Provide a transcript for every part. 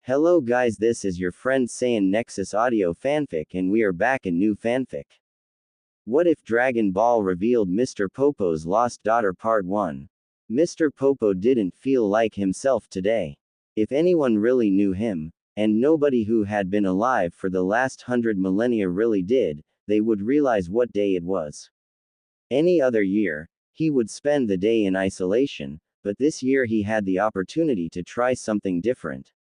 Hello guys, this is your friend Saiyan Nexus Audio Fanfic and we are back in new fanfic. What if Dragon Ball revealed Mr. Popo's lost daughter Part 1? Mr. Popo didn't feel like himself today. If anyone really knew him, and nobody who had been alive for the last 100 millennia really did, they would realize what day it was. Any other year, he would spend the day in isolation, but this year he had the opportunity to try something different.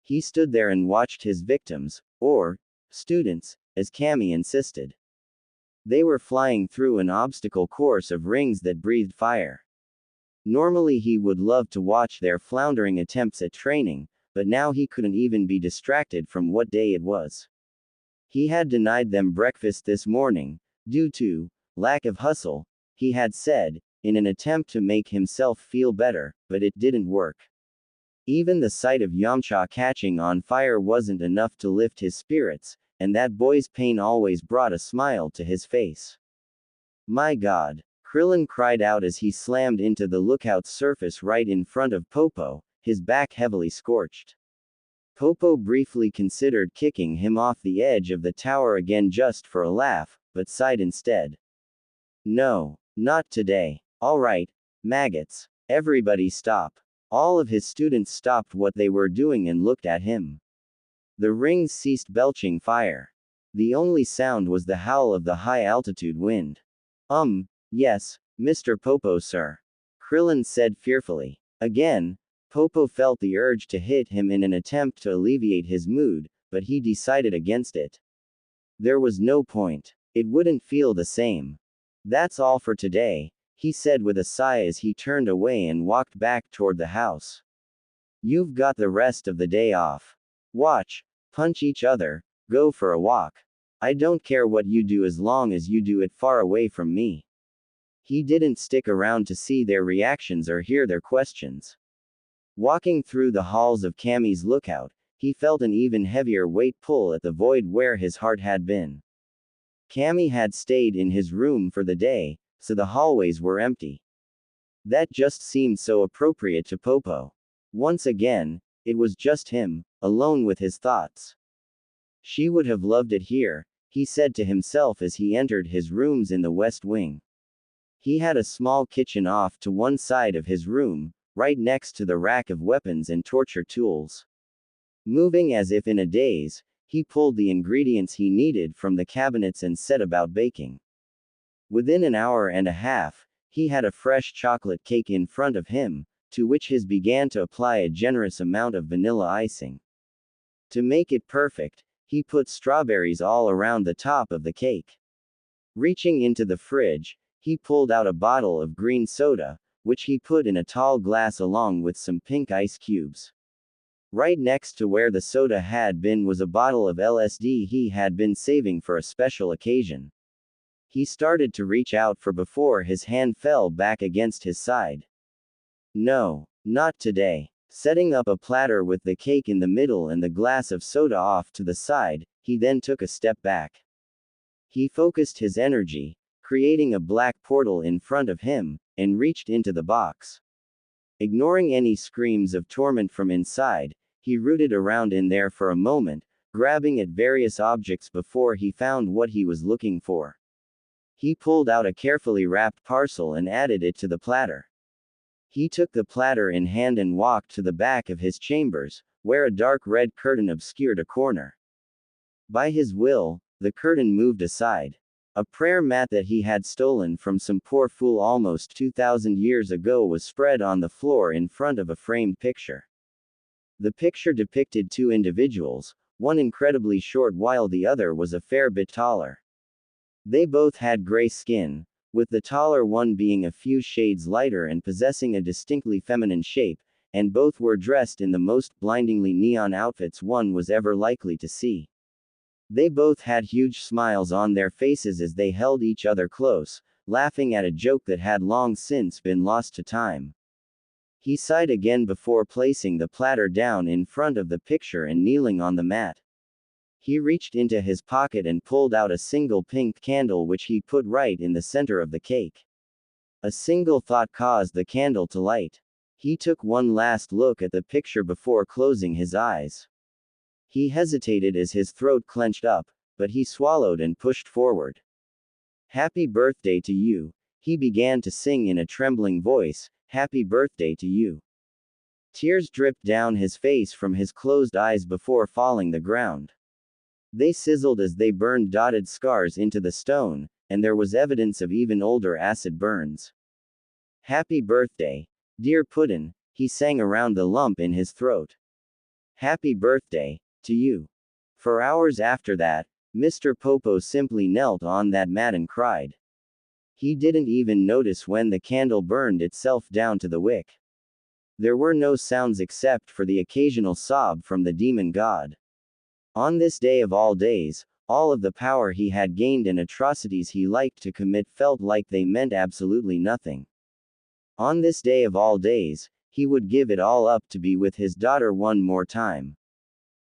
He stood there and watched his victims, or students, as Cammy insisted. They were flying through an obstacle course of rings that breathed fire. Normally he would love to watch their floundering attempts at training, but now he couldn't even be distracted from what day it was. He had denied them breakfast this morning, due to lack of hustle, he had said, in an attempt to make himself feel better, but it didn't work. Even the sight of Yamcha catching on fire wasn't enough to lift his spirits, and that boy's pain always brought a smile to his face. My God! Krillin cried out as he slammed into the lookout surface right in front of Popo, his back heavily scorched. Popo briefly considered kicking him off the edge of the tower again just for a laugh, but sighed instead. No, not today. Alright, maggots. Everybody stop. All of his students stopped what they were doing and looked at him. The rings ceased belching fire. The only sound was the howl of the high-altitude wind. Yes, Mr. Popo sir. Krillin said fearfully. Again, Popo felt the urge to hit him in an attempt to alleviate his mood, but he decided against it. There was no point. It wouldn't feel the same. That's all for today, he said with a sigh as he turned away and walked back toward the house. You've got the rest of the day off. Watch, punch each other, go for a walk. I don't care what you do as long as you do it far away from me. He didn't stick around to see their reactions or hear their questions. Walking through the halls of Cammy's lookout, he felt an even heavier weight pull at the void where his heart had been. Cammy had stayed in his room for the day, so the hallways were empty. That just seemed so appropriate to Popo. Once again, it was just him, alone with his thoughts. She would have loved it here, he said to himself as he entered his rooms in the west wing. He had a small kitchen off to one side of his room, right next to the rack of weapons and torture tools. Moving as if in a daze, he pulled the ingredients he needed from the cabinets and set about baking. Within an hour and a half, he had a fresh chocolate cake in front of him, to which he began to apply a generous amount of vanilla icing. To make it perfect, he put strawberries all around the top of the cake. Reaching into the fridge, he pulled out a bottle of green soda, which he put in a tall glass along with some pink ice cubes. Right next to where the soda had been was a bottle of LSD he had been saving for a special occasion. He started to reach out for before his hand fell back against his side. No, not today. Setting up a platter with the cake in the middle and the glass of soda off to the side, he then took a step back. He focused his energy, creating a black portal in front of him, and reached into the box. Ignoring any screams of torment from inside, he rooted around in there for a moment, grabbing at various objects before he found what he was looking for. He pulled out a carefully wrapped parcel and added it to the platter. He took the platter in hand and walked to the back of his chambers, where a dark red curtain obscured a corner. By his will, the curtain moved aside. A prayer mat that he had stolen from some poor fool almost 2,000 years ago was spread on the floor in front of a framed picture. The picture depicted two individuals, one incredibly short while the other was a fair bit taller. They both had gray skin, with the taller one being a few shades lighter and possessing a distinctly feminine shape, and both were dressed in the most blindingly neon outfits one was ever likely to see. They both had huge smiles on their faces as they held each other close, laughing at a joke that had long since been lost to time. He sighed again before placing the platter down in front of the picture and kneeling on the mat. He reached into his pocket and pulled out a single pink candle which he put right in the center of the cake. A single thought caused the candle to light. He took one last look at the picture before closing his eyes. He hesitated as his throat clenched up, but he swallowed and pushed forward. Happy birthday to you, he began to sing in a trembling voice, happy birthday to you. Tears dripped down his face from his closed eyes before falling the ground. They sizzled as they burned dotted scars into the stone, and there was evidence of even older acid burns. Happy birthday, dear Puddin', he sang around the lump in his throat. Happy birthday, to you. For hours after that, Mr. Popo simply knelt on that mat and cried. He didn't even notice when the candle burned itself down to the wick. There were no sounds except for the occasional sob from the demon god. On this day of all days, all of the power he had gained and atrocities he liked to commit felt like they meant absolutely nothing. On this day of all days, he would give it all up to be with his daughter one more time.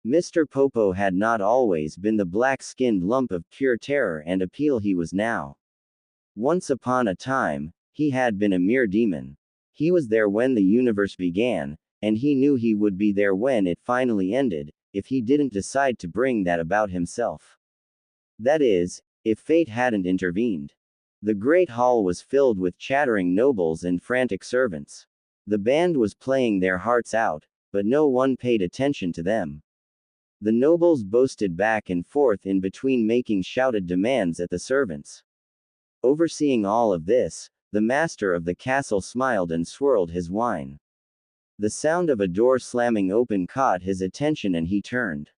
Mr. Popo had not always been the black-skinned lump of pure terror and appeal he was now. Once upon a time, he had been a mere demon. He was there when the universe began, and he knew he would be there when it finally ended, if he didn't decide to bring that about himself. That is, if fate hadn't intervened. The great hall was filled with chattering nobles and frantic servants. The band was playing their hearts out, but no one paid attention to them. The nobles boasted back and forth in between making shouted demands at the servants. Overseeing all of this, the master of the castle smiled and swirled his wine. The sound of a door slamming open caught his attention and he turned.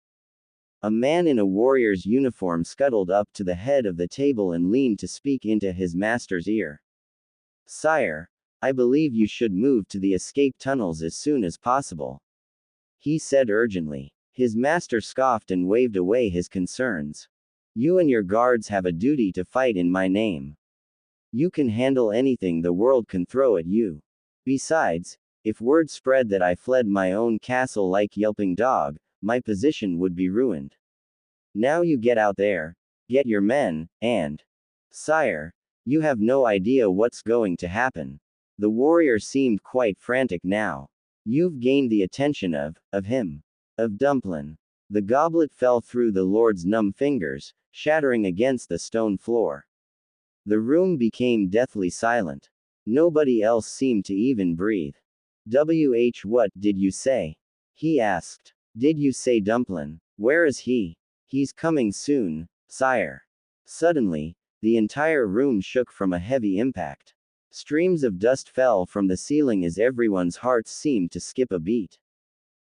A man in a warrior's uniform scuttled up to the head of the table and leaned to speak into his master's ear. Sire, I believe you should move to the escape tunnels as soon as possible, he said urgently. His master scoffed and waved away his concerns. You and your guards have a duty to fight in my name. You can handle anything the world can throw at you. Besides, if word spread that I fled my own castle like yelping dog, my position would be ruined. Now you get out there, get your men, and... Sire, you have no idea what's going to happen. The warrior seemed quite frantic now. You've gained the attention of him. Of Dumplin'. The goblet fell through the lord's numb fingers, shattering against the stone floor. The room became deathly silent. Nobody else seemed to even breathe. What did you say? He asked. Did you say Dumplin'? Where is he? He's coming soon, sire. Suddenly, the entire room shook from a heavy impact. Streams of dust fell from the ceiling as everyone's hearts seemed to skip a beat.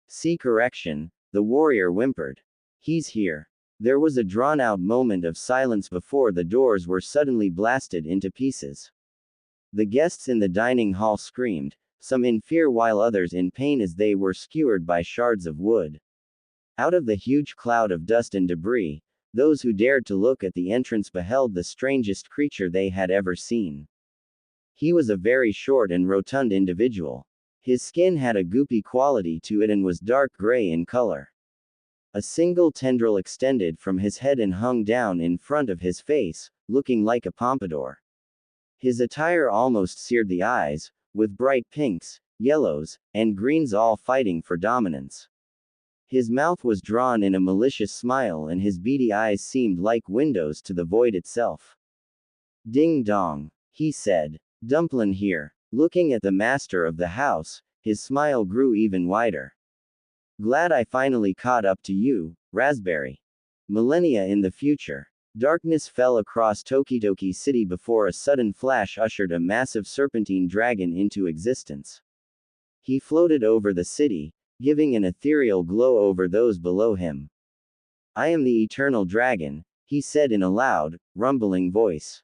See correction, the warrior whimpered. He's here. There was a drawn-out moment of silence before the doors were suddenly blasted into pieces. The guests in the dining hall screamed, some in fear while others in pain as they were skewered by shards of wood. Out of the huge cloud of dust and debris, those who dared to look at the entrance beheld the strangest creature they had ever seen. He was a very short and rotund individual. His skin had a goopy quality to it and was dark gray in color. A single tendril extended from his head and hung down in front of his face, looking like a pompadour. His attire almost seared the eyes, with bright pinks, yellows, and greens all fighting for dominance. His mouth was drawn in a malicious smile and his beady eyes seemed like windows to the void itself. Ding dong, he said. Dumplin' here. Looking at the master of the house, his smile grew even wider. Glad I finally caught up to you, Raspberry. Millennia in the future. Darkness fell across Tokitoki City before a sudden flash ushered a massive serpentine dragon into existence. He floated over the city, giving an ethereal glow over those below him. I am the eternal dragon, he said in a loud, rumbling voice.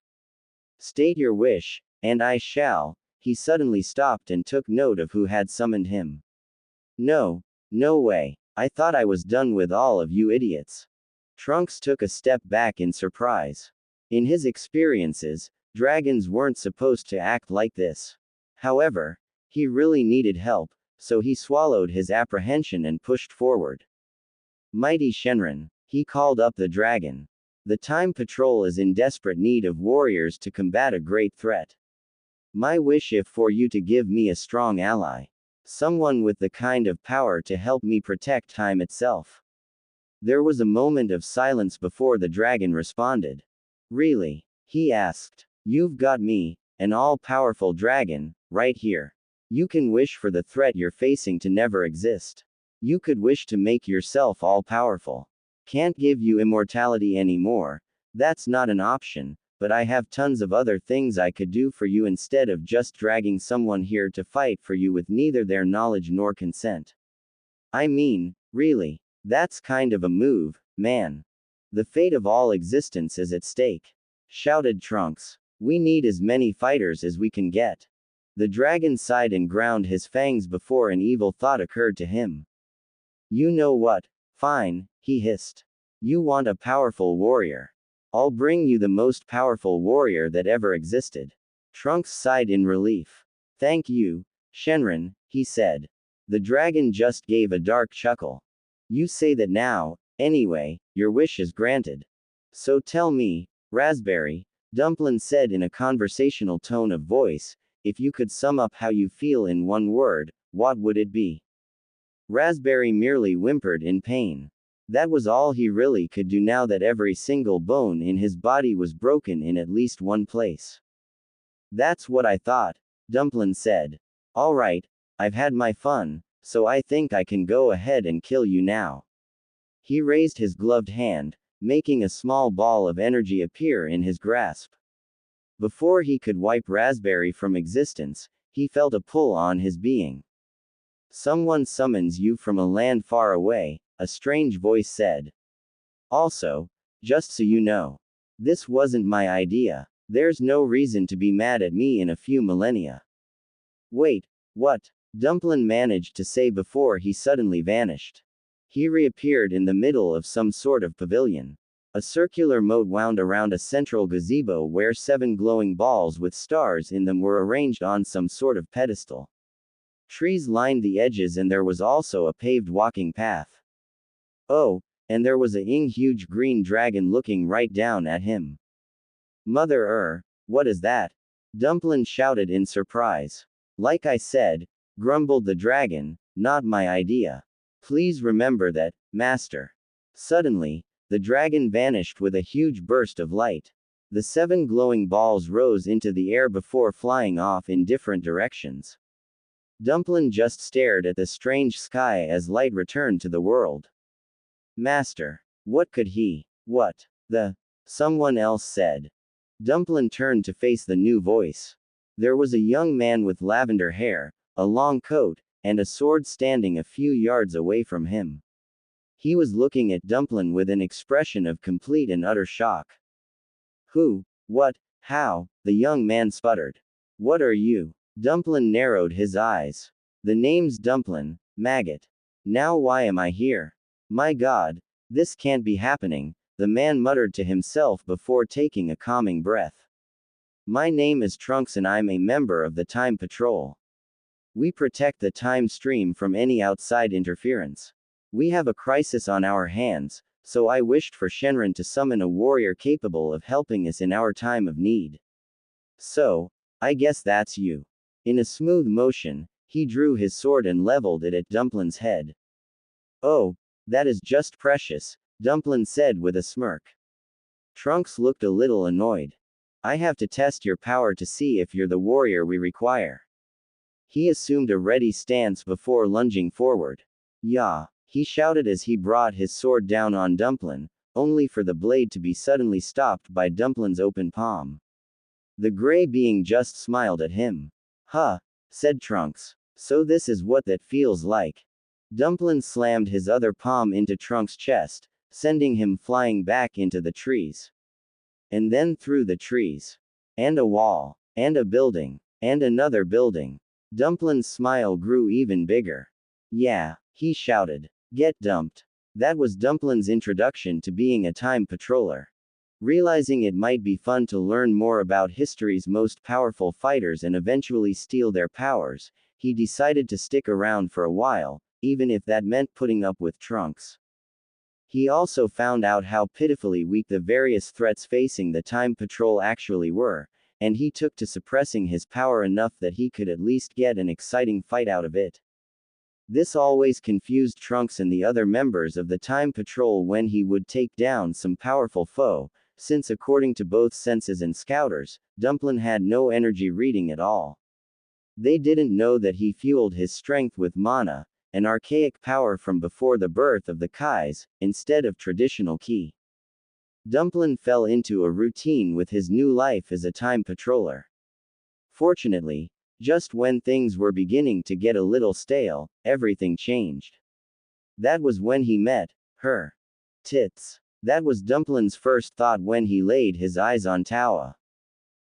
State your wish, and I shall. He suddenly stopped and took note of who had summoned him. No way. I thought I was done with all of you idiots. Trunks took a step back in surprise. In his experiences, dragons weren't supposed to act like this. However, he really needed help, so he swallowed his apprehension and pushed forward. Mighty Shenron, he called up the dragon. The Time Patrol is in desperate need of warriors to combat a great threat. My wish is for you to give me a strong ally. Someone with the kind of power to help me protect time itself. There was a moment of silence before the dragon responded. Really? He asked. You've got me, an all-powerful dragon, right here. You can wish for the threat you're facing to never exist. You could wish to make yourself all-powerful. Can't give you immortality anymore. That's not an option, but I have tons of other things I could do for you instead of just dragging someone here to fight for you with neither their knowledge nor consent. I mean, really, that's kind of a move, man. The fate of all existence is at stake, shouted Trunks. We need as many fighters as we can get. The dragon sighed and ground his fangs before an evil thought occurred to him. You know what? Fine, he hissed. You want a powerful warrior. I'll bring you the most powerful warrior that ever existed. Trunks sighed in relief. Thank you, Shenron, he said. The dragon just gave a dark chuckle. You say that now, anyway, your wish is granted. So tell me, Raspberry, Dumplin said in a conversational tone of voice, if you could sum up how you feel in one word, what would it be? Raspberry merely whimpered in pain. That was all he really could do now that every single bone in his body was broken in at least one place. That's what I thought, Dumplin said. All right, I've had my fun, so I think I can go ahead and kill you now. He raised his gloved hand, making a small ball of energy appear in his grasp. Before he could wipe Raspberry from existence, he felt a pull on his being. Someone summons you from a land far away, a strange voice said. Also, just so you know, this wasn't my idea. There's no reason to be mad at me in a few millennia. Wait, what? Dumplin managed to say before he suddenly vanished. He reappeared in the middle of some sort of pavilion. A circular moat wound around a central gazebo where 7 glowing balls with stars in them were arranged on some sort of pedestal. Trees lined the edges and there was also a paved walking path. Oh, and there was a huge green dragon looking right down at him. Mother what is that? Dumplin shouted in surprise. Like I said, grumbled the dragon, not my idea. Please remember that, Master. Suddenly, the dragon vanished with a huge burst of light. The 7 glowing balls rose into the air before flying off in different directions. Dumplin just stared at the strange sky as light returned to the world. Master. What could he? What? Someone else said. Dumplin turned to face the new voice. There was a young man with lavender hair, a long coat, and a sword standing a few yards away from him. He was looking at Dumplin with an expression of complete and utter shock. Who? What? How? The young man sputtered. What are you? Dumplin narrowed his eyes. The name's Dumplin, maggot. Now why am I here? My God, this can't be happening, the man muttered to himself before taking a calming breath. My name is Trunks and I'm a member of the Time Patrol. We protect the time stream from any outside interference. We have a crisis on our hands, so I wished for Shenron to summon a warrior capable of helping us in our time of need. So, I guess that's you. In a smooth motion, he drew his sword and leveled it at Dumplin's head. Oh, that is just precious, Dumplin said with a smirk. Trunks looked a little annoyed. I have to test your power to see if you're the warrior we require. He assumed a ready stance before lunging forward. Yah, he shouted as he brought his sword down on Dumplin, only for the blade to be suddenly stopped by Dumplin's open palm. The gray being just smiled at him. Huh, said Trunks. So this is what that feels like. Dumplin slammed his other palm into Trunks' chest, sending him flying back into the trees. And then through the trees. And a wall. And a building. And another building. Dumplin's smile grew even bigger. Yeah, he shouted. Get dumped. That was Dumplin's introduction to being a time patroller. Realizing it might be fun to learn more about history's most powerful fighters and eventually steal their powers, he decided to stick around for a while, even if that meant putting up with Trunks. He also found out how pitifully weak the various threats facing the Time Patrol actually were, and he took to suppressing his power enough that he could at least get an exciting fight out of it. This always confused Trunks and the other members of the Time Patrol when he would take down some powerful foe, since according to both senses and scouters, Dumplin had no energy reading at all. They didn't know that he fueled his strength with mana, an archaic power from before the birth of the Kais, instead of traditional ki. Dumplin fell into a routine with his new life as a time patroller. Fortunately, just when things were beginning to get a little stale, everything changed. That was when he met her tits. That was Dumplin's first thought when he laid his eyes on Tawa.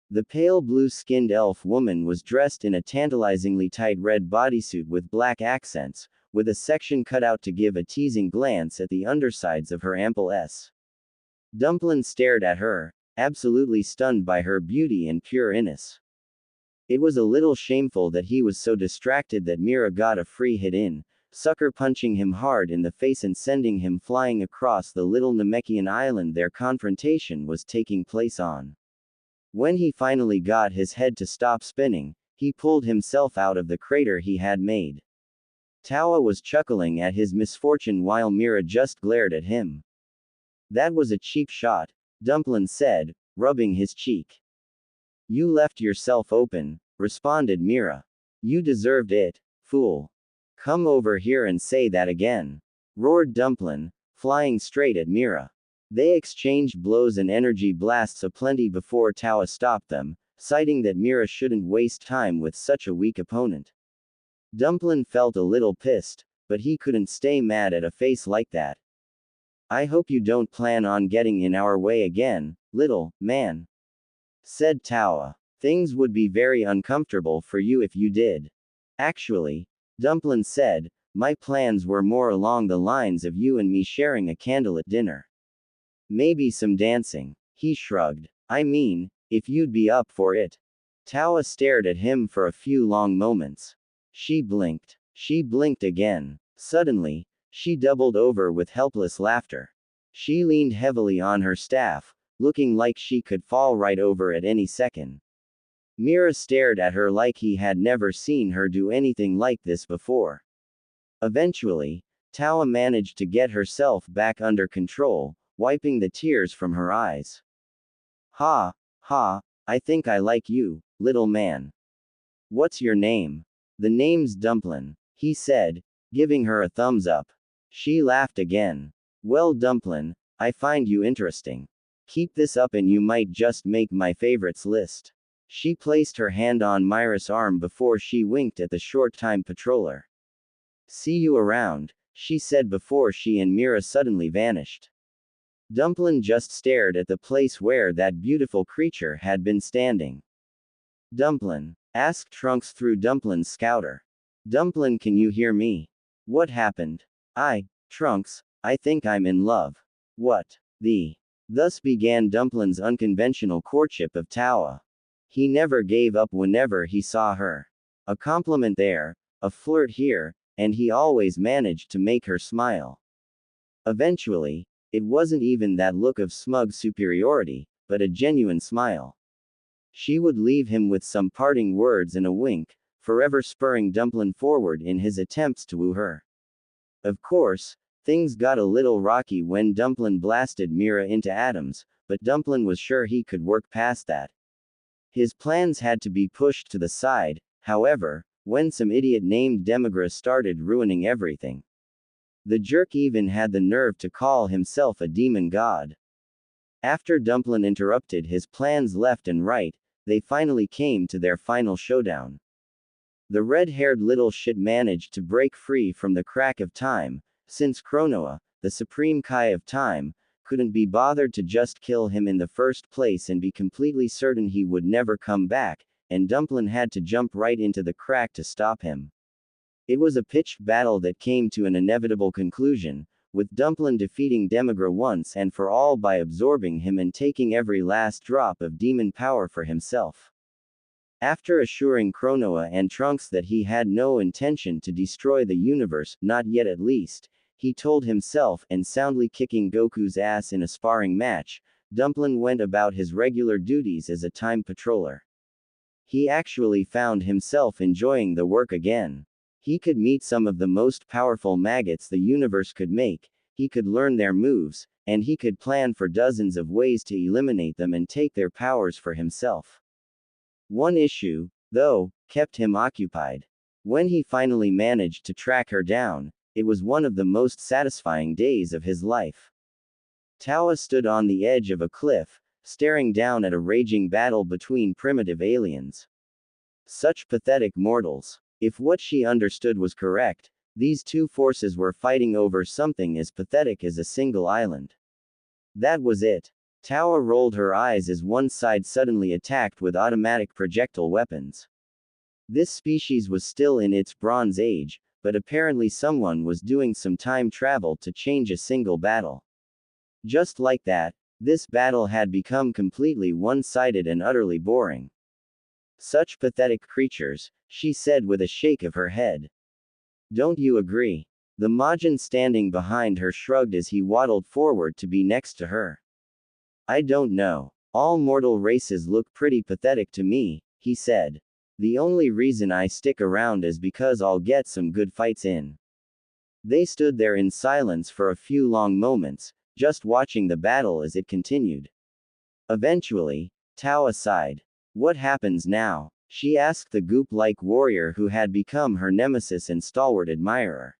The pale blue-skinned elf woman was dressed in a tantalizingly tight red bodysuit with black accents, with a section cut out to give a teasing glance at the undersides of her ample S. Dumplin stared at her, absolutely stunned by her beauty and pure innocence. It was a little shameful that he was so distracted that Mira got a free hit in, sucker punching him hard in the face and sending him flying across the little Namekian island their confrontation was taking place on. When he finally got his head to stop spinning, he pulled himself out of the crater he had made. Tawa was chuckling at his misfortune while Mira just glared at him. That was a cheap shot, Dumplin said, rubbing his cheek. You left yourself open, responded Mira. You deserved it, fool. Come over here and say that again, roared Dumplin, flying straight at Mira. They exchanged blows and energy blasts aplenty before Tawa stopped them, citing that Mira shouldn't waste time with such a weak opponent. Dumplin felt a little pissed, but he couldn't stay mad at a face like that. I hope you don't plan on getting in our way again, little man, said Tawa. Things would be very uncomfortable for you if you did. Actually, Dumplin said, my plans were more along the lines of you and me sharing a candle at dinner. Maybe some dancing. He shrugged. I mean, if you'd be up for it. Tawa stared at him for a few long moments. She blinked. She blinked again. Suddenly, she doubled over with helpless laughter. She leaned heavily on her staff, looking like she could fall right over at any second. Mira stared at her like he had never seen her do anything like this before. Eventually, Tawa managed to get herself back under control, wiping the tears from her eyes. Ha, ha, I think I like you, little man. What's your name? The name's Dumplin, he said, giving her a thumbs up. She laughed again. Well, Dumplin, I find you interesting. Keep this up and you might just make my favorites list. She placed her hand on Myra's arm before she winked at the short-time patroller. See you around, she said before she and Mira suddenly vanished. Dumplin just stared at the place where that beautiful creature had been standing. Dumplin, asked Trunks through Dumplin's scouter. Dumplin, can you hear me? What happened? Trunks, I think I'm in love. What? Thus began Dumplin's unconventional courtship of Tawa. He never gave up whenever he saw her. A compliment there, a flirt here, and he always managed to make her smile. Eventually, it wasn't even that look of smug superiority, but a genuine smile. She would leave him with some parting words and a wink, forever spurring Dumplin forward in his attempts to woo her. Of course, things got a little rocky when Dumplin blasted Mira into atoms, but Dumplin was sure he could work past that. His plans had to be pushed to the side, however, when some idiot named Demigra started ruining everything. The jerk even had the nerve to call himself a demon god. After Dumplin interrupted his plans left and right, they finally came to their final showdown. The red-haired little shit managed to break free from the crack of time, since Chronoa, the supreme Kai of time, couldn't be bothered to just kill him in the first place and be completely certain he would never come back, and Dumplin had to jump right into the crack to stop him. It was a pitched battle that came to an inevitable conclusion, with Dumplin defeating Demigra once and for all by absorbing him and taking every last drop of demon power for himself. After assuring Chronoa and Trunks that he had no intention to destroy the universe, not yet at least, he told himself, and soundly kicking Goku's ass in a sparring match, Dumplin went about his regular duties as a time patroller. He actually found himself enjoying the work again. He could meet some of the most powerful maggots the universe could make, he could learn their moves, and he could plan for dozens of ways to eliminate them and take their powers for himself. One issue, though, kept him occupied. When he finally managed to track her down, it was one of the most satisfying days of his life. Tawa stood on the edge of a cliff, staring down at a raging battle between primitive aliens. Such pathetic mortals. If what she understood was correct, these two forces were fighting over something as pathetic as a single island. That was it. Tawa rolled her eyes as one side suddenly attacked with automatic projectile weapons. This species was still in its Bronze Age, but apparently someone was doing some time travel to change a single battle. Just like that, this battle had become completely one-sided and utterly boring. Such pathetic creatures, she said with a shake of her head. Don't you agree? The Majin standing behind her shrugged as he waddled forward to be next to her. I don't know. All mortal races look pretty pathetic to me, he said. The only reason I stick around is because I'll get some good fights in. They stood there in silence for a few long moments, just watching the battle as it continued. Eventually, Tawa sighed. What happens now? She asked the goop-like warrior who had become her nemesis and stalwart admirer.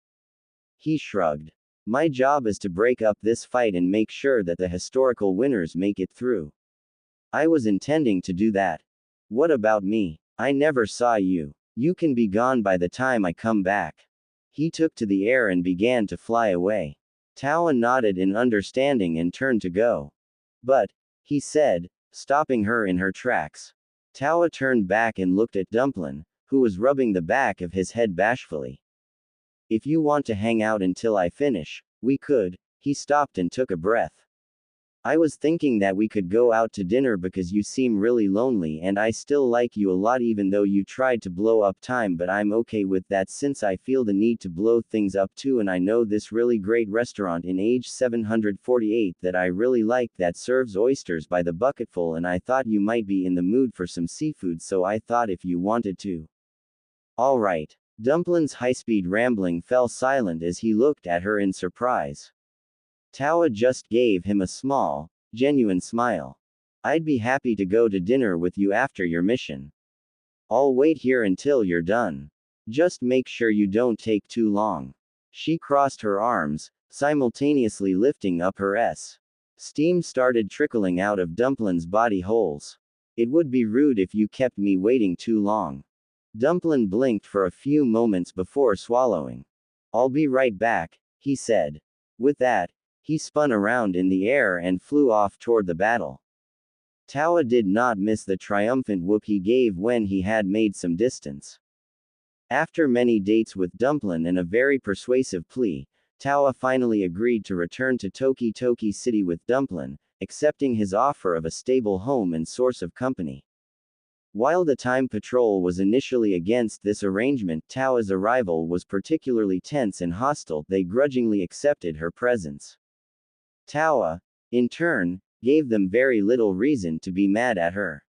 He shrugged. My job is to break up this fight and make sure that the historical winners make it through. I was intending to do that. What about me? I never saw you. You can be gone by the time I come back. He took to the air and began to fly away. Tawa nodded in understanding and turned to go. But, he said, stopping her in her tracks. Tawa turned back and looked at Dumplin, who was rubbing the back of his head bashfully. If you want to hang out until I finish, we could. He stopped and took a breath. I was thinking that we could go out to dinner because you seem really lonely and I still like you a lot even though you tried to blow up time, but I'm okay with that since I feel the need to blow things up too, and I know this really great restaurant in age 748 that I really like that serves oysters by the bucketful, and I thought you might be in the mood for some seafood, so I thought if you wanted to. Alright. Dumplin's high-speed rambling fell silent as he looked at her in surprise. Tawa just gave him a small, genuine smile. I'd be happy to go to dinner with you after your mission. I'll wait here until you're done. Just make sure you don't take too long. She crossed her arms, simultaneously lifting up her S. Steam started trickling out of Dumplin's body holes. It would be rude if you kept me waiting too long. Dumplin blinked for a few moments before swallowing. I'll be right back, he said. With that, he spun around in the air and flew off toward the battle. Tawa did not miss the triumphant whoop he gave when he had made some distance. After many dates with Dumplin and a very persuasive plea, Tawa finally agreed to return to Toki Toki City with Dumplin, accepting his offer of a stable home and source of company. While the Time Patrol was initially against this arrangement, Tawa's arrival was particularly tense and hostile. They grudgingly accepted her presence. Tawa, in turn, gave them very little reason to be mad at her.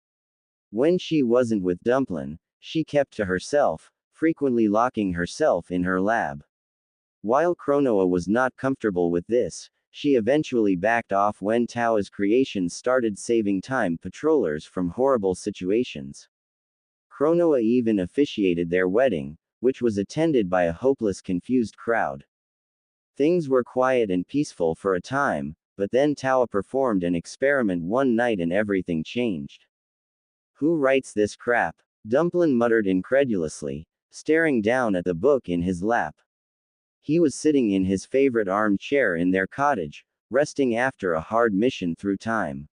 When she wasn't with Dumplin, she kept to herself, frequently locking herself in her lab. While Cronoa was not comfortable with this, she eventually backed off when Tawa's creations started saving Time Patrollers from horrible situations. Cronoa even officiated their wedding, which was attended by a hopeless, confused crowd. Things were quiet and peaceful for a time, but then Tawa performed an experiment one night and everything changed. Who writes this crap? Dumplin muttered incredulously, staring down at the book in his lap. He was sitting in his favorite armchair in their cottage, resting after a hard mission through time.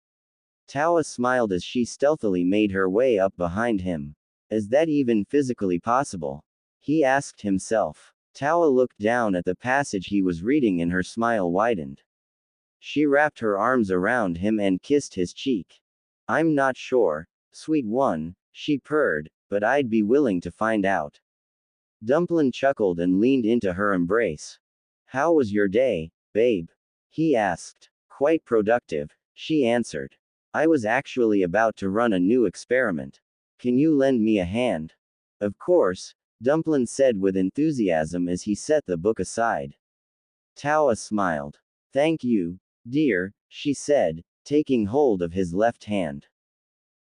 Tawa smiled as she stealthily made her way up behind him. Is that even physically possible? He asked himself. Tawa looked down at the passage he was reading and her smile widened. She wrapped her arms around him and kissed his cheek. I'm not sure, sweet one, she purred, but I'd be willing to find out. Dumplin chuckled and leaned into her embrace. How was your day, babe? He asked. Quite productive, she answered. I was actually about to run a new experiment. Can you lend me a hand? Of course, Dumplin said with enthusiasm as he set the book aside. Tawa smiled. Thank you, dear, she said, taking hold of his left hand.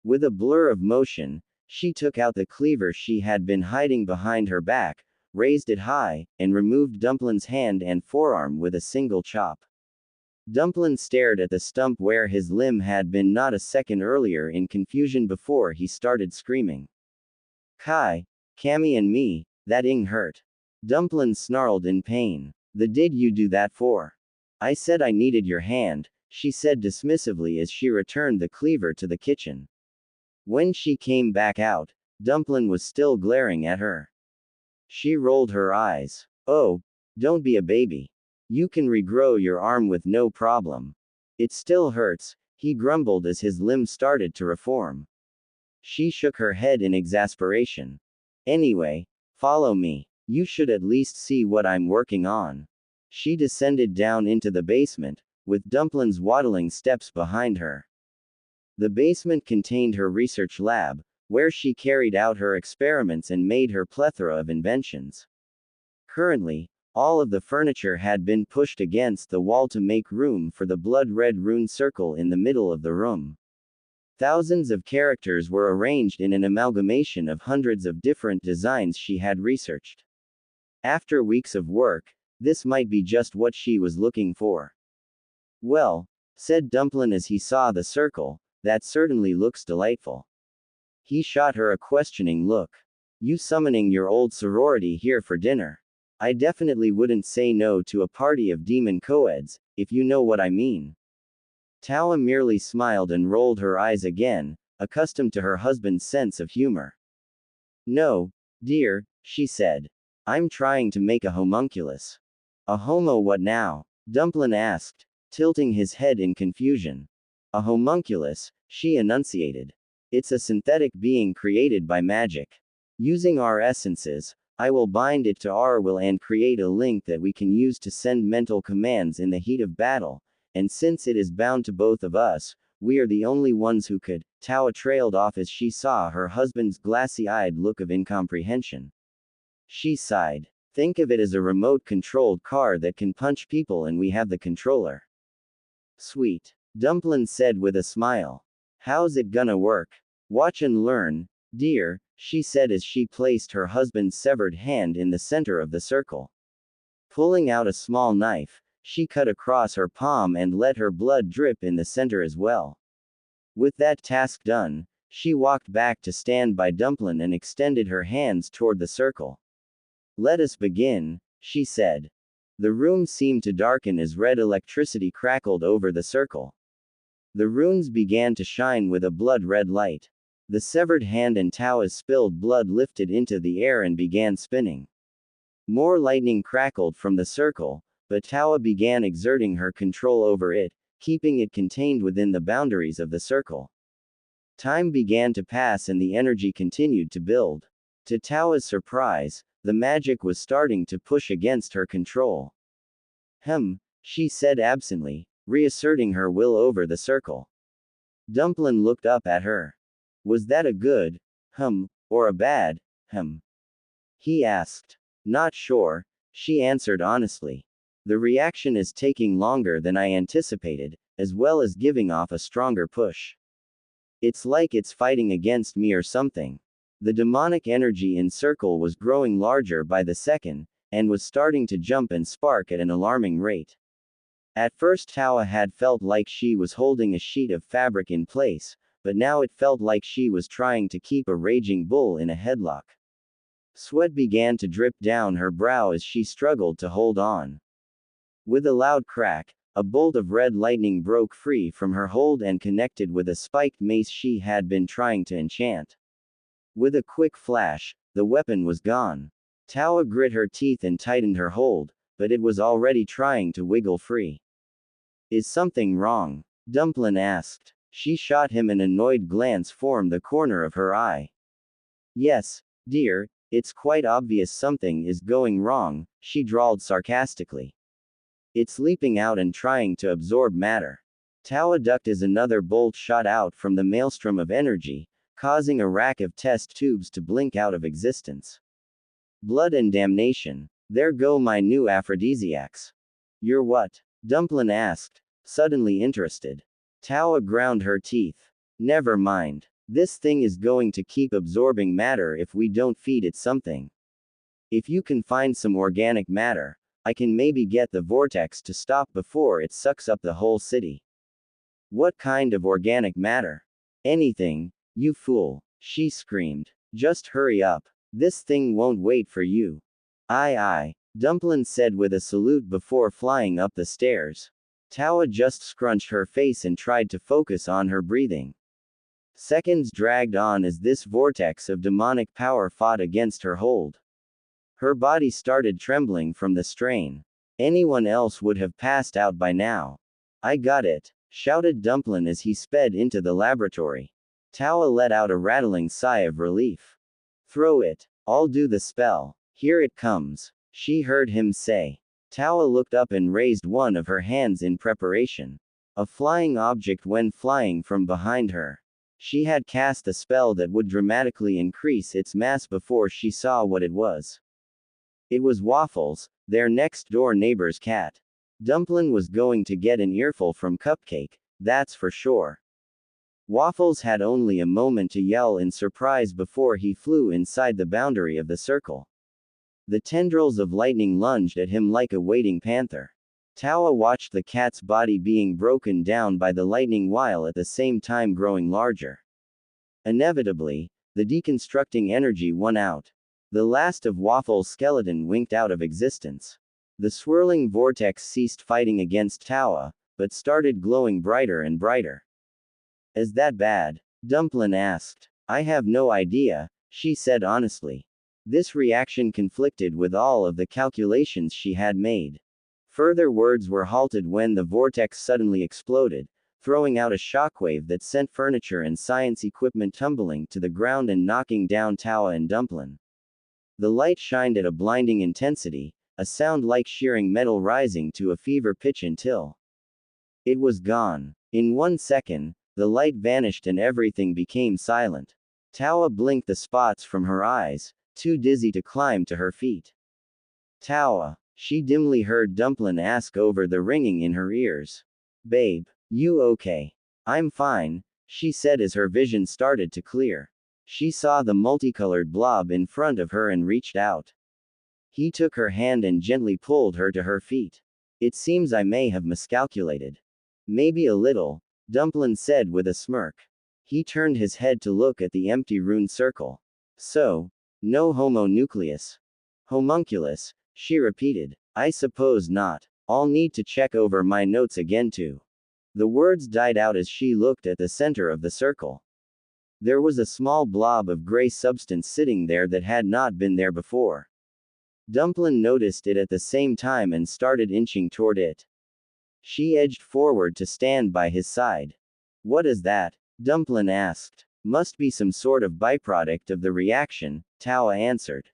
With a blur of motion, she took out the cleaver she had been hiding behind her back, raised it high, and removed Dumplin's hand and forearm with a single chop. Dumplin stared at the stump where his limb had been not a second earlier in confusion before he started screaming. Kai, Cammy and me, that ing hurt. Dumplin snarled in pain. The did you do that for? I said I needed your hand, she said dismissively as she returned the cleaver to the kitchen. When she came back out, Dumplin was still glaring at her. She rolled her eyes. Oh, don't be a baby. You can regrow your arm with no problem. It still hurts, he grumbled as his limb started to reform. She shook her head in exasperation. Anyway, follow me. You should at least see what I'm working on. She descended down into the basement, with Dumplin's waddling steps behind her. The basement contained her research lab, where she carried out her experiments and made her plethora of inventions. Currently, all of the furniture had been pushed against the wall to make room for the blood-red rune circle in the middle of the room. Thousands of characters were arranged in an amalgamation of hundreds of different designs she had researched. After weeks of work, this might be just what she was looking for. Well, said Dumplin as he saw the circle, that certainly looks delightful. He shot her a questioning look. You summoning your old sorority here for dinner? I definitely wouldn't say no to a party of demon coeds, if you know what I mean. Tawa merely smiled and rolled her eyes again, accustomed to her husband's sense of humor. No, dear, she said. I'm trying to make a homunculus. A homo what now? Dumplin asked, tilting his head in confusion. A homunculus, she enunciated. It's a synthetic being created by magic. Using our essences, I will bind it to our will and create a link that we can use to send mental commands in the heat of battle, and since it is bound to both of us, we are the only ones who could. Tawa trailed off as she saw her husband's glassy-eyed look of incomprehension. She sighed. Think of it as a remote-controlled car that can punch people and we have the controller. Sweet. Dumplin said with a smile. How's it gonna work? Watch and learn, dear, she said as she placed her husband's severed hand in the center of the circle. Pulling out a small knife, she cut across her palm and let her blood drip in the center as well. With that task done, she walked back to stand by Dumplin and extended her hands toward the circle. Let us begin, she said. The room seemed to darken as red electricity crackled over the circle. The runes began to shine with a blood-red light. The severed hand and Tawa's spilled blood lifted into the air and began spinning. More lightning crackled from the circle, but Tawa began exerting her control over it, keeping it contained within the boundaries of the circle. Time began to pass and the energy continued to build. To Tawa's surprise, the magic was starting to push against her control. She said absently, reasserting her will over the circle. Dumplin looked up at her. Was that a good, or a bad, he asked. Not sure, she answered honestly. The reaction is taking longer than I anticipated, as well as giving off a stronger push. It's like it's fighting against me or something. The demonic energy in circle was growing larger by the second, and was starting to jump and spark at an alarming rate. At first Tawa had felt like she was holding a sheet of fabric in place, but now it felt like she was trying to keep a raging bull in a headlock. Sweat began to drip down her brow as she struggled to hold on. With a loud crack, a bolt of red lightning broke free from her hold and connected with a spiked mace she had been trying to enchant. With a quick flash, the weapon was gone. Tawa grit her teeth and tightened her hold, but it was already trying to wiggle free. Is something wrong? Dumplin asked. She shot him an annoyed glance from the corner of her eye. Yes, dear, it's quite obvious something is going wrong, she drawled sarcastically. It's leaping out and trying to absorb matter. Tawa ducked as another bolt shot out from the maelstrom of energy, causing a rack of test tubes to blink out of existence. Blood and damnation. There go my new aphrodisiacs. You're what? Dumplin asked, suddenly interested. Tawa ground her teeth. Never mind. This thing is going to keep absorbing matter if we don't feed it something. If you can find some organic matter, I can maybe get the vortex to stop before it sucks up the whole city. What kind of organic matter? Anything, you fool, she screamed. Just hurry up. This thing won't wait for you. Aye, Dumplin said with a salute before flying up the stairs. Tawa just scrunched her face and tried to focus on her breathing. Seconds dragged on as this vortex of demonic power fought against her hold. Her body started trembling from the strain. Anyone else would have passed out by now. I got it, shouted Dumplin as he sped into the laboratory. Tawa let out a rattling sigh of relief. Throw it. I'll do the spell. Here it comes, she heard him say. Tawa looked up and raised one of her hands in preparation. A flying object went flying from behind her. She had cast a spell that would dramatically increase its mass before she saw what it was. It was Waffles, their next-door neighbor's cat. Dumplin was going to get an earful from Cupcake, that's for sure. Waffles had only a moment to yell in surprise before he flew inside the boundary of the circle. The tendrils of lightning lunged at him like a waiting panther. Tawa watched the cat's body being broken down by the lightning while at the same time growing larger. Inevitably, the deconstructing energy won out. The last of Waffles' skeleton winked out of existence. The swirling vortex ceased fighting against Tawa, but started glowing brighter and brighter. Is that bad? Dumplin asked. I have no idea, she said honestly. This reaction conflicted with all of the calculations she had made. Further words were halted when the vortex suddenly exploded, throwing out a shockwave that sent furniture and science equipment tumbling to the ground and knocking down Tawa and Dumplin. The light shined at a blinding intensity, a sound like shearing metal rising to a fever pitch until it was gone. In 1 second, the light vanished and everything became silent. Tawa blinked the spots from her eyes, too dizzy to climb to her feet. Tawa, she dimly heard Dumplin ask over the ringing in her ears. Babe, you okay? I'm fine, she said as her vision started to clear. She saw the multicolored blob in front of her and reached out. He took her hand and gently pulled her to her feet. It seems I may have miscalculated. Maybe a little, Dumplin said with a smirk. He turned his head to look at the empty rune circle. So, no homonucleus. Homunculus, she repeated. I suppose not. I'll need to check over my notes again too. The words died out as she looked at the center of the circle. There was a small blob of gray substance sitting there that had not been there before. Dumplin noticed it at the same time and started inching toward it. She edged forward to stand by his side. What is that? Dumplin asked. Must be some sort of byproduct of the reaction, Tawa answered.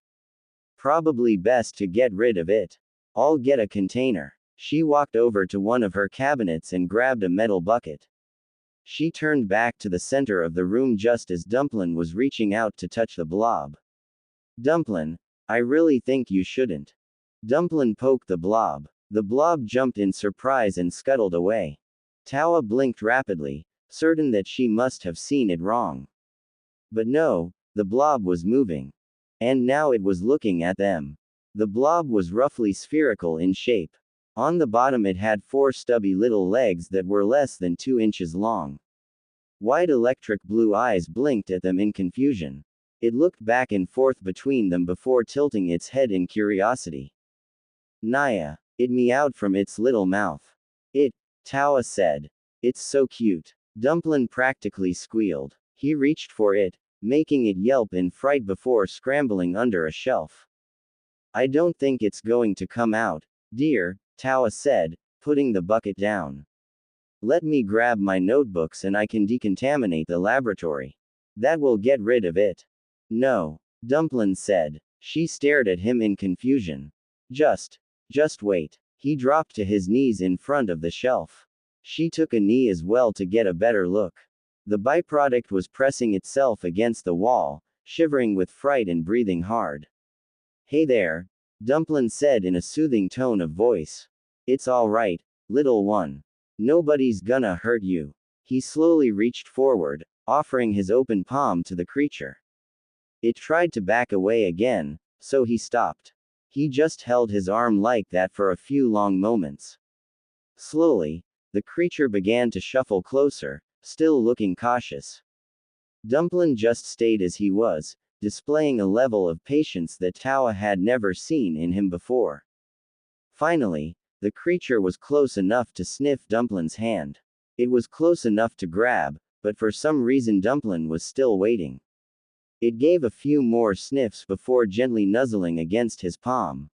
Probably best to get rid of it. I'll get a container. She walked over to one of her cabinets and grabbed a metal bucket. She turned back to the center of the room just as Dumplin was reaching out to touch the blob. Dumplin, I really think you shouldn't. Dumplin poked the blob. The blob jumped in surprise and scuttled away. Tawa blinked rapidly, certain that she must have seen it wrong. But no, the blob was moving. And now it was looking at them. The blob was roughly spherical in shape. On the bottom it had 4 stubby little legs that were less than 2 inches long. Wide electric blue eyes blinked at them in confusion. It looked back and forth between them before tilting its head in curiosity. Naya, it meowed from its little mouth. Tawa said. It's so cute. Dumplin practically squealed. He reached for it, making it yelp in fright before scrambling under a shelf. I don't think it's going to come out, dear, Tawa said, putting the bucket down. Let me grab my notebooks and I can decontaminate the laboratory. That will get rid of it. No, Dumplin said. She stared at him in confusion. Just wait. He dropped to his knees in front of the shelf. She took a knee as well to get a better look. The byproduct was pressing itself against the wall, shivering with fright and breathing hard. Hey there, Dumplin said in a soothing tone of voice. It's all right, little one. Nobody's gonna hurt you. He slowly reached forward, offering his open palm to the creature. It tried to back away again, so he stopped. He just held his arm like that for a few long moments. Slowly, the creature began to shuffle closer, still looking cautious. Dumplin just stayed as he was, displaying a level of patience that Tawa had never seen in him before. Finally, the creature was close enough to sniff Dumplin's hand. It was close enough to grab, but for some reason Dumplin was still waiting. It gave a few more sniffs before gently nuzzling against his palm.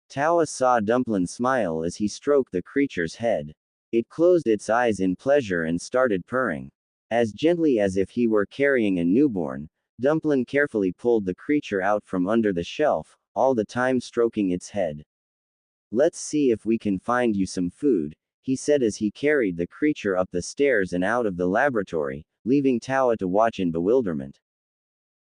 Tawa saw Dumplin smile as he stroked the creature's head. It closed its eyes in pleasure and started purring. As gently as if he were carrying a newborn, Dumplin carefully pulled the creature out from under the shelf, all the time stroking its head. Let's see if we can find you some food, he said as he carried the creature up the stairs and out of the laboratory, leaving Tawa to watch in bewilderment.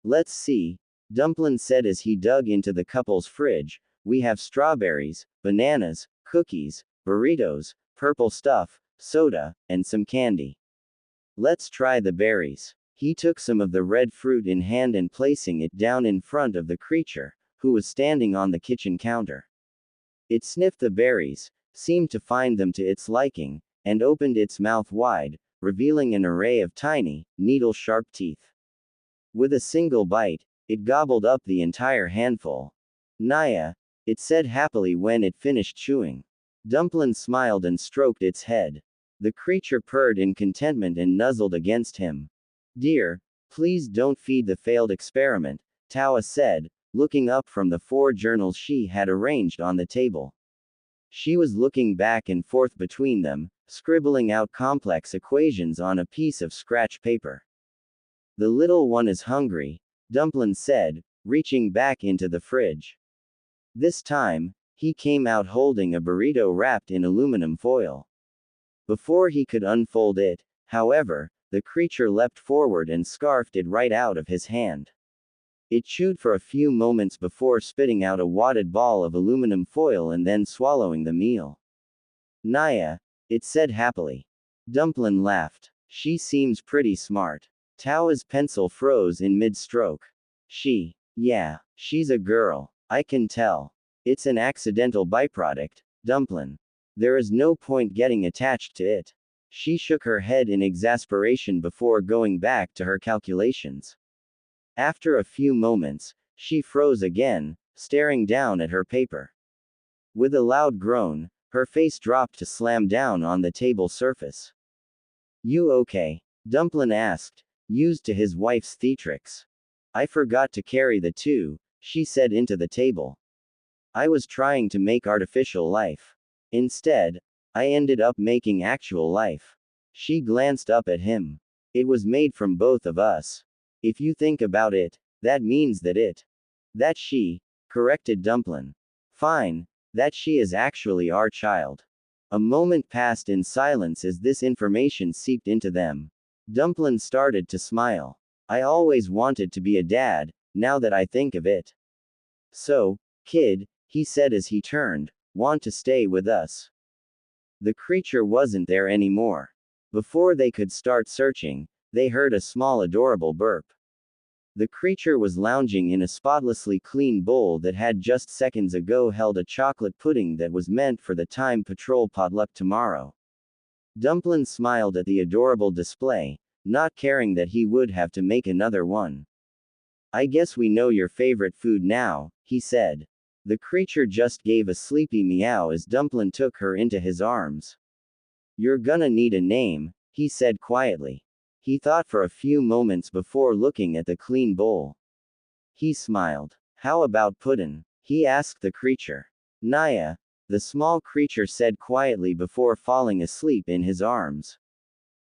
Let's see, Dumplin said as he dug into the couple's fridge. We have strawberries, bananas, cookies, burritos, purple stuff, soda, and some candy. Let's try the berries. He took some of the red fruit in hand and placing it down in front of the creature, who was standing on the kitchen counter. It sniffed the berries, seemed to find them to its liking, and opened its mouth wide, revealing an array of tiny, needle-sharp teeth. With a single bite, it gobbled up the entire handful. Naya, it said happily when it finished chewing. Dumplin smiled and stroked its head. The creature purred in contentment and nuzzled against him. Dear, please don't feed the failed experiment, Tawa said, looking up from the 4 journals she had arranged on the table. She was looking back and forth between them, scribbling out complex equations on a piece of scratch paper. The little one is hungry, Dumplin said, reaching back into the fridge. This time, he came out holding a burrito wrapped in aluminum foil. Before he could unfold it, however, the creature leapt forward and scarfed it right out of his hand. It chewed for a few moments before spitting out a wadded ball of aluminum foil and then swallowing the meal. Naya, it said happily. Dumplin laughed. She seems pretty smart. Tawa's pencil froze in mid-stroke. Yeah, she's a girl. I can tell. It's an accidental byproduct, Dumplin. There is no point getting attached to it. She shook her head in exasperation before going back to her calculations. After a few moments, she froze again, staring down at her paper. With a loud groan, her face dropped to slam down on the table surface. You okay? Dumplin asked, used to his wife's theatrics. I forgot to carry the 2, she said into the table. I was trying to make artificial life. Instead, I ended up making actual life. She glanced up at him. It was made from both of us. If you think about it, that means that she, corrected Dumplin. Fine, that she is actually our child. A moment passed in silence as this information seeped into them. Dumplin started to smile. I always wanted to be a dad, now that I think of it. So, kid, he said as he turned, want to stay with us? The creature wasn't there anymore. Before they could start searching, they heard a small adorable burp. The creature was lounging in a spotlessly clean bowl that had just seconds ago held a chocolate pudding that was meant for the Time Patrol potluck tomorrow. Dumplin smiled at the adorable display, not caring that he would have to make another one. I guess we know your favorite food now, he said. The creature just gave a sleepy meow as Dumplin took her into his arms. You're gonna need a name, he said quietly. He thought for a few moments before looking at the clean bowl. He smiled. How about Puddin'? He asked the creature. Naya, the small creature said quietly before falling asleep in his arms.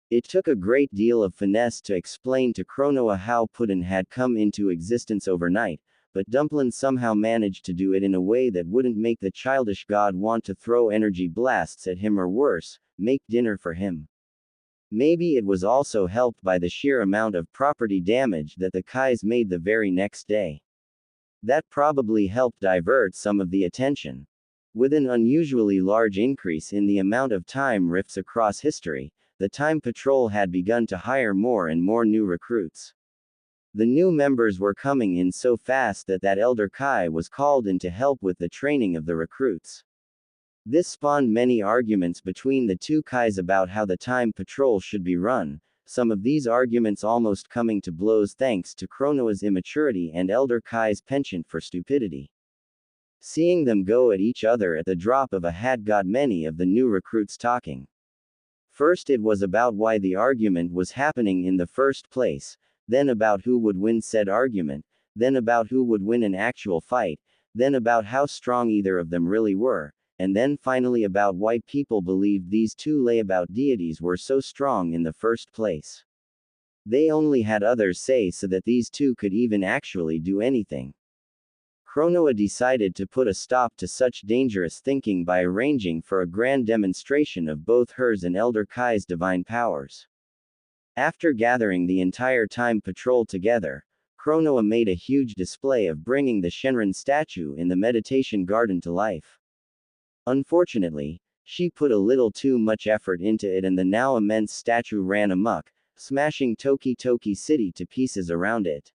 It took a great deal of finesse to explain to Cronoa how Puddin' had come into existence overnight, but Dumplin somehow managed to do it in a way that wouldn't make the childish god want to throw energy blasts at him or worse, make dinner for him. Maybe it was also helped by the sheer amount of property damage that the Kais made the very next day. That probably helped divert some of the attention. With an unusually large increase in the amount of time rifts across history, the Time Patrol had begun to hire more and more new recruits. The new members were coming in so fast that Elder Kai was called in to help with the training of the recruits. This spawned many arguments between the two Kais about how the Time Patrol should be run, some of these arguments almost coming to blows thanks to Chronoa's immaturity and Elder Kai's penchant for stupidity. Seeing them go at each other at the drop of a hat got many of the new recruits talking. First it was about why the argument was happening in the first place, then about who would win said argument, then about who would win an actual fight, then about how strong either of them really were, and then finally about why people believed these two layabout deities were so strong in the first place. They only had others say so that these two could even actually do anything. Chronoa decided to put a stop to such dangerous thinking by arranging for a grand demonstration of both hers and Elder Kai's divine powers. After gathering the entire Time Patrol together, Chronoa made a huge display of bringing the Shenron statue in the meditation garden to life. Unfortunately, she put a little too much effort into it and the now immense statue ran amok, smashing Toki Toki City to pieces around it.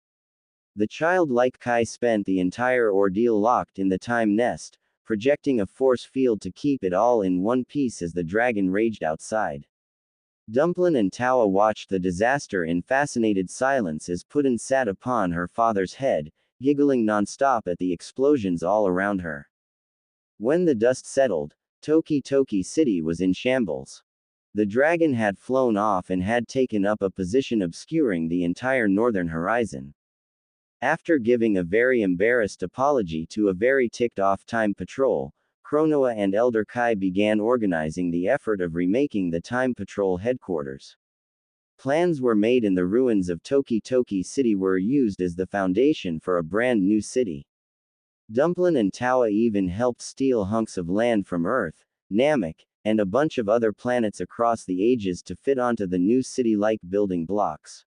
The childlike Kai spent the entire ordeal locked in the time nest, projecting a force field to keep it all in one piece as the dragon raged outside. Dumplin and Tawa watched the disaster in fascinated silence as Puddin sat upon her father's head, giggling nonstop at the explosions all around her. When the dust settled, Toki Toki City was in shambles. The dragon had flown off and had taken up a position obscuring the entire northern horizon. After giving a very embarrassed apology to a very ticked-off Time Patrol, Chronoa and Elder Kai began organizing the effort of remaking the Time Patrol headquarters. Plans were made and the ruins of Toki Toki City were used as the foundation for a brand new city. Dumplin and Tawa even helped steal hunks of land from Earth, Namek, and a bunch of other planets across the ages to fit onto the new city-like building blocks.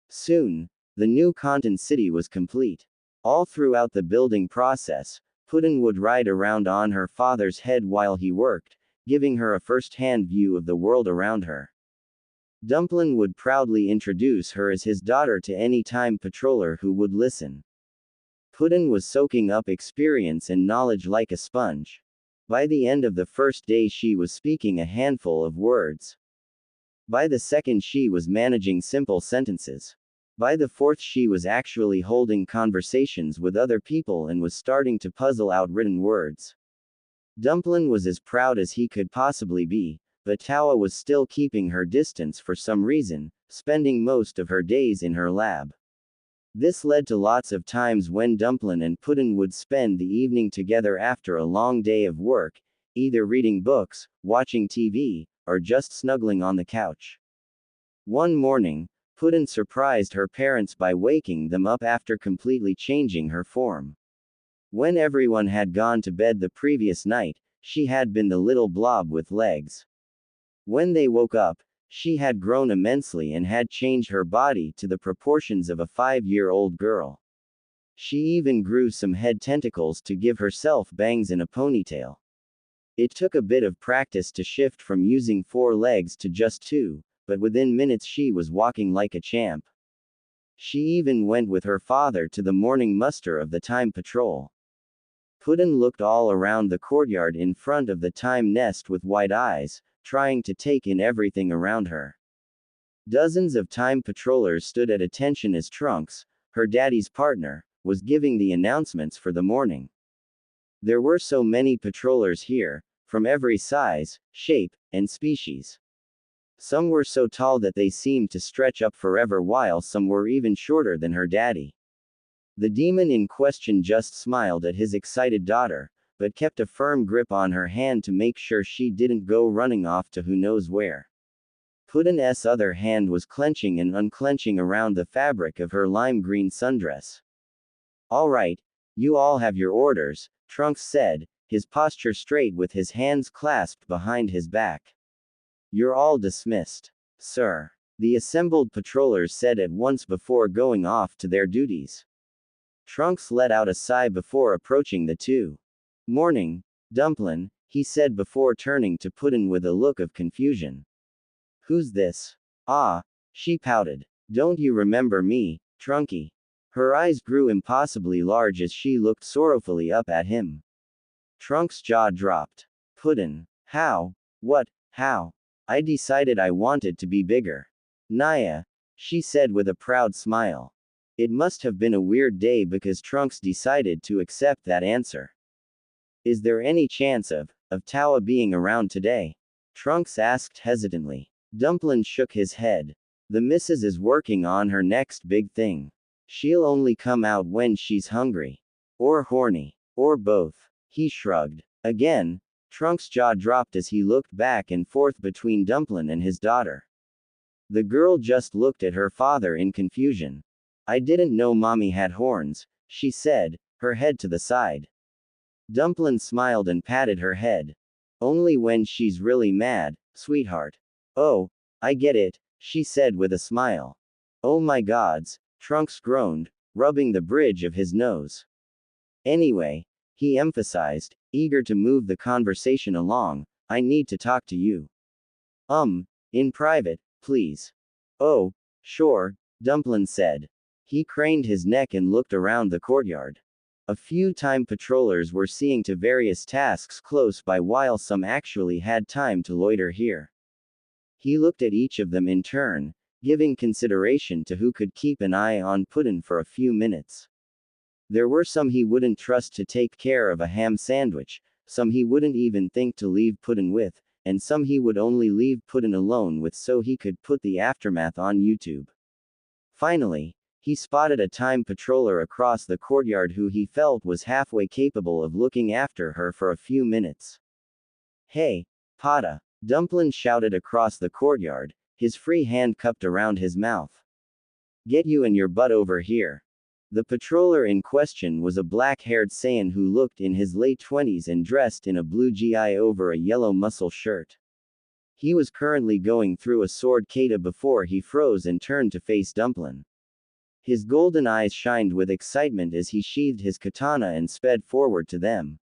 Soon, the new Kanton city was complete. All throughout the building process, Puddin would ride around on her father's head while he worked, giving her a first-hand view of the world around her. Dumplin would proudly introduce her as his daughter to any Time Patroller who would listen. Puddin was soaking up experience and knowledge like a sponge. By the end of the first day she was speaking a handful of words. By the second she was managing simple sentences. By the fourth she was actually holding conversations with other people and was starting to puzzle out written words. Dumplin was as proud as he could possibly be, but Tawa was still keeping her distance for some reason, spending most of her days in her lab. This led to lots of times when Dumplin and Puddin would spend the evening together after a long day of work, either reading books, watching TV, or just snuggling on the couch. One morning, Puddin surprised her parents by waking them up after completely changing her form. When everyone had gone to bed the previous night, she had been the little blob with legs. When they woke up, she had grown immensely and had changed her body to the proportions of a 5-year-old girl. She even grew some head tentacles to give herself bangs and a ponytail. It took a bit of practice to shift from using 4 legs to just 2, but within minutes she was walking like a champ. She even went with her father to the morning muster of the Time Patrol. Puddin looked all around the courtyard in front of the time nest with wide eyes, trying to take in everything around her. Dozens of Time Patrollers stood at attention as Trunks, her daddy's partner, was giving the announcements for the morning. There were so many patrollers here, from every size, shape, and species. Some were so tall that they seemed to stretch up forever while some were even shorter than her daddy. The demon in question just smiled at his excited daughter, but kept a firm grip on her hand to make sure she didn't go running off to who knows where. Puddin's other hand was clenching and unclenching around the fabric of her lime green sundress. "All right, you all have your orders," Trunks said, his posture straight with his hands clasped behind his back. "You're all dismissed." Sir. The assembled patrollers said at once before going off to their duties. Trunks let out a sigh before approaching the two. Morning, Dumplin', he said before turning to Puddin' with a look of confusion. Who's this? Ah, she pouted. Don't you remember me, Trunky? Her eyes grew impossibly large as she looked sorrowfully up at him. Trunks' jaw dropped. Puddin', how? What, how? I decided I wanted to be bigger. Naya, she said with a proud smile. It must have been a weird day because Trunks decided to accept that answer. Is there any chance of Tawa being around today? Trunks asked hesitantly. Dumplin' shook his head. The missus is working on her next big thing. She'll only come out when she's hungry. Or horny. Or both. He shrugged. Again, Trunks' jaw dropped as he looked back and forth between Dumplin' and his daughter. The girl just looked at her father in confusion. I didn't know mommy had horns, she said, her head to the side. Dumplin' smiled and patted her head. Only when she's really mad, sweetheart. Oh, I get it, she said with a smile. Oh my gods, Trunks groaned, rubbing the bridge of his nose. Anyway, he emphasized, eager to move the conversation along, I need to talk to you. In private, please. Oh, sure, Dumplin' said. He craned his neck and looked around the courtyard. A few time patrollers were seeing to various tasks close by while some actually had time to loiter here. He looked at each of them in turn, giving consideration to who could keep an eye on Puddin' for a few minutes. There were some he wouldn't trust to take care of a ham sandwich, some he wouldn't even think to leave Puddin' with, and some he would only leave Puddin' alone with so he could put the aftermath on YouTube. Finally, he spotted a time patroller across the courtyard who he felt was halfway capable of looking after her for a few minutes. Hey, Pata, Dumplin' shouted across the courtyard, his free hand cupped around his mouth. Get you and your butt over here. The patroller in question was a black-haired Saiyan who looked in his late 20s and dressed in a blue gi over a yellow muscle shirt. He was currently going through a sword kata before he froze and turned to face Dumplin'. His golden eyes shined with excitement as he sheathed his katana and sped forward to them.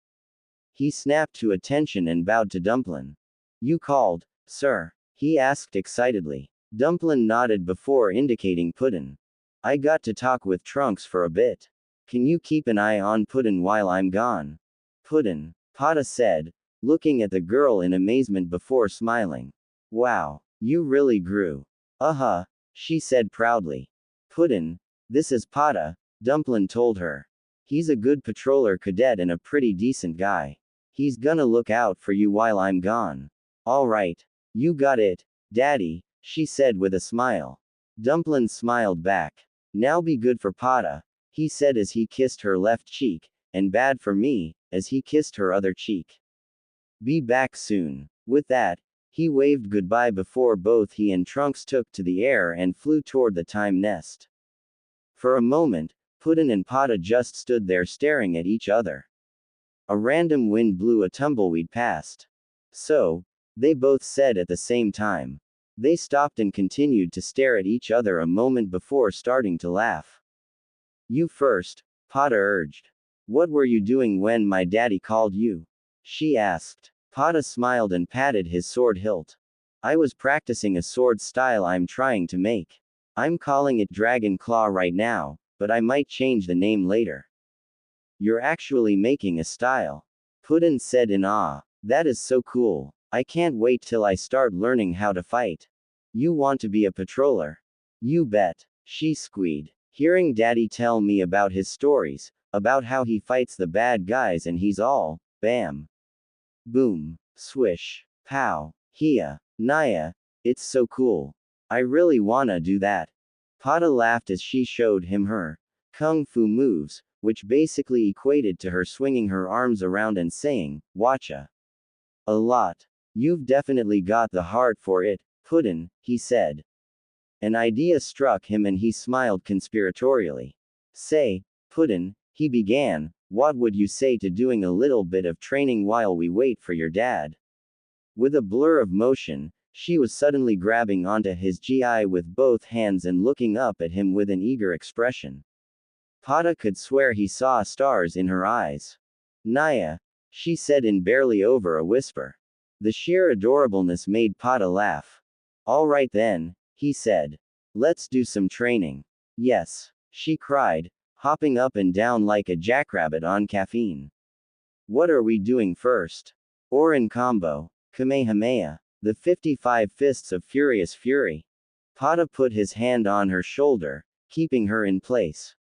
He snapped to attention and bowed to Dumplin'. You called, sir? He asked excitedly. Dumplin' nodded before indicating Puddin'. I got to talk with Trunks for a bit. Can you keep an eye on Puddin' while I'm gone? Puddin', Pata said, looking at the girl in amazement before smiling. Wow, you really grew. She said proudly. Puddin', this is Pata, Dumplin' told her. He's a good patroller cadet and a pretty decent guy. He's gonna look out for you while I'm gone. Alright. You got it, Daddy, she said with a smile. Dumplin' smiled back. Now be good for Pata, he said as he kissed her left cheek, and bad for me, as he kissed her other cheek. Be back soon. With that, he waved goodbye before both he and Trunks took to the air and flew toward the time nest. For a moment, Puddin' and Pata just stood there staring at each other. A random wind blew a tumbleweed past. So, they both said at the same time. They stopped and continued to stare at each other a moment before starting to laugh. You first, Pata urged. What were you doing when my daddy called you? She asked. Pata smiled and patted his sword hilt. I was practicing a sword style I'm trying to make. I'm calling it Dragon Claw right now, but I might change the name later. You're actually making a style. Puddin' said in awe. That is so cool. I can't wait till I start learning how to fight. You want to be a patroller? You bet. She squeaked. Hearing Daddy tell me about his stories, about how he fights the bad guys and he's all, bam. Boom. Swish. Pow. Hia. Naya. It's so cool. I really wanna do that. Pata laughed as she showed him her kung fu moves, which basically equated to her swinging her arms around and saying, Watcha. A lot. You've definitely got the heart for it, Puddin', he said. An idea struck him and he smiled conspiratorially. Say, Puddin', he began, what would you say to doing a little bit of training while we wait for your dad? With a blur of motion, She was suddenly grabbing onto his GI with both hands and looking up at him with an eager expression. Pada could swear he saw stars in her eyes. Naya, she said in barely over a whisper. The sheer adorableness made Pada laugh. All right then, he said. Let's do some training. Yes, she cried, hopping up and down like a jackrabbit on caffeine. What are we doing first? Orin combo. Kamehameha. The 55 fists of furious fury. Pada put his hand on her shoulder, keeping her in place.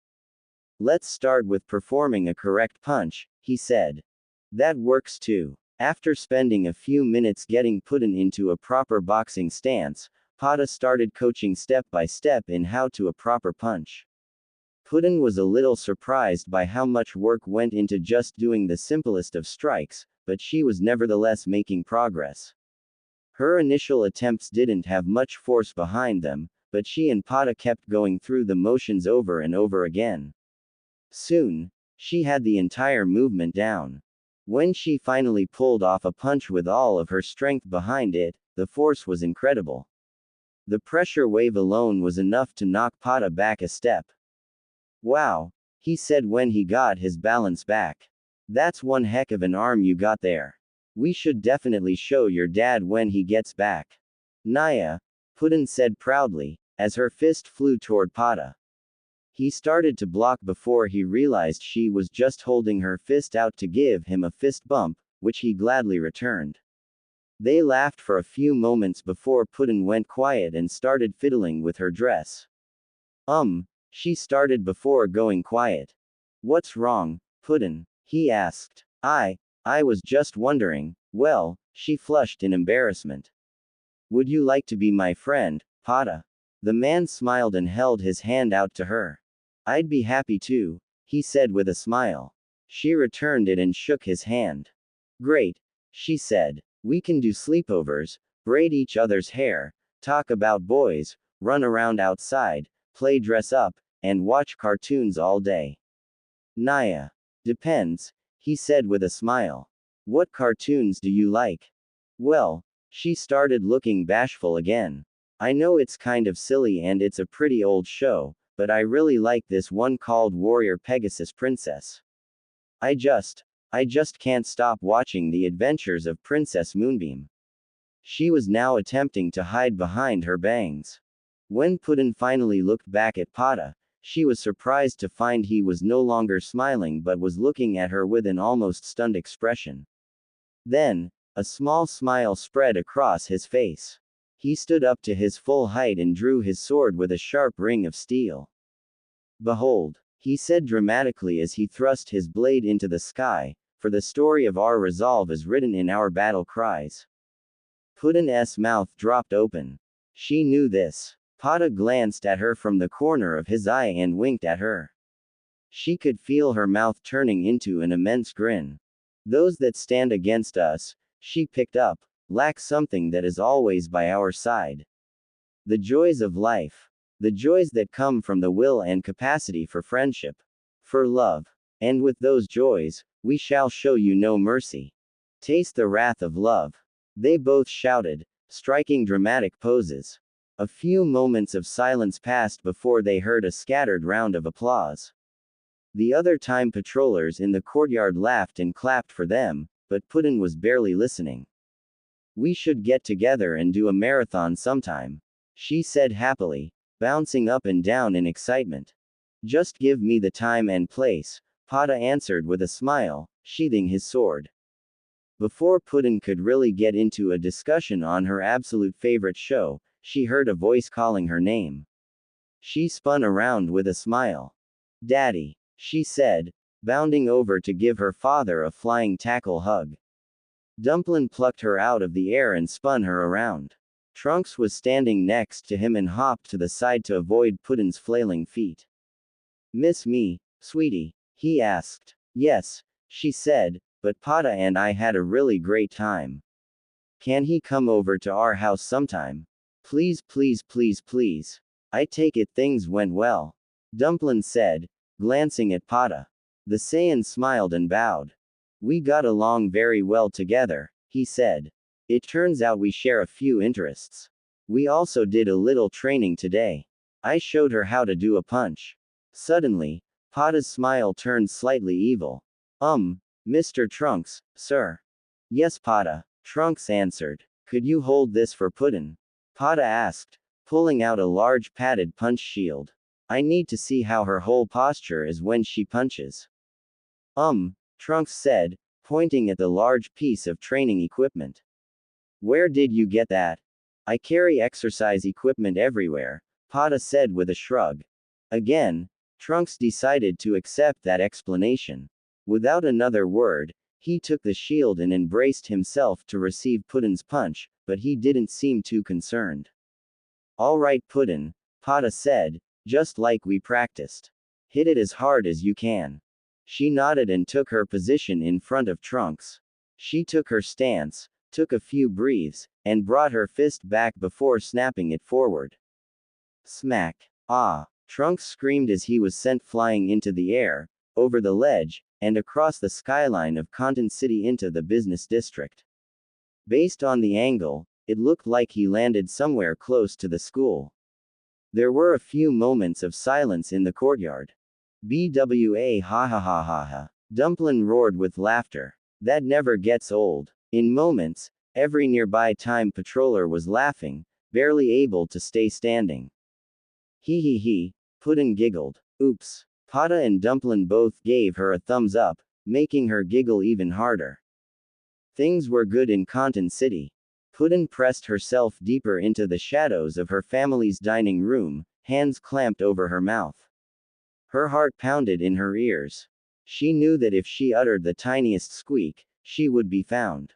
Let's start with performing a correct punch, he said. That works too. After spending a few minutes getting Puddin into a proper boxing stance, Pada started coaching step by step in how to a proper punch. Puddin was a little surprised by how much work went into just doing the simplest of strikes, but she was nevertheless making progress. Her initial attempts didn't have much force behind them, but she and Pada kept going through the motions over and over again. Soon, she had the entire movement down. When she finally pulled off a punch with all of her strength behind it, the force was incredible. The pressure wave alone was enough to knock Pada back a step. Wow, he said when he got his balance back. That's one heck of an arm you got there. We should definitely show your dad when he gets back. Naya, Puddin said proudly, as her fist flew toward Pada. He started to block before he realized she was just holding her fist out to give him a fist bump, which he gladly returned. They laughed for a few moments before Puddin went quiet and started fiddling with her dress. She started before going quiet. What's wrong, Puddin? He asked. I was just wondering. Well, she flushed in embarrassment. Would you like to be my friend, Pada? The man smiled and held his hand out to her. I'd be happy to, he said with a smile. She returned it and shook his hand. Great, she said. We can do sleepovers, braid each other's hair, talk about boys, run around outside, play dress up, and watch cartoons all day. Naya. Depends, he said with a smile. What cartoons do you like? Well, she started looking bashful again. I know it's kind of silly and it's a pretty old show, but I really like this one called Warrior Pegasus Princess. I just can't stop watching the adventures of Princess Moonbeam. She was now attempting to hide behind her bangs. When Puddin finally looked back at Pada, she was surprised to find he was no longer smiling but was looking at her with an almost stunned expression. Then, a small smile spread across his face. He stood up to his full height and drew his sword with a sharp ring of steel. Behold, he said dramatically as he thrust his blade into the sky, for the story of our resolve is written in our battle cries. Puddin's mouth dropped open. She knew this. Pada glanced at her from the corner of his eye and winked at her. She could feel her mouth turning into an immense grin. Those that stand against us, she picked up, lack something that is always by our side. The joys of life. The joys that come from the will and capacity for friendship. For love. And with those joys, we shall show you no mercy. Taste the wrath of love. They both shouted, striking dramatic poses. A few moments of silence passed before they heard a scattered round of applause. The other time patrollers in the courtyard laughed and clapped for them, but Puddin was barely listening. We should get together and do a marathon sometime, she said happily, bouncing up and down in excitement. Just give me the time and place, Pada answered with a smile, sheathing his sword. Before Puddin could really get into a discussion on her absolute favorite show, she heard a voice calling her name. She spun around with a smile. Daddy, she said, bounding over to give her father a flying tackle hug. Dumplin plucked her out of the air and spun her around. Trunks was standing next to him and hopped to the side to avoid Puddin's flailing feet. Miss me, sweetie? He asked. Yes, she said, but Pada and I had a really great time. Can he come over to our house sometime? Please, please, please, please. I take it things went well. Dumplin said, glancing at Pada. The Saiyan smiled and bowed. We got along very well together, he said. It turns out we share a few interests. We also did a little training today. I showed her how to do a punch. Suddenly, Pata's smile turned slightly evil. Mr. Trunks, sir. Yes, Pata, Trunks answered. Could you hold this for Puddin'? Pata asked, pulling out a large padded punch shield. I need to see how her whole posture is when she punches. Trunks said, pointing at the large piece of training equipment. Where did you get that? I carry exercise equipment everywhere, Pata said with a shrug. Again, Trunks decided to accept that explanation. Without another word, he took the shield and embraced himself to receive Puddin's punch, but he didn't seem too concerned. All right, Puddin, Pata said, just like we practiced. Hit it as hard as you can. She nodded and took her position in front of Trunks. She took her stance, took a few breaths, and brought her fist back before snapping it forward. Smack. Ah! Trunks screamed as he was sent flying into the air, over the ledge, and across the skyline of Conton City into the business district. Based on the angle, it looked like he landed somewhere close to the school. There were a few moments of silence in the courtyard. BWA ha ha ha ha ha. Dumplin roared with laughter. That never gets old. In moments, every nearby time patroller was laughing, barely able to stay standing. He he he, Puddin giggled. Oops. Pata and Dumplin both gave her a thumbs up, making her giggle even harder. Things were good in Conton City. Puddin pressed herself deeper into the shadows of her family's dining room, hands clamped over her mouth. Her heart pounded in her ears. She knew that if she uttered the tiniest squeak, she would be found.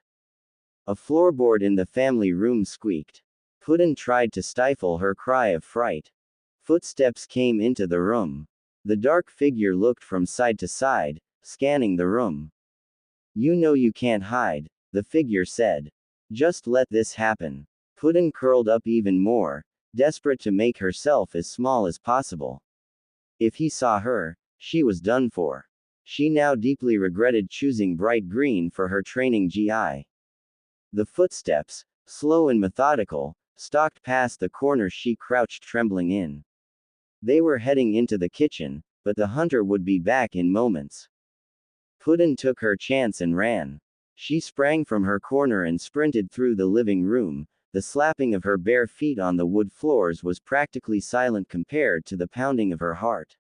A floorboard in the family room squeaked. Puddin tried to stifle her cry of fright. Footsteps came into the room. The dark figure looked from side to side, scanning the room. You know you can't hide, the figure said. Just let this happen. Puddin curled up even more, desperate to make herself as small as possible. If he saw her, she was done for. She now deeply regretted choosing bright green for her training GI. The footsteps, slow and methodical, stalked past the corner she crouched trembling in. They were heading into the kitchen, but the hunter would be back in moments. Puddin took her chance and ran. She sprang from her corner and sprinted through the living room. The slapping of her bare feet on the wood floors was practically silent compared to the pounding of her heart.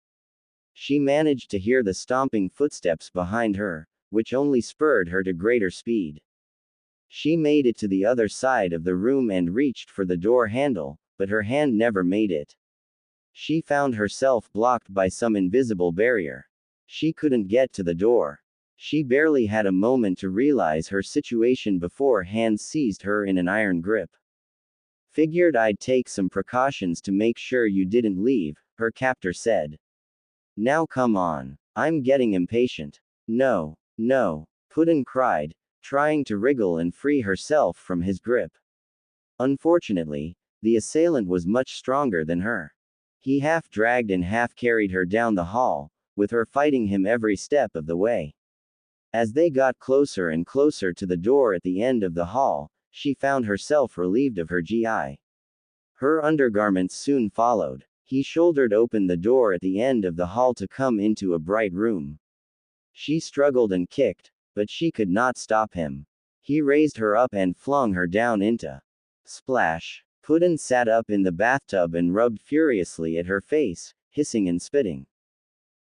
She managed to hear the stomping footsteps behind her, which only spurred her to greater speed. She made it to the other side of the room and reached for the door handle, but her hand never made it. She found herself blocked by some invisible barrier. She couldn't get to the door. She barely had a moment to realize her situation before hands seized her in an iron grip. Figured I'd take some precautions to make sure you didn't leave, her captor said. Now come on. I'm getting impatient. No, no, Puddin cried, trying to wriggle and free herself from his grip. Unfortunately, the assailant was much stronger than her. He half dragged and half carried her down the hall, with her fighting him every step of the way. As they got closer and closer to the door at the end of the hall, she found herself relieved of her GI. Her undergarments soon followed. He shouldered open the door at the end of the hall to come into a bright room. She struggled and kicked, but she could not stop him. He raised her up and flung her down into. Splash. Puddin sat up in the bathtub and rubbed furiously at her face, hissing and spitting.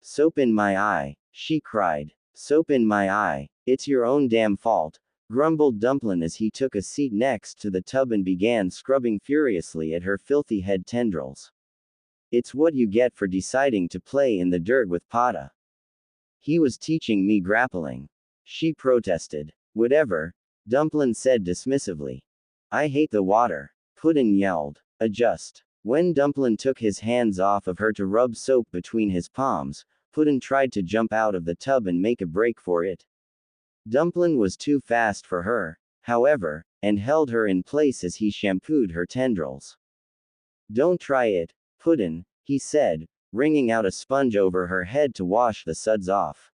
Soap in my eye, she cried. Soap in my eye, it's your own damn fault, grumbled Dumplin as he took a seat next to the tub and began scrubbing furiously at her filthy head tendrils. It's what you get for deciding to play in the dirt with Pata. He was teaching me grappling. She protested. Whatever, Dumplin said dismissively. I hate the water, Puddin yelled. Adjust. When Dumplin took his hands off of her to rub soap between his palms, Puddin tried to jump out of the tub and make a break for it. Dumplin was too fast for her, however, and held her in place as he shampooed her tendrils. Don't try it, Puddin, he said, wringing out a sponge over her head to wash the suds off.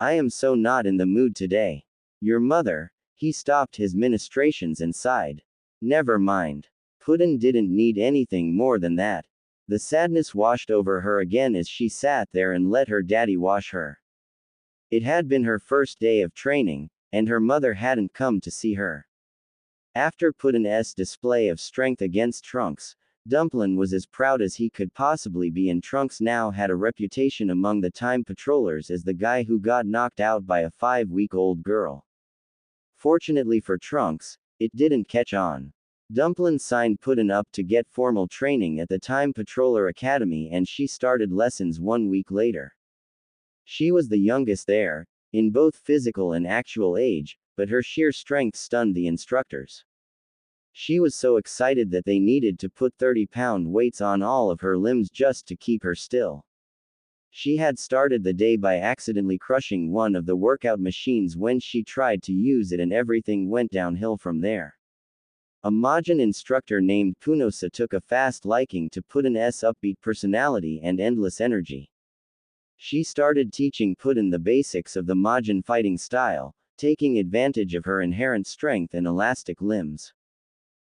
I am so not in the mood today. Your mother, He stopped his ministrations and sighed. Never mind. Puddin didn't need anything more than that. The sadness washed over her again as she sat there and let her daddy wash her. It had been her first day of training, and her mother hadn't come to see her. After Puddin's display of strength against Thankx, Dumplin was as proud as he could possibly be, and Thankx now had a reputation among the time patrollers as the guy who got knocked out by a 5-week-old girl. Fortunately for Thankx, it didn't catch on. Dumplin signed Puddin up to get formal training at the Time Patroller Academy, and she started lessons 1 week later. She was the youngest there, in both physical and actual age, but her sheer strength stunned the instructors. She was so excited that they needed to put 30-pound weights on all of her limbs just to keep her still. She had started the day by accidentally crushing one of the workout machines when she tried to use it, and everything went downhill from there. A Majin instructor named Punosa took a fast liking to Puddin's upbeat personality and endless energy. She started teaching Puddin the basics of the Majin fighting style, taking advantage of her inherent strength and elastic limbs.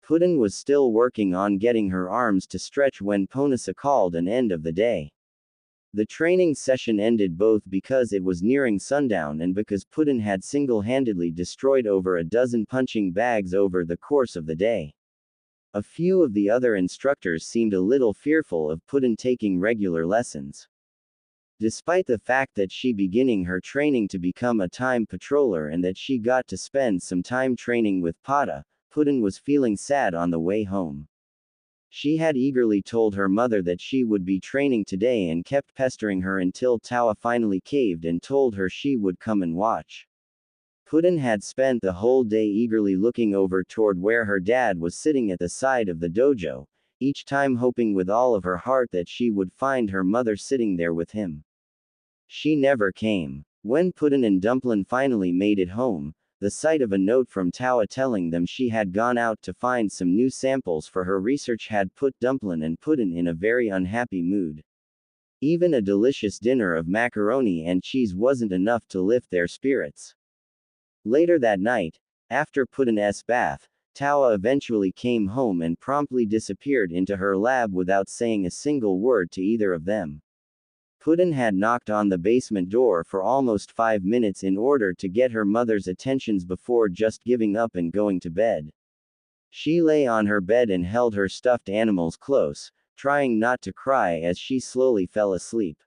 Puddin was still working on getting her arms to stretch when Punosa called an end of the day. The training session ended both because it was nearing sundown and because Puddin had single-handedly destroyed over a dozen punching bags over the course of the day. A few of the other instructors seemed a little fearful of Puddin taking regular lessons. Despite the fact that she beginning her training to become a time patroller and that she got to spend some time training with Pata, Puddin was feeling sad on the way home. She had eagerly told her mother that she would be training today and kept pestering her until Tawa finally caved and told her she would come and watch. Puddin had spent the whole day eagerly looking over toward where her dad was sitting at the side of the dojo, each time hoping with all of her heart that she would find her mother sitting there with him. She never came. When Puddin and Dumplin finally made it home, the sight of a note from Tawa telling them she had gone out to find some new samples for her research had put Dumplin and Puddin in a very unhappy mood. Even a delicious dinner of macaroni and cheese wasn't enough to lift their spirits. Later that night, after Puddin's bath, Tawa eventually came home and promptly disappeared into her lab without saying a single word to either of them. Puddin had knocked on the basement door for almost 5 minutes in order to get her mother's attentions before just giving up and going to bed. She lay on her bed and held her stuffed animals close, trying not to cry as she slowly fell asleep.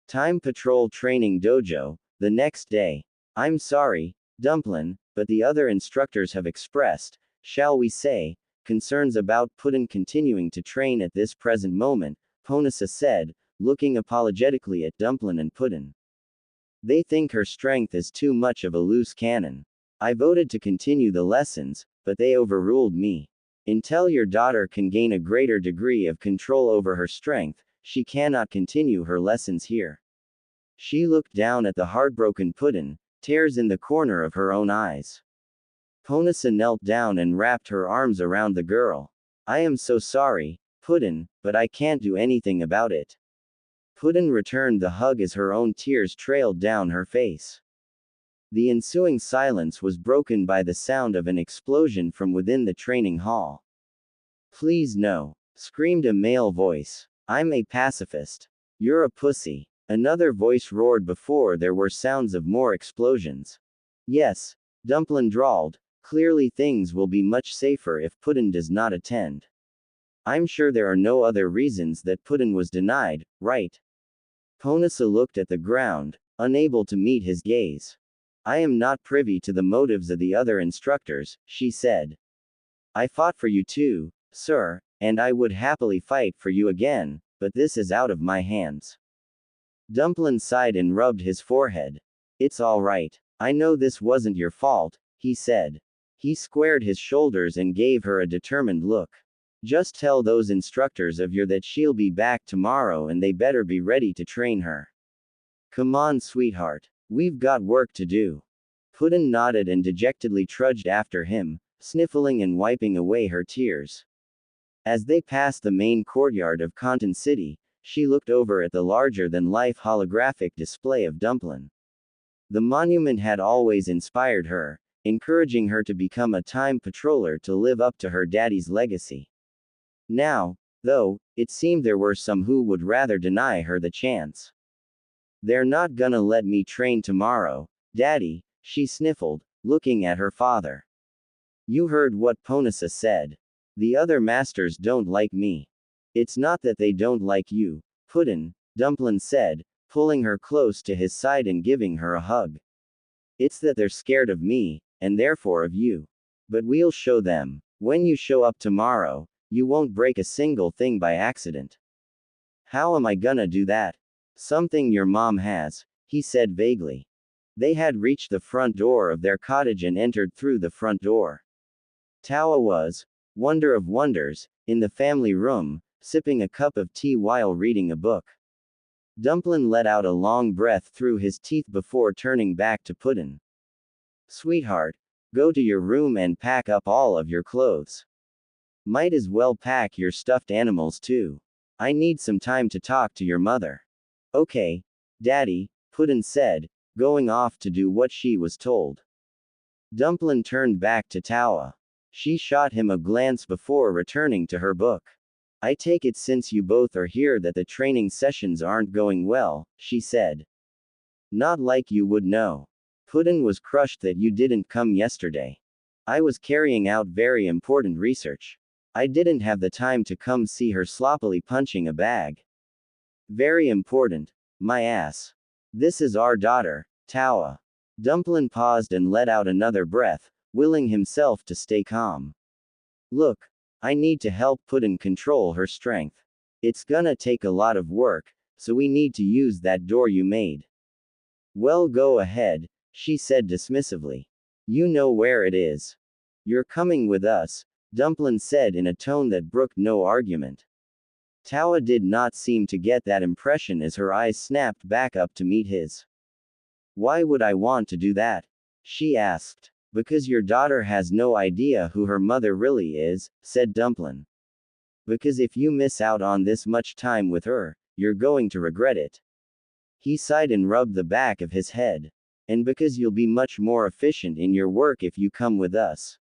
Time Patrol Training Dojo, the next day. I'm sorry, Dumplin, but the other instructors have expressed, shall we say, concerns about Puddin continuing to train at this present moment, Punosa said, looking apologetically at Dumplin and Puddin. They think her strength is too much of a loose cannon. I voted to continue the lessons, but they overruled me. Until your daughter can gain a greater degree of control over her strength, she cannot continue her lessons here. She looked down at the heartbroken Puddin, tears in the corner of her own eyes. Punosa knelt down and wrapped her arms around the girl. I am so sorry, Puddin, but I can't do anything about it. Puddin returned the hug as her own tears trailed down her face. The ensuing silence was broken by the sound of an explosion from within the training hall. Please no, screamed a male voice. I'm a pacifist. You're a pussy. Another voice roared before there were sounds of more explosions. Yes, Dumplin drawled, clearly things will be much safer if Puddin does not attend. I'm sure there are no other reasons that Puddin was denied, right? Punosa looked at the ground, unable to meet his gaze. I am not privy to the motives of the other instructors, she said. I fought for you too, sir, and I would happily fight for you again, but this is out of my hands. Dumplin sighed and rubbed his forehead. It's all right. I know this wasn't your fault, he said. He squared his shoulders and gave her a determined look. Just tell those instructors of yours that she'll be back tomorrow and they better be ready to train her. Come on, sweetheart. We've got work to do. Puddin nodded and dejectedly trudged after him, sniffling and wiping away her tears. As they passed the main courtyard of Canton City, she looked over at the larger-than-life holographic display of Dumplin. The monument had always inspired her, encouraging her to become a time patroller to live up to her daddy's legacy. Now, though, it seemed there were some who would rather deny her the chance. "They're not gonna let me train tomorrow, Daddy," she sniffled, looking at her father. "You heard what Ponasa said. The other masters don't like me." "It's not that they don't like you, Puddin'," Dumplin said, pulling her close to his side and giving her a hug. "It's that they're scared of me, and therefore of you. But we'll show them. When you show up tomorrow, you won't break a single thing by accident." "How am I gonna do that?" "Something your mom has," he said vaguely. They had reached the front door of their cottage and entered through the front door. Tawa was, wonder of wonders, in the family room, sipping a cup of tea while reading a book. Dumplin let out a long breath through his teeth before turning back to Puddin'. "Sweetheart, go to your room and pack up all of your clothes. Might as well pack your stuffed animals too. I need some time to talk to your mother." "Okay, Daddy," Puddin' said, going off to do what she was told. Dumplin turned back to Tawa. She shot him a glance before returning to her book. "I take it since you both are here that the training sessions aren't going well," she said. "Not like you would know. Puddin' was crushed that you didn't come yesterday. I was carrying out very important research. I didn't have the time to come see her sloppily punching a bag." "Very important, my ass. This is our daughter, Tawa." Dumplin paused and let out another breath, willing himself to stay calm. "Look, I need to help Puddin control her strength. It's gonna take a lot of work, so we need to use that door you made." "Well, go ahead," she said dismissively. "You know where it is." "You're coming with us," Dumplin said in a tone that brooked no argument. Tawa did not seem to get that impression as her eyes snapped back up to meet his. "Why would I want to do that?" she asked. "Because your daughter has no idea who her mother really is," said Dumplin. "Because if you miss out on this much time with her, you're going to regret it." He sighed and rubbed the back of his head. "And because you'll be much more efficient in your work if you come with us."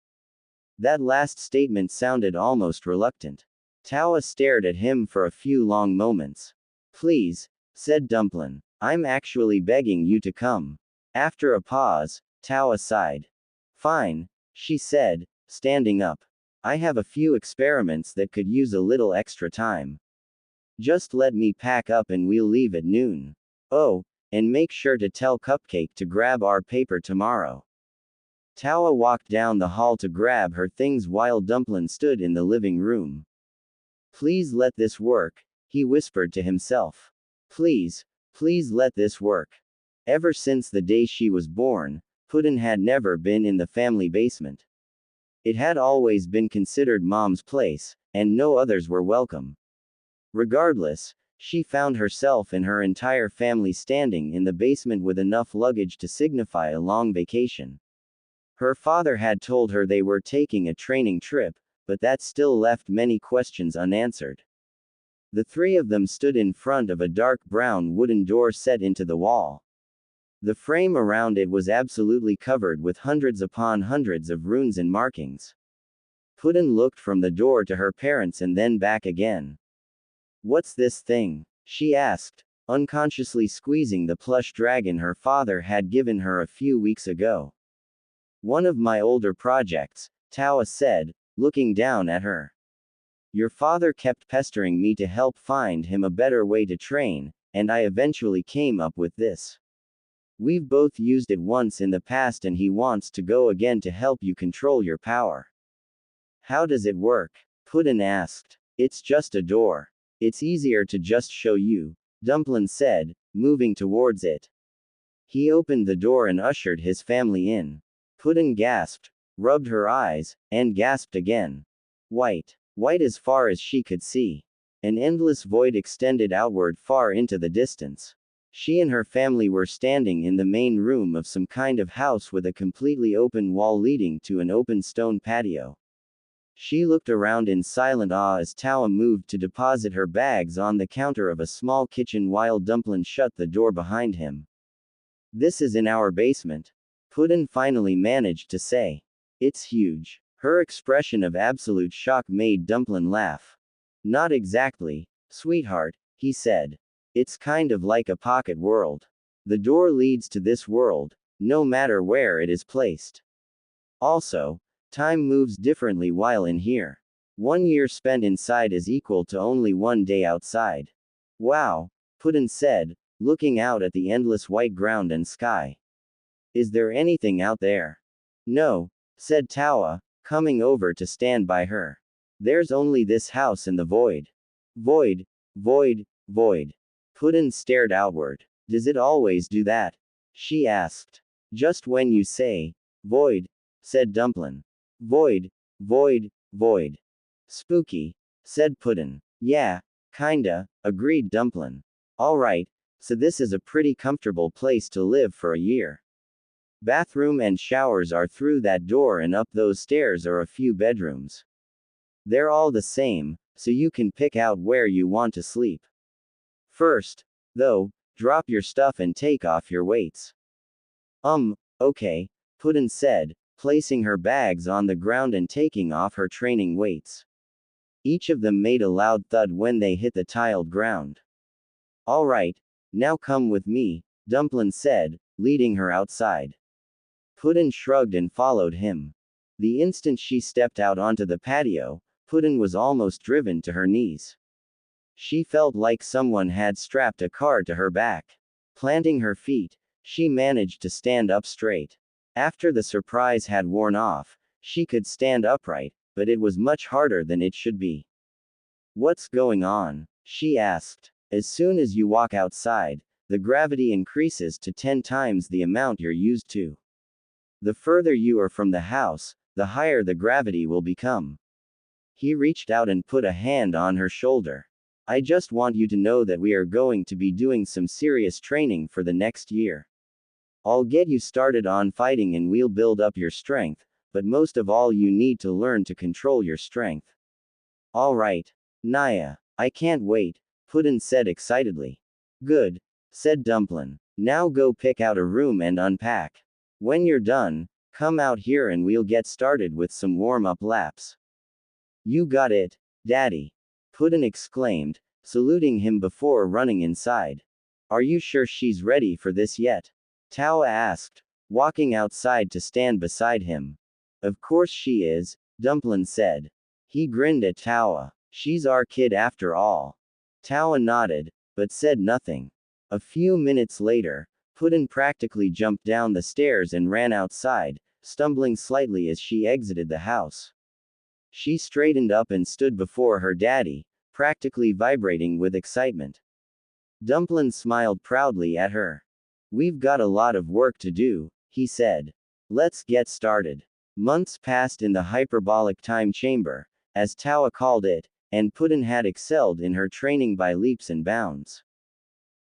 That last statement sounded almost reluctant. Tawa stared at him for a few long moments. "Please," said Dumplin. "I'm actually begging you to come." After a pause, Tawa sighed. "Fine," she said, standing up. "I have a few experiments that could use a little extra time. Just let me pack up and we'll leave at noon. Oh, and make sure to tell Cupcake to grab our paper tomorrow." Tawa walked down the hall to grab her things while Dumplin stood in the living room. "Please let this work," he whispered to himself. Please let this work." Ever since the day she was born, Puddin had never been in the family basement. It had always been considered Mom's place, and no others were welcome. Regardless, she found herself and her entire family standing in the basement with enough luggage to signify a long vacation. Her father had told her they were taking a training trip, but that still left many questions unanswered. The three of them stood in front of a dark brown wooden door set into the wall. The frame around it was absolutely covered with hundreds upon hundreds of runes and markings. Puddin looked from the door to her parents and then back again. "What's this thing?" she asked, unconsciously squeezing the plush dragon her father had given her a few weeks ago. "One of my older projects," Tawa said, looking down at her. "Your father kept pestering me to help find him a better way to train, and I eventually came up with this. We've both used it once in the past and he wants to go again to help you control your power." "How does it work?" Puddin asked. "It's just a door. It's easier to just show you," Dumplin said, moving towards it. He opened the door and ushered his family in. Puddin gasped, rubbed her eyes, and gasped again. White. White as far as she could see. An endless void extended outward far into the distance. She and her family were standing in the main room of some kind of house with a completely open wall leading to an open stone patio. She looked around in silent awe as Tawa moved to deposit her bags on the counter of a small kitchen while Dumplin shut the door behind him. "This is in our basement," Puddin finally managed to say. It's huge. Her expression of absolute shock made Dumplin laugh. Not exactly, sweetheart, he said. It's kind of like a pocket world. The door leads to this world, no matter where it is placed. Also, time moves differently while in here. 1 year spent inside is equal to only 1 day outside. Wow, Puddin said, looking out at the endless white ground and sky. Is there anything out there? No, said Tawa, coming over to stand by her. There's only this house and the void. Void, void, void. Puddin stared outward. Does it always do that? She asked. Just when you say, void, said Dumplin. Void, void, void. Spooky, said Puddin. Yeah, kinda, agreed Dumplin. Alright, so this is a pretty comfortable place to live for a year. Bathroom and showers are through that door, and up those stairs are a few bedrooms. They're all the same, so you can pick out where you want to sleep. First, though, drop your stuff and take off your weights. Okay, Puddin said, placing her bags on the ground and taking off her training weights. Each of them made a loud thud when they hit the tiled ground. Alright, now come with me, Dumplin said, leading her outside. Puddin shrugged and followed him. The instant she stepped out onto the patio, Puddin was almost driven to her knees. She felt like someone had strapped a car to her back. Planting her feet, she managed to stand up straight. After the surprise had worn off, she could stand upright, but it was much harder than it should be. What's going on? She asked. As soon as you walk outside, the gravity increases to 10 times the amount you're used to. The further you are from the house, the higher the gravity will become. He reached out and put a hand on her shoulder. I just want you to know that we are going to be doing some serious training for the next year. I'll get you started on fighting and we'll build up your strength, but most of all you need to learn to control your strength. Alright, Naya, I can't wait, Puddin said excitedly. Good, said Dumplin. Now go pick out a room and unpack. When you're done, come out here and we'll get started with some warm-up laps. You got it, Daddy, Puddin exclaimed, saluting him before running inside. Are you sure she's ready for this yet? Tawa asked, walking outside to stand beside him. Of course she is, Dumplin said. He grinned at Tawa. She's our kid after all. Tawa nodded, but said nothing. A few minutes later, Puddin practically jumped down the stairs and ran outside, stumbling slightly as she exited the house. She straightened up and stood before her daddy, practically vibrating with excitement. Dumplin smiled proudly at her. We've got a lot of work to do, he said. Let's get started. Months passed in the hyperbolic time chamber, as Tawa called it, and Puddin had excelled in her training by leaps and bounds.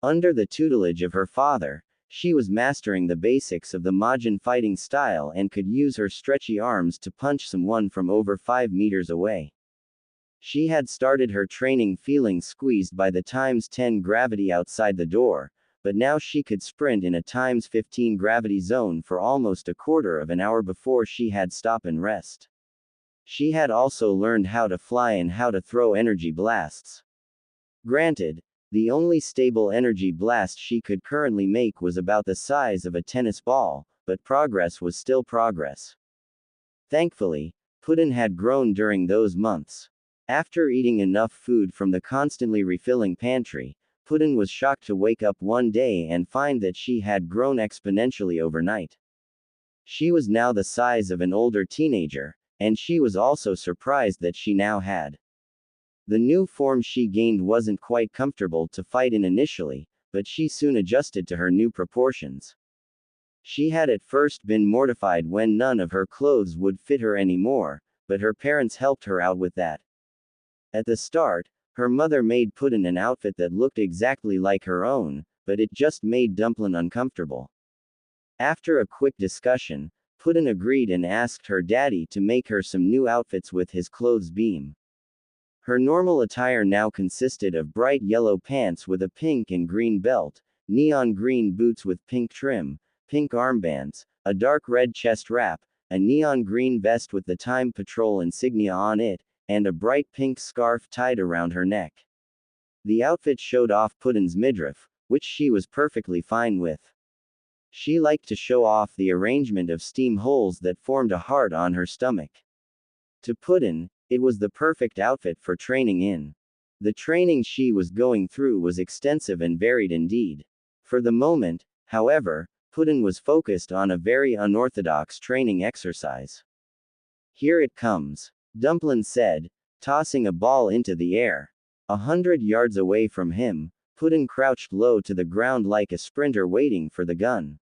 Under the tutelage of her father, she was mastering the basics of the Majin fighting style and could use her stretchy arms to punch someone from over 5 meters away. She had started her training feeling squeezed by the ×10 gravity outside the door, but now she could sprint in a ×15 gravity zone for almost a quarter of an hour before she had stop and rest. She had also learned how to fly and how to throw energy blasts. Granted, the only stable energy blast she could currently make was about the size of a tennis ball, but progress was still progress. Thankfully, Puddin had grown during those months. After eating enough food from the constantly refilling pantry, Puddin was shocked to wake up one day and find that she had grown exponentially overnight. She was now the size of an older teenager, and she was also surprised that she now had. The new form she gained wasn't quite comfortable to fight in initially, but she soon adjusted to her new proportions. She had at first been mortified when none of her clothes would fit her anymore, but her parents helped her out with that. At the start, her mother made Puddin an outfit that looked exactly like her own, but it just made Dumplin uncomfortable. After a quick discussion, Puddin agreed and asked her daddy to make her some new outfits with his clothes beam. Her normal attire now consisted of bright yellow pants with a pink and green belt, neon green boots with pink trim, pink armbands, a dark red chest wrap, a neon green vest with the Time Patrol insignia on it, and a bright pink scarf tied around her neck. The outfit showed off Puddin's midriff, which she was perfectly fine with. She liked to show off the arrangement of steam holes that formed a heart on her stomach. To Puddin, it was the perfect outfit for training in. The training she was going through was extensive and varied indeed. For the moment, however, Puddin was focused on a very unorthodox training exercise. Here it comes, Dumplin said, tossing a ball into the air. 100 yards away from him, Puddin crouched low to the ground like a sprinter waiting for the gun.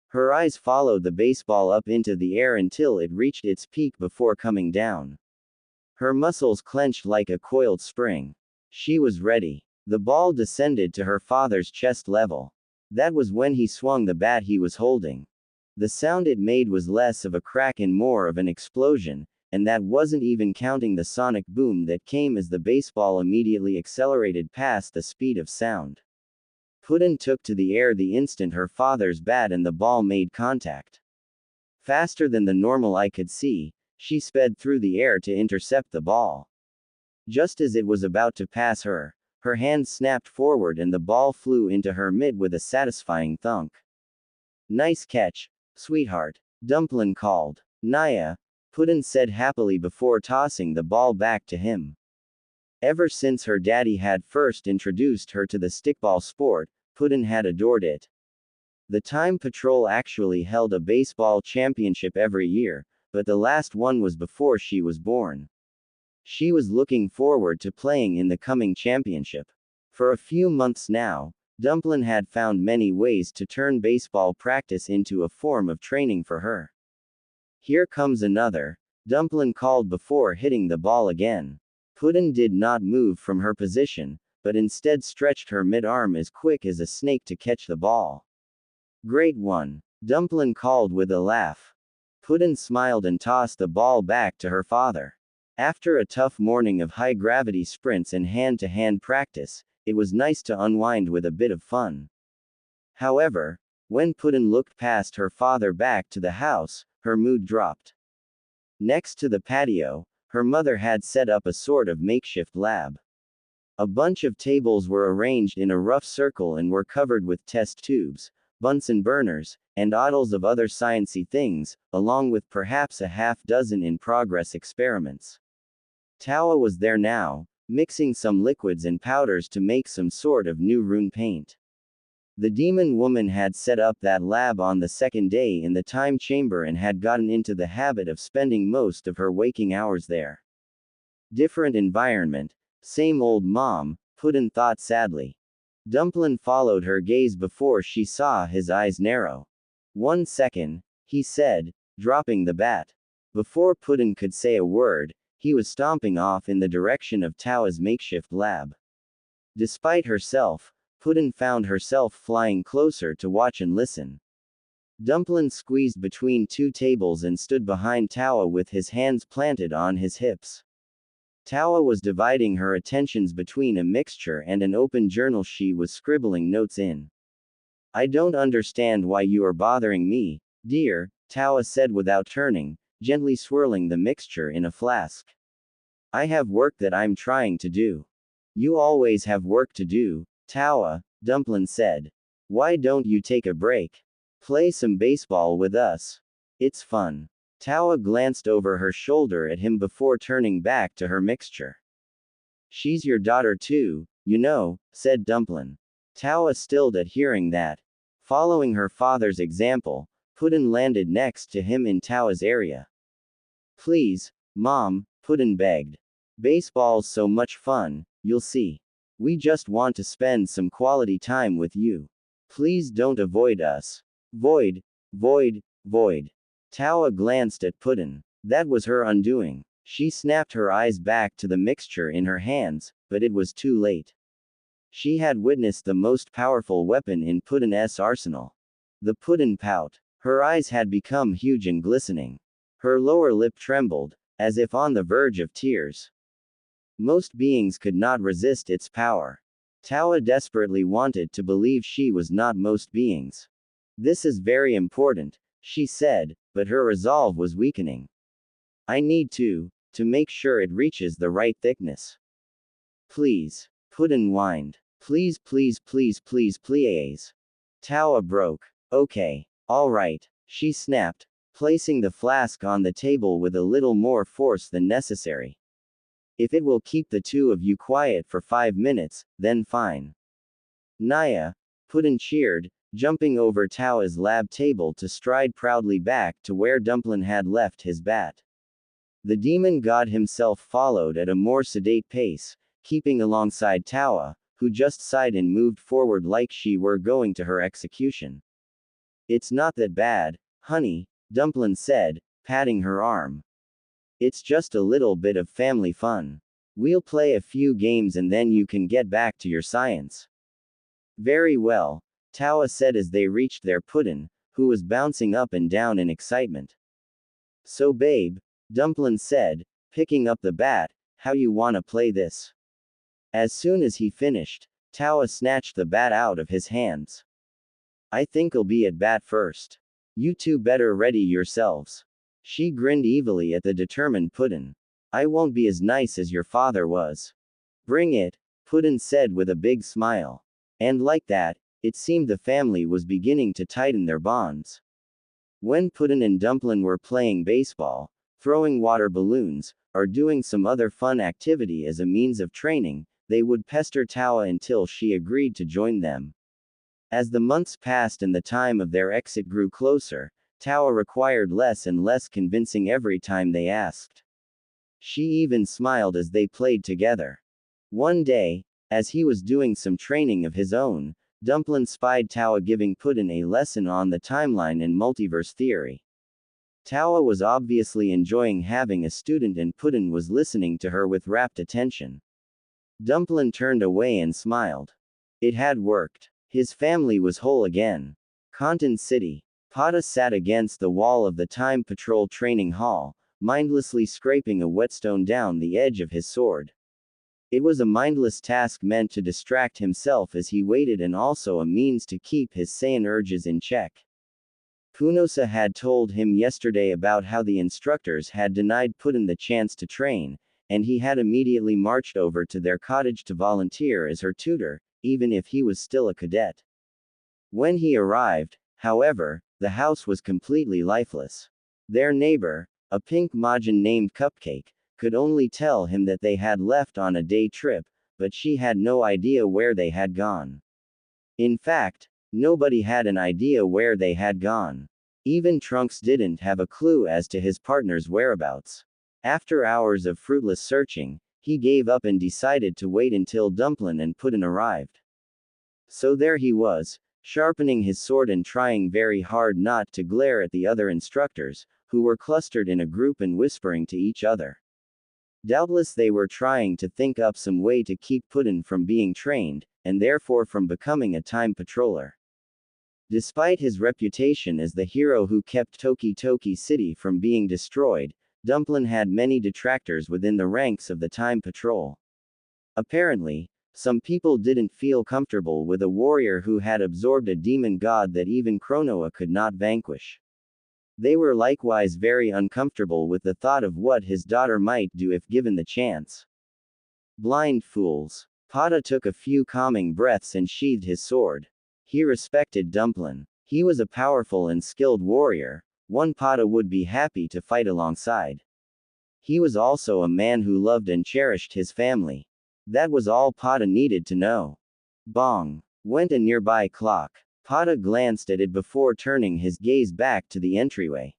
Her eyes followed the baseball up into the air until it reached its peak before coming down. Her muscles clenched like a coiled spring. She was ready. The ball descended to her father's chest level. That was when he swung the bat he was holding. The sound it made was less of a crack and more of an explosion, and that wasn't even counting the sonic boom that came as the baseball immediately accelerated past the speed of sound. Puddin took to the air the instant her father's bat and the ball made contact. Faster than the normal eye could see, she sped through the air to intercept the ball. Just as it was about to pass her, her hand snapped forward and the ball flew into her mitt with a satisfying thunk. Nice catch, sweetheart, Dumplin called. Naya, Puddin said happily before tossing the ball back to him. Ever since her daddy had first introduced her to the stickball sport, Puddin had adored it. The Time Patrol actually held a baseball championship every year, but the last one was before she was born. She was looking forward to playing in the coming championship. For a few months now, Dumplin had found many ways to turn baseball practice into a form of training for her. Here comes another, Dumplin called before hitting the ball again. Puddin did not move from her position, but instead stretched her mid-arm as quick as a snake to catch the ball. Great one, Dumplin called with a laugh. Puddin smiled and tossed the ball back to her father. After a tough morning of high-gravity sprints and hand-to-hand practice, it was nice to unwind with a bit of fun. However, when Puddin looked past her father back to the house, her mood dropped. Next to the patio, her mother had set up a sort of makeshift lab. A bunch of tables were arranged in a rough circle and were covered with test tubes, Bunsen burners, and oddles of other sciencey things, along with perhaps a half-dozen in-progress experiments. Tawa was there now, mixing some liquids and powders to make some sort of new rune paint. The demon woman had set up that lab on the second day in the time chamber and had gotten into the habit of spending most of her waking hours there. Different environment, same old mom, Puddin thought sadly. Dumplin followed her gaze before she saw his eyes narrow. 1 second, he said, dropping the bat. Before Puddin could say a word, he was stomping off in the direction of Tawa's makeshift lab. Despite herself, Puddin found herself flying closer to watch and listen. Dumplin squeezed between two tables and stood behind Tawa with his hands planted on his hips. Tawa was dividing her attentions between a mixture and an open journal she was scribbling notes in. I don't understand why you are bothering me, dear, Tawa said without turning, gently swirling the mixture in a flask. I have work that I'm trying to do. You always have work to do, Tawa, Dumplin said. Why don't you take a break? Play some baseball with us. It's fun. Tawa glanced over her shoulder at him before turning back to her mixture. She's your daughter too, you know, said Dumplin. Tawa stilled at hearing that. Following her father's example, Puddin landed next to him in Tawa's area. Please, Mom, Puddin begged. Baseball's so much fun, you'll see. We just want to spend some quality time with you. Please don't avoid us. Void, void, void. Tawa glanced at Puddin. That was her undoing. She snapped her eyes back to the mixture in her hands, but it was too late. She had witnessed the most powerful weapon in Puddin's arsenal. The Puddin pout. Her eyes had become huge and glistening. Her lower lip trembled, as if on the verge of tears. Most beings could not resist its power. Tawa desperately wanted to believe she was not most beings. This is very important, she said, but her resolve was weakening. I need to make sure it reaches the right thickness. Please. Puddin whined. Please, please, please, please, please. Tawa broke. Okay. Alright, she snapped, placing the flask on the table with a little more force than necessary. If it will keep the two of you quiet for 5 minutes, then fine. Naya, Puddin cheered, jumping over Tawa's lab table to stride proudly back to where Dumplin had left his bat. The demon god himself followed at a more sedate pace, keeping alongside Tawa, who just sighed and moved forward like she were going to her execution. It's not that bad, honey, Dumplin said, patting her arm. It's just a little bit of family fun. We'll play a few games and then you can get back to your science. Very well, Tawa said as they reached their Puddin, who was bouncing up and down in excitement. So babe, Dumplin said, picking up the bat, how you wanna play this? As soon as he finished, Tawa snatched the bat out of his hands. I think I'll be at bat first. You two better ready yourselves. She grinned evilly at the determined Puddin. I won't be as nice as your father was. Bring it, Puddin said with a big smile. And like that, it seemed the family was beginning to tighten their bonds. When Puddin and Dumplin were playing baseball, throwing water balloons, or doing some other fun activity as a means of training, they would pester Tawa until she agreed to join them. As the months passed and the time of their exit grew closer, Tawa required less and less convincing every time they asked. She even smiled as they played together. One day, as he was doing some training of his own, Dumplin spied Tawa giving Puddin a lesson on the timeline and multiverse theory. Tawa was obviously enjoying having a student and Puddin was listening to her with rapt attention. Dumplin turned away and smiled. It had worked. His family was whole again. Conton City. Pata sat against the wall of the Time Patrol training hall, mindlessly scraping a whetstone down the edge of his sword. It was a mindless task meant to distract himself as he waited and also a means to keep his Saiyan urges in check. Punosa had told him yesterday about how the instructors had denied Puddin the chance to train, and he had immediately marched over to their cottage to volunteer as her tutor, even if he was still a cadet. When he arrived, however, the house was completely lifeless. Their neighbor, a pink Majin named Cupcake, could only tell him that they had left on a day trip, but she had no idea where they had gone. In fact, nobody had an idea where they had gone. Even Trunks didn't have a clue as to his partner's whereabouts. After hours of fruitless searching, he gave up and decided to wait until Dumplin and Puddin arrived. So there he was, sharpening his sword and trying very hard not to glare at the other instructors, who were clustered in a group and whispering to each other. Doubtless they were trying to think up some way to keep Puddin from being trained, and therefore from becoming a time patroller. Despite his reputation as the hero who kept Toki Toki City from being destroyed, Dumplin had many detractors within the ranks of the Time Patrol. Apparently, some people didn't feel comfortable with a warrior who had absorbed a demon god that even Kronoa could not vanquish. They were likewise very uncomfortable with the thought of what his daughter might do if given the chance. Blind fools. Pata took a few calming breaths and sheathed his sword. He respected Dumplin. He was a powerful and skilled warrior, one Pata would be happy to fight alongside. He was also a man who loved and cherished his family. That was all Pata needed to know. Bong! Went a nearby clock. Pata glanced at it before turning his gaze back to the entryway.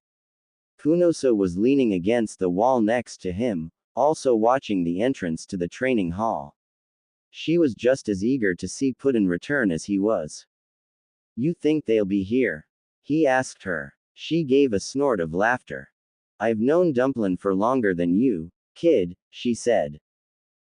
Punosa was leaning against the wall next to him, also watching the entrance to the training hall. She was just as eager to see Puddin return as he was. You think they'll be here? He asked her. She gave a snort of laughter. I've known Dumplin for longer than you, kid, she said.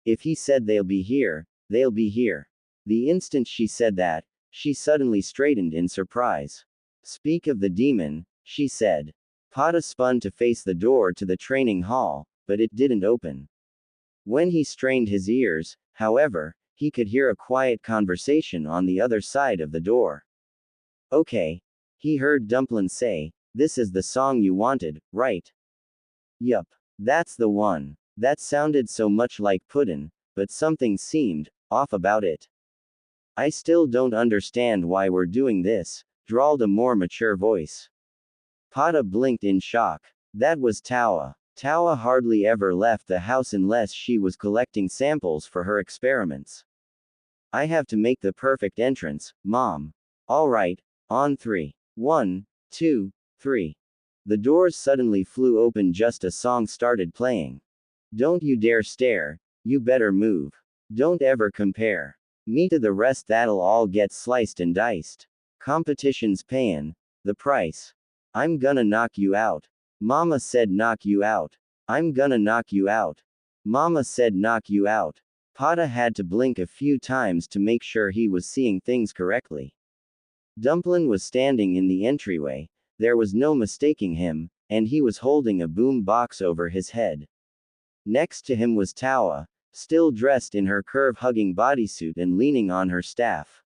If he said they'll be here, they'll be here. The instant she said that, she suddenly straightened in surprise. Speak of the demon, she said. Pata spun to face the door to the training hall, but it didn't open. When he strained his ears, however, he could hear a quiet conversation on the other side of the door. Okay, he heard Dumplin say, This is the song you wanted, right? Yup. That's the one. That sounded so much like Puddin', but something seemed off about it. I still don't understand why we're doing this, drawled a more mature voice. Pada blinked in shock. That was Tawa. Tawa hardly ever left the house unless she was collecting samples for her experiments. I have to make the perfect entrance, Mom. Alright, on 3. 1, 2, 3. The doors suddenly flew open just as song started playing. Don't you dare stare, you better move. Don't ever compare me to the rest, that'll all get sliced and diced. Competition's payin' the price. I'm gonna knock you out. Mama said knock you out. I'm gonna knock you out. Mama said knock you out. Pada had to blink a few times to make sure he was seeing things correctly. Dumplin was standing in the entryway, there was no mistaking him, and he was holding a boom box over his head. Next to him was Tawa, still dressed in her curve-hugging bodysuit and leaning on her staff.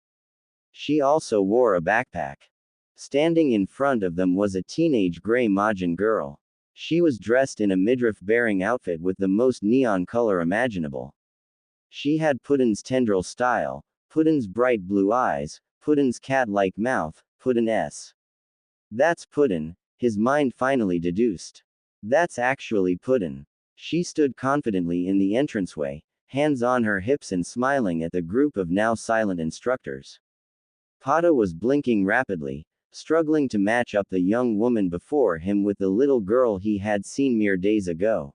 She also wore a backpack. Standing in front of them was a teenage gray Majin girl. She was dressed in a midriff-bearing outfit with the most neon color imaginable. She had Puddin's tendril style, Puddin's bright blue eyes, Puddin's cat-like mouth, Puddin'. That's Puddin', his mind finally deduced. That's actually Puddin'. She stood confidently in the entranceway, hands on her hips and smiling at the group of now silent instructors. Pada was blinking rapidly, struggling to match up the young woman before him with the little girl he had seen mere days ago.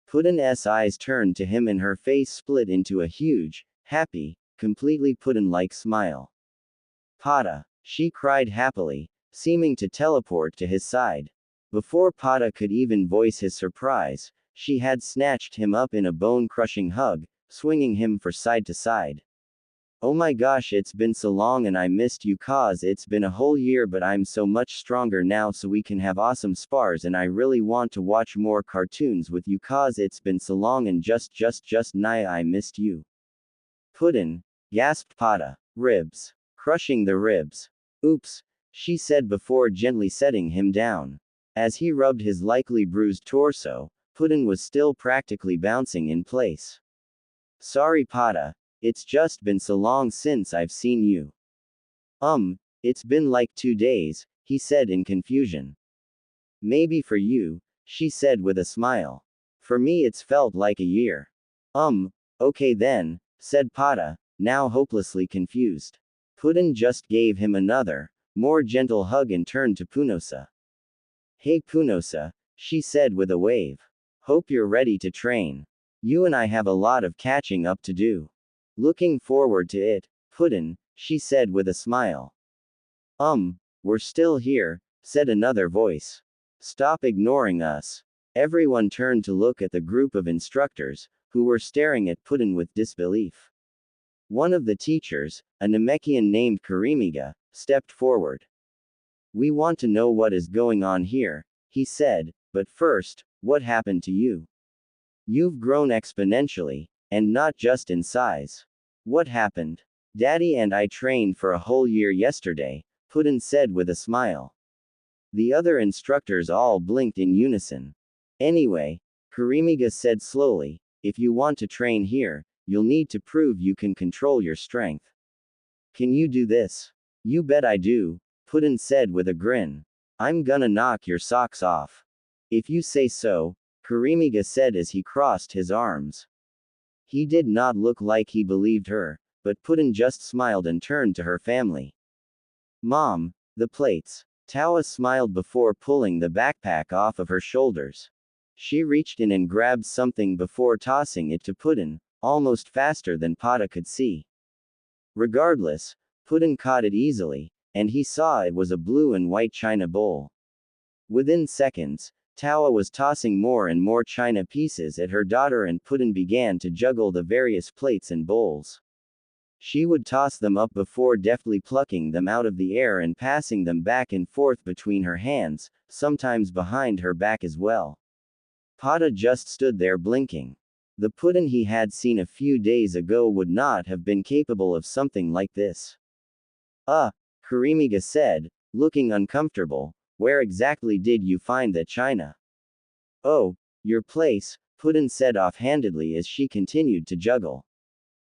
Puddin's eyes turned to him and her face split into a huge, happy, completely Puddin'-like smile. Pada! She cried happily, seeming to teleport to his side. Before Pada could even voice his surprise, she had snatched him up in a bone-crushing hug, swinging him from side to side. Oh my gosh, it's been so long and I missed you, cause it's been a whole year, but I'm so much stronger now so we can have awesome spars, and I really want to watch more cartoons with you cause it's been so long and just Naya, I missed you. Puddin', gasped Pada. Ribs. Crushing the ribs. Oops, she said before gently setting him down. As he rubbed his likely bruised torso, Puddin' was still practically bouncing in place. Sorry Pada, it's just been so long since I've seen you. It's been like 2 days, he said in confusion. Maybe for you, she said with a smile. For me it's felt like a year. Okay then, said Pada, now hopelessly confused. Puddin' just gave him another, more gentle hug and turned to Punosa. Hey Punosa, she said with a wave. Hope you're ready to train. You and I have a lot of catching up to do. Looking forward to it, Puddin', she said with a smile. We're still here, said another voice. Stop ignoring us. Everyone turned to look at the group of instructors, who were staring at Puddin' with disbelief. One of the teachers, a Namekian named Karimiga, stepped forward. We want to know what is going on here, he said, but first, what happened to you? You've grown exponentially, and not just in size. What happened? Daddy and I trained for a whole year yesterday, Puddin' said with a smile. The other instructors all blinked in unison. Anyway, Karimiga said slowly, if you want to train here, you'll need to prove you can control your strength. Can you do this? You bet I do, Puddin' said with a grin. I'm gonna knock your socks off. If you say so, Karimiga said as he crossed his arms. He did not look like he believed her, but Puddin' just smiled and turned to her family. Mom, the plates. Tawa smiled before pulling the backpack off of her shoulders. She reached in and grabbed something before tossing it to Puddin', almost faster than Pada could see. Regardless, Puddin' caught it easily, and he saw it was a blue and white china bowl. Within seconds, Tawa was tossing more and more china pieces at her daughter, and Puddin' began to juggle the various plates and bowls. She would toss them up before deftly plucking them out of the air and passing them back and forth between her hands, sometimes behind her back as well. Pada just stood there blinking. The Puddin' he had seen a few days ago would not have been capable of something like this. Karimiga said, looking uncomfortable, Where exactly did you find that china? Oh, your place, Puddin said offhandedly as she continued to juggle.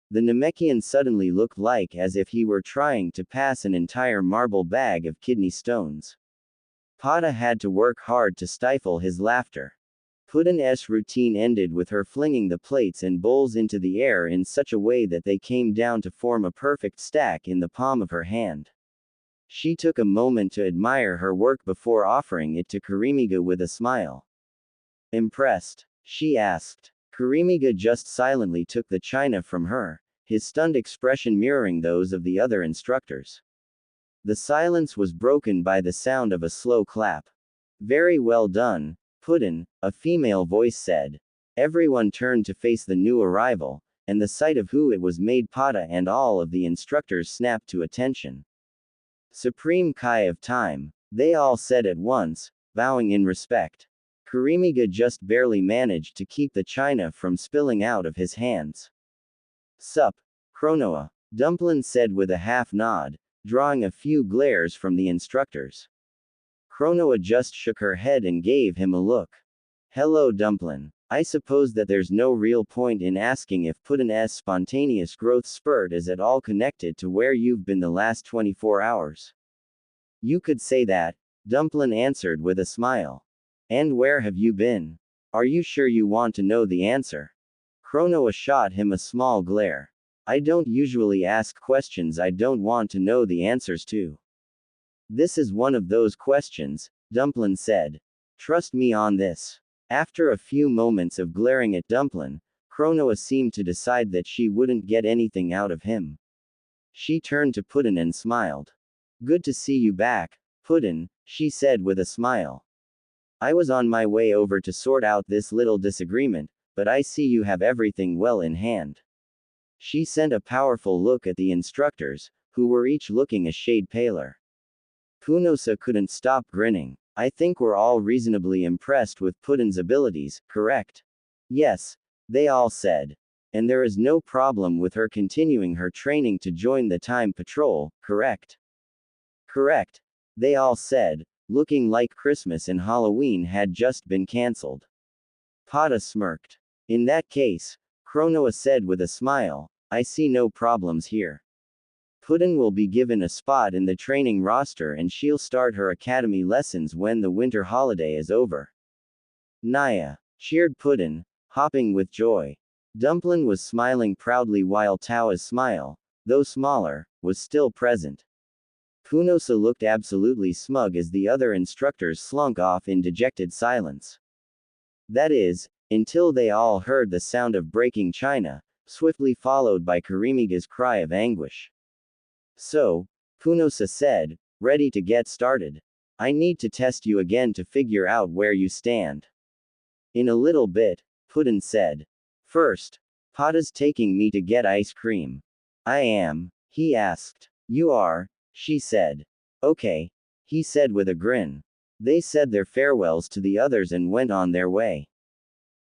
The Namekian suddenly looked like as if he were trying to pass an entire marble bag of kidney stones. Pada had to work hard to stifle his laughter. Puddin's routine ended with her flinging the plates and bowls into the air in such a way that they came down to form a perfect stack in the palm of her hand. She took a moment to admire her work before offering it to Karimiga with a smile. Impressed? She asked. Karimiga just silently took the china from her, his stunned expression mirroring those of the other instructors. The silence was broken by the sound of a slow clap. Very well done, Puddin, a female voice said. Everyone turned to face the new arrival, and the sight of who it was made Pada and all of the instructors snap to attention. Supreme Kai of Time, they all said at once, bowing in respect. Karimiga just barely managed to keep the china from spilling out of his hands. Sup, Chronoa, Dumplin said with a half nod, drawing a few glares from the instructors. Chronoa just shook her head and gave him a look. Hello Dumplin. I suppose that there's no real point in asking if Puddin's spontaneous growth spurt is at all connected to where you've been the last 24 hours. You could say that, Dumplin answered with a smile. And where have you been? Are you sure you want to know the answer? Chronoa shot him a small glare. I don't usually ask questions I don't want to know the answers to. This is one of those questions, Dumplin said. Trust me on this. After a few moments of glaring at Dumplin, Chronoa seemed to decide that she wouldn't get anything out of him. She turned to Puddin and smiled. Good to see you back, Puddin, she said with a smile. I was on my way over to sort out this little disagreement, but I see you have everything well in hand. She sent a powerful look at the instructors, who were each looking a shade paler. Punosa couldn't stop grinning. I think we're all reasonably impressed with Puddin's abilities, correct? Yes, they all said. And there is no problem with her continuing her training to join the Time Patrol, correct? Correct, they all said, looking like Christmas and Halloween had just been cancelled. Pada smirked. In that case, Chronoa said with a smile, I see no problems here. Puddin will be given a spot in the training roster and she'll start her academy lessons when the winter holiday is over. Naya, cheered Puddin, hopping with joy. Dumplin was smiling proudly while Tao's smile, though smaller, was still present. Punosa looked absolutely smug as the other instructors slunk off in dejected silence. That is, until they all heard the sound of breaking china, swiftly followed by Karimiga's cry of anguish. So, Punosa said, ready to get started. I need to test you again to figure out where you stand. In a little bit, Puddin said. First, Pada's taking me to get ice cream. I am, he asked. You are, she said. Okay, he said with a grin. They said their farewells to the others and went on their way.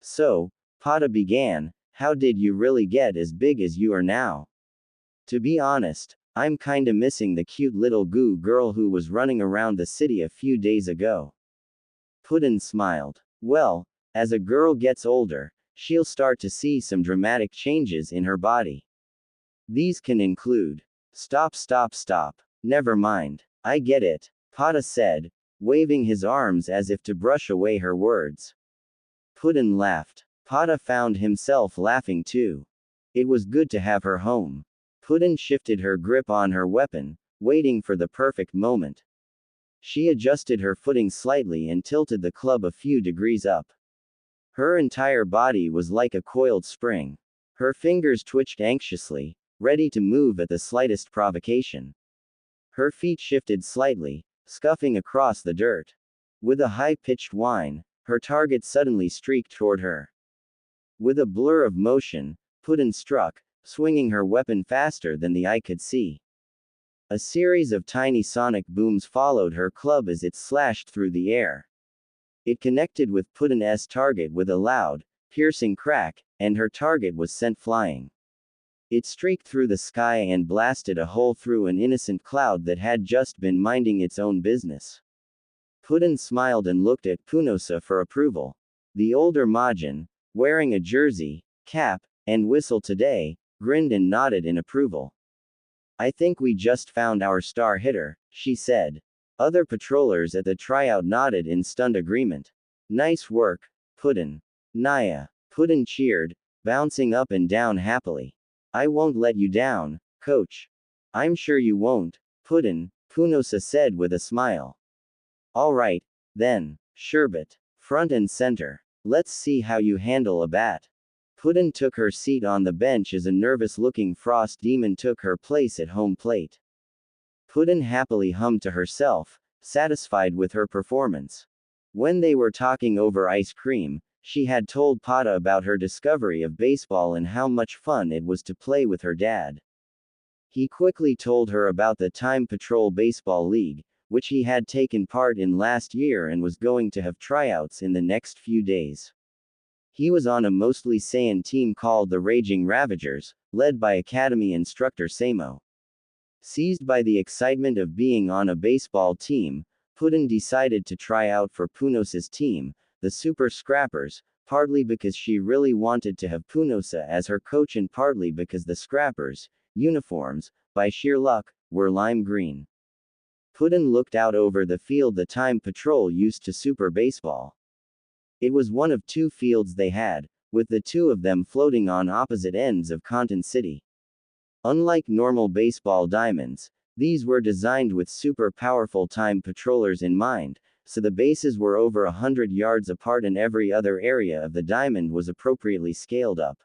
So, Pada began, how did you really get as big as you are now? To be honest, I'm kinda missing the cute little goo girl who was running around the city a few days ago. Puddin smiled. Well, as a girl gets older, she'll start to see some dramatic changes in her body. These can include. Stop. Never mind. I get it, Pada said, waving his arms as if to brush away her words. Puddin laughed. Pada found himself laughing too. It was good to have her home. Puddin shifted her grip on her weapon, waiting for the perfect moment. She adjusted her footing slightly and tilted the club a few degrees up. Her entire body was like a coiled spring. Her fingers twitched anxiously, ready to move at the slightest provocation. Her feet shifted slightly, scuffing across the dirt. With a high-pitched whine, her target suddenly streaked toward her. With a blur of motion, Puddin struck, swinging her weapon faster than the eye could see. A series of tiny sonic booms followed her club as it slashed through the air. It connected with Puddin's target with a loud, piercing crack, and her target was sent flying. It streaked through the sky and blasted a hole through an innocent cloud that had just been minding its own business. Puddin smiled and looked at Punosa for approval. The older Majin, wearing a jersey, cap, and whistle today, grinned and nodded in approval. I think we just found our star hitter, she said. Other patrollers at the tryout nodded in stunned agreement. Nice work, Puddin. Naya. Puddin cheered, bouncing up and down happily. I won't let you down, coach. I'm sure you won't, Puddin, Punosa said with a smile. All right, then, Sherbet. Front and center. Let's see how you handle a bat. Puddin took her seat on the bench as a nervous-looking frost demon took her place at home plate. Puddin happily hummed to herself, satisfied with her performance. When they were talking over ice cream, she had told Pata about her discovery of baseball and how much fun it was to play with her dad. He quickly told her about the Time Patrol Baseball League, which he had taken part in last year and was going to have tryouts in the next few days. He was on a mostly Saiyan team called the Raging Ravagers, led by Academy instructor Samo. Seized by the excitement of being on a baseball team, Puddin decided to try out for Punosa's team, the Super Scrappers, partly because she really wanted to have Punosa as her coach and partly because the Scrappers' uniforms, by sheer luck, were lime green. Puddin looked out over the field the Time Patrol used to Super Baseball. It was one of two fields they had, with the two of them floating on opposite ends of Conton City. Unlike normal baseball diamonds, these were designed with super powerful time patrollers in mind, so the bases were over 100 yards apart and every other area of the diamond was appropriately scaled up.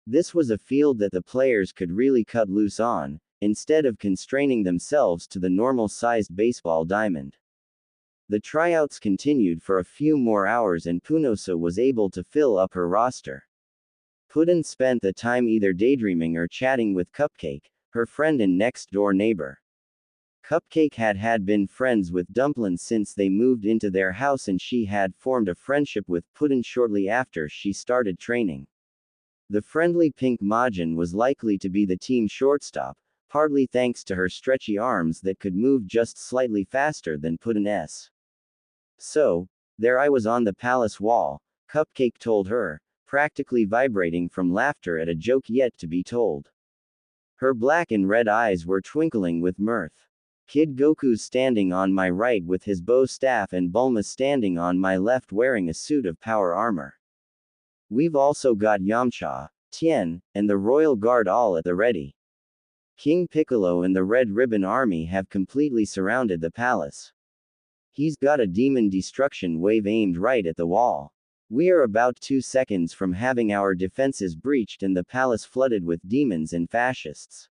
This was a field that the players could really cut loose on, instead of constraining themselves to the normal-sized baseball diamond. The tryouts continued for a few more hours and Punosa was able to fill up her roster. Puddin spent the time either daydreaming or chatting with Cupcake, her friend and next-door neighbor. Cupcake had been friends with Dumplin since they moved into their house and she had formed a friendship with Puddin shortly after she started training. The friendly pink Majin was likely to be the team shortstop, partly thanks to her stretchy arms that could move just slightly faster than Puddin's. So, there I was on the palace wall, Cupcake told her, practically vibrating from laughter at a joke yet to be told. Her black and red eyes were twinkling with mirth. Kid Goku's standing on my right with his bow staff and Bulma's standing on my left wearing a suit of power armor. We've also got Yamcha, Tien, and the Royal Guard all at the ready. King Piccolo and the Red Ribbon Army have completely surrounded the palace. He's got a demon destruction wave aimed right at the wall. We are about 2 seconds from having our defenses breached and the palace flooded with demons and fascists.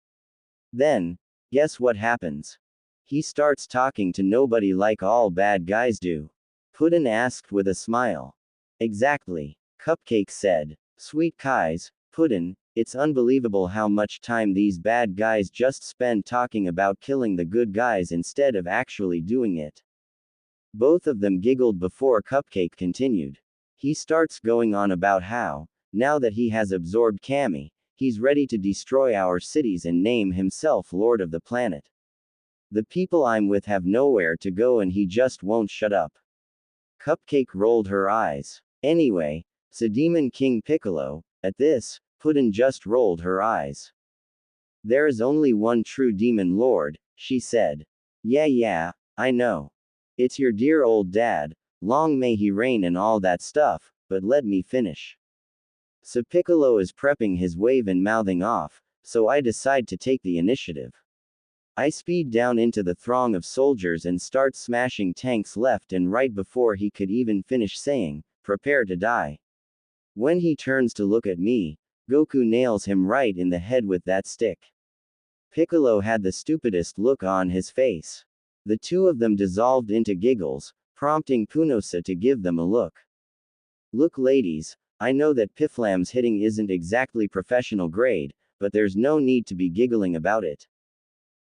Then, guess what happens? He starts talking to nobody like all bad guys do. Puddin asked with a smile. Exactly, Cupcake said. Sweet Kais, Puddin, it's unbelievable how much time these bad guys just spend talking about killing the good guys instead of actually doing it. Both of them giggled before Cupcake continued. He starts going on about how, now that he has absorbed Kami, he's ready to destroy our cities and name himself Lord of the Planet. The people I'm with have nowhere to go and he just won't shut up. Cupcake rolled her eyes. Anyway, so Demon King Piccolo, at this, Puddin just rolled her eyes. There is only one true demon lord, she said. Yeah, I know. It's your dear old dad, long may he reign and all that stuff, but let me finish. So Piccolo is prepping his wave and mouthing off, so I decide to take the initiative. I speed down into the throng of soldiers and start smashing tanks left and right before he could even finish saying, prepare to die. When he turns to look at me, Goku nails him right in the head with that stick. Piccolo had the stupidest look on his face. The two of them dissolved into giggles, prompting Punosa to give them a look. Look ladies, I know that Piflam's hitting isn't exactly professional grade, but there's no need to be giggling about it.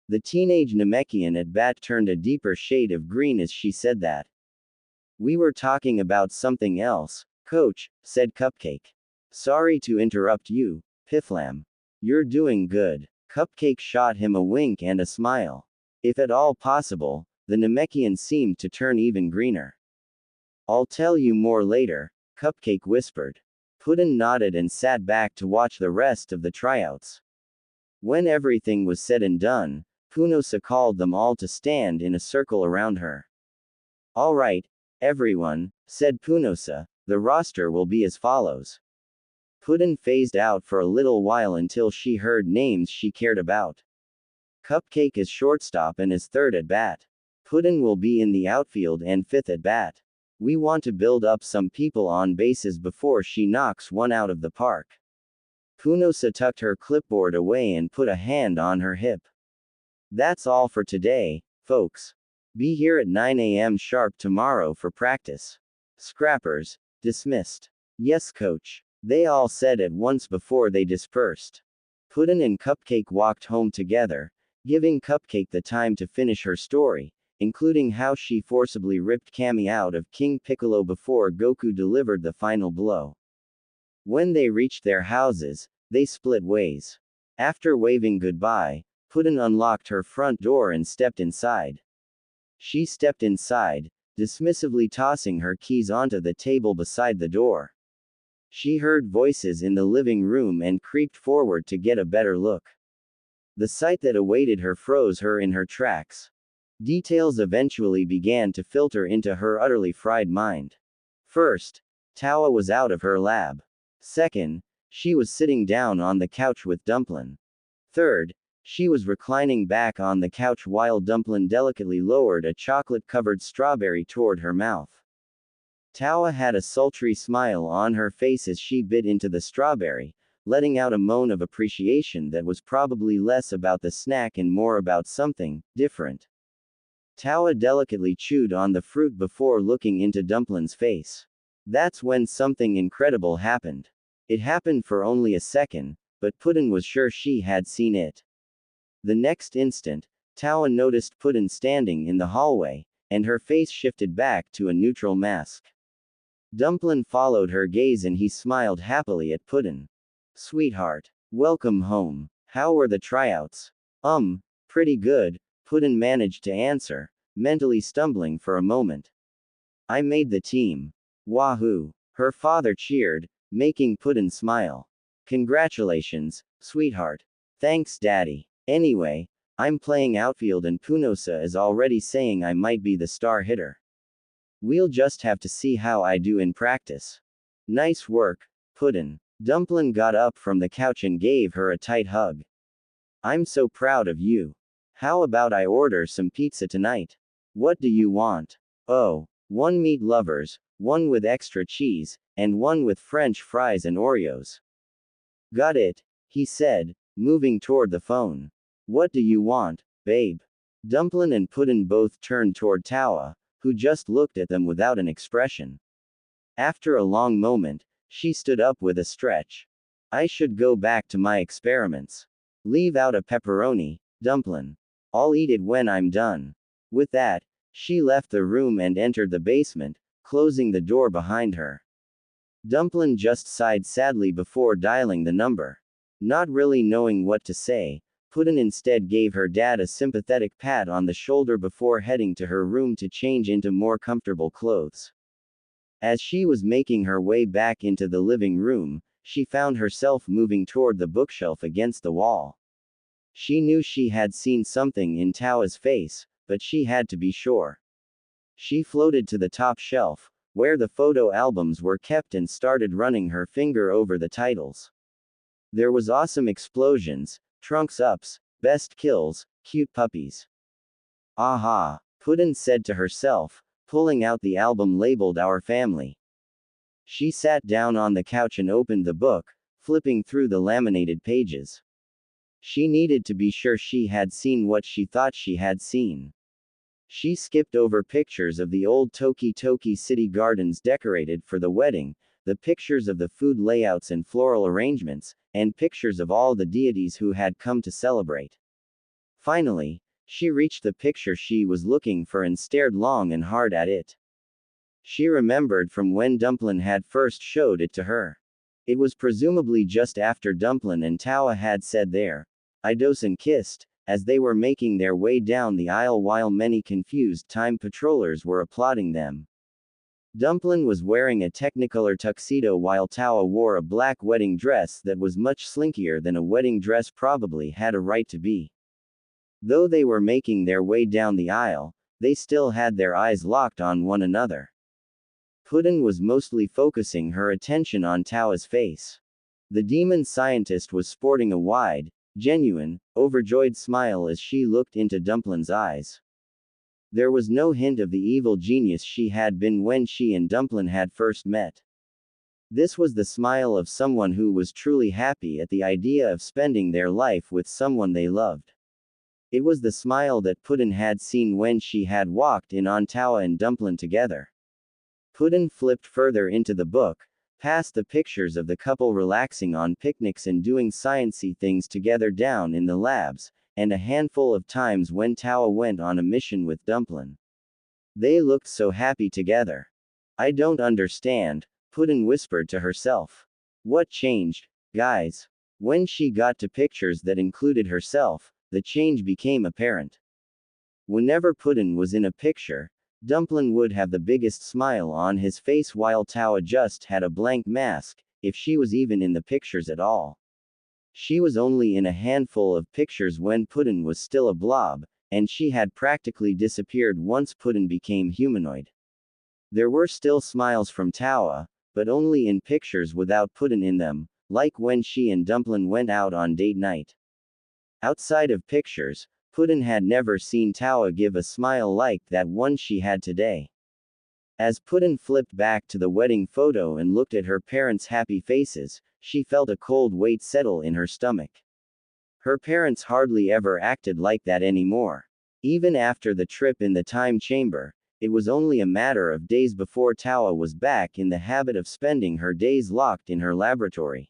The teenage Namekian at bat turned a deeper shade of green as she said that. We were talking about something else, coach, said Cupcake. Sorry to interrupt you, Piflam. You're doing good. Cupcake shot him a wink and a smile. If at all possible, the Namekian seemed to turn even greener. I'll tell you more later, Cupcake whispered. Puddin nodded and sat back to watch the rest of the tryouts. When everything was said and done, Punosa called them all to stand in a circle around her. All right, everyone, said Punosa, the roster will be as follows. Puddin phased out for a little while until she heard names she cared about. Cupcake is shortstop and is third at bat. Puddin will be in the outfield and fifth at bat. We want to build up some people on bases before she knocks one out of the park. Punosa tucked her clipboard away and put a hand on her hip. That's all for today, folks. Be here at 9 a.m. sharp tomorrow for practice. Scrappers, dismissed. Yes, coach, they all said at once before they dispersed. Puddin and Cupcake walked home together, giving Cupcake the time to finish her story, including how she forcibly ripped Kami out of King Piccolo before Goku delivered the final blow. When they reached their houses, they split ways. After waving goodbye, Puddin unlocked her front door and stepped inside. She stepped inside, dismissively tossing her keys onto the table beside the door. She heard voices in the living room and creeped forward to get a better look. The sight that awaited her froze her in her tracks. Details eventually began to filter into her utterly fried mind. First, Tawa was out of her lab. Second, she was sitting down on the couch with Dumplin. Third, she was reclining back on the couch while Dumplin delicately lowered a chocolate-covered strawberry toward her mouth. Tawa had a sultry smile on her face as she bit into the strawberry, letting out a moan of appreciation that was probably less about the snack and more about something different. Tawa delicately chewed on the fruit before looking into Dumplin's face. That's when something incredible happened. It happened for only a second, but Puddin was sure she had seen it. The next instant, Tawa noticed Puddin standing in the hallway, and her face shifted back to a neutral mask. Dumplin followed her gaze and he smiled happily at Puddin. Sweetheart, welcome home. How were the tryouts? Pretty good, Puddin managed to answer, mentally stumbling for a moment. I made the team. Wahoo! Her father cheered, making Puddin smile. Congratulations, sweetheart. Thanks, Daddy. Anyway, I'm playing outfield and Punosa is already saying I might be the star hitter. We'll just have to see how I do in practice. Nice work, Puddin. Dumplin got up from the couch and gave her a tight hug. I'm so proud of you. How about I order some pizza tonight? What do you want? Oh, one meat lovers, one with extra cheese, and one with French fries and Oreos. Got it, he said, moving toward the phone. What do you want, babe? Dumplin and Puddin both turned toward Tawa, who just looked at them without an expression. After a long moment, she stood up with a stretch. I should go back to my experiments. Leave out a pepperoni, Dumplin. I'll eat it when I'm done. With that, she left the room and entered the basement, closing the door behind her. Dumplin just sighed sadly before dialing the number. Not really knowing what to say, Puddin instead gave her dad a sympathetic pat on the shoulder before heading to her room to change into more comfortable clothes. As she was making her way back into the living room, she found herself moving toward the bookshelf against the wall. She knew she had seen something in Tawa's face, but she had to be sure. She floated to the top shelf, where the photo albums were kept and started running her finger over the titles. There was awesome explosions, trunks ups, best kills, cute puppies. Aha, Puddin said to herself, pulling out the album labeled Our Family. She sat down on the couch and opened the book, flipping through the laminated pages. She needed to be sure she had seen what she thought she had seen. She skipped over pictures of the old Toki Toki city gardens decorated for the wedding, the pictures of the food layouts and floral arrangements, and pictures of all the deities who had come to celebrate. Finally, she reached the picture she was looking for and stared long and hard at it. She remembered from when Dumplin had first showed it to her. It was presumably just after Dumplin and Tawa had said their "Idos" and kissed, as they were making their way down the aisle while many confused time patrollers were applauding them. Dumplin was wearing a Technicolor tuxedo while Tawa wore a black wedding dress that was much slinkier than a wedding dress probably had a right to be. Though they were making their way down the aisle, they still had their eyes locked on one another. Puddin was mostly focusing her attention on Tawa's face. The demon scientist was sporting a wide, genuine, overjoyed smile as she looked into Dumplin's eyes. There was no hint of the evil genius she had been when she and Dumplin had first met. This was the smile of someone who was truly happy at the idea of spending their life with someone they loved. It was the smile that Puddin had seen when she had walked in on Tawa and Dumplin together. Puddin flipped further into the book, past the pictures of the couple relaxing on picnics and doing sciencey things together down in the labs, and a handful of times when Tawa went on a mission with Dumplin. They looked so happy together. I don't understand, Puddin whispered to herself. What changed, guys? When she got to pictures that included herself, the change became apparent. Whenever Puddin was in a picture, Dumplin would have the biggest smile on his face while Tawa just had a blank mask, if she was even in the pictures at all. She was only in a handful of pictures when Puddin was still a blob, and she had practically disappeared once Puddin became humanoid. There were still smiles from Tawa, but only in pictures without Puddin in them, like when she and Dumplin went out on date night. Outside of pictures, Puddin had never seen Tawa give a smile like that one she had today. As Puddin flipped back to the wedding photo and looked at her parents' happy faces, she felt a cold weight settle in her stomach. Her parents hardly ever acted like that anymore. Even after the trip in the time chamber, it was only a matter of days before Tawa was back in the habit of spending her days locked in her laboratory.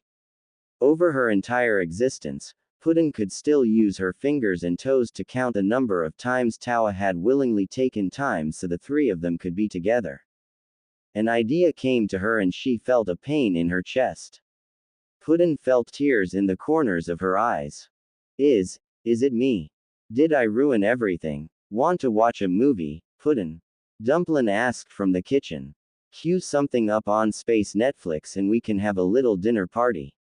Over her entire existence, Puddin could still use her fingers and toes to count the number of times Tawa had willingly taken time so the three of them could be together. An idea came to her and she felt a pain in her chest. Puddin felt tears in the corners of her eyes. Is it me? Did I ruin everything? Want to watch a movie, Puddin? Dumplin asked from the kitchen. Cue something up on Space Netflix and we can have a little dinner party.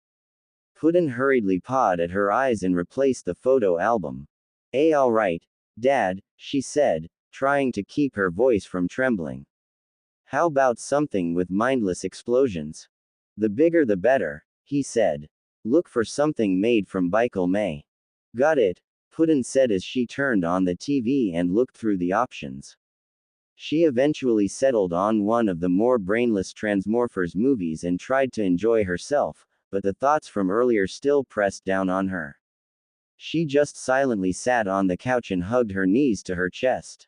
Puddin hurriedly pawed at her eyes and replaced the photo album. Alright, Dad, she said, trying to keep her voice from trembling. How about something with mindless explosions? The bigger the better, he said. Look for something made from Bikal May. Got it, Puddin said as she turned on the TV and looked through the options. She eventually settled on one of the more brainless Transmorphers movies and tried to enjoy herself, but the thoughts from earlier still pressed down on her. She just silently sat on the couch and hugged her knees to her chest.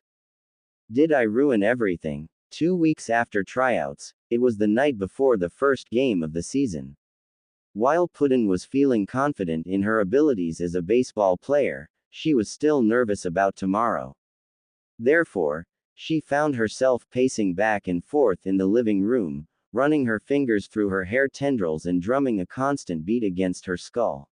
Did I ruin everything? 2 weeks after tryouts, it was the night before the first game of the season. While Puddin was feeling confident in her abilities as a baseball player, she was still nervous about tomorrow. Therefore, she found herself pacing back and forth in the living room, running her fingers through her hair tendrils and drumming a constant beat against her skull.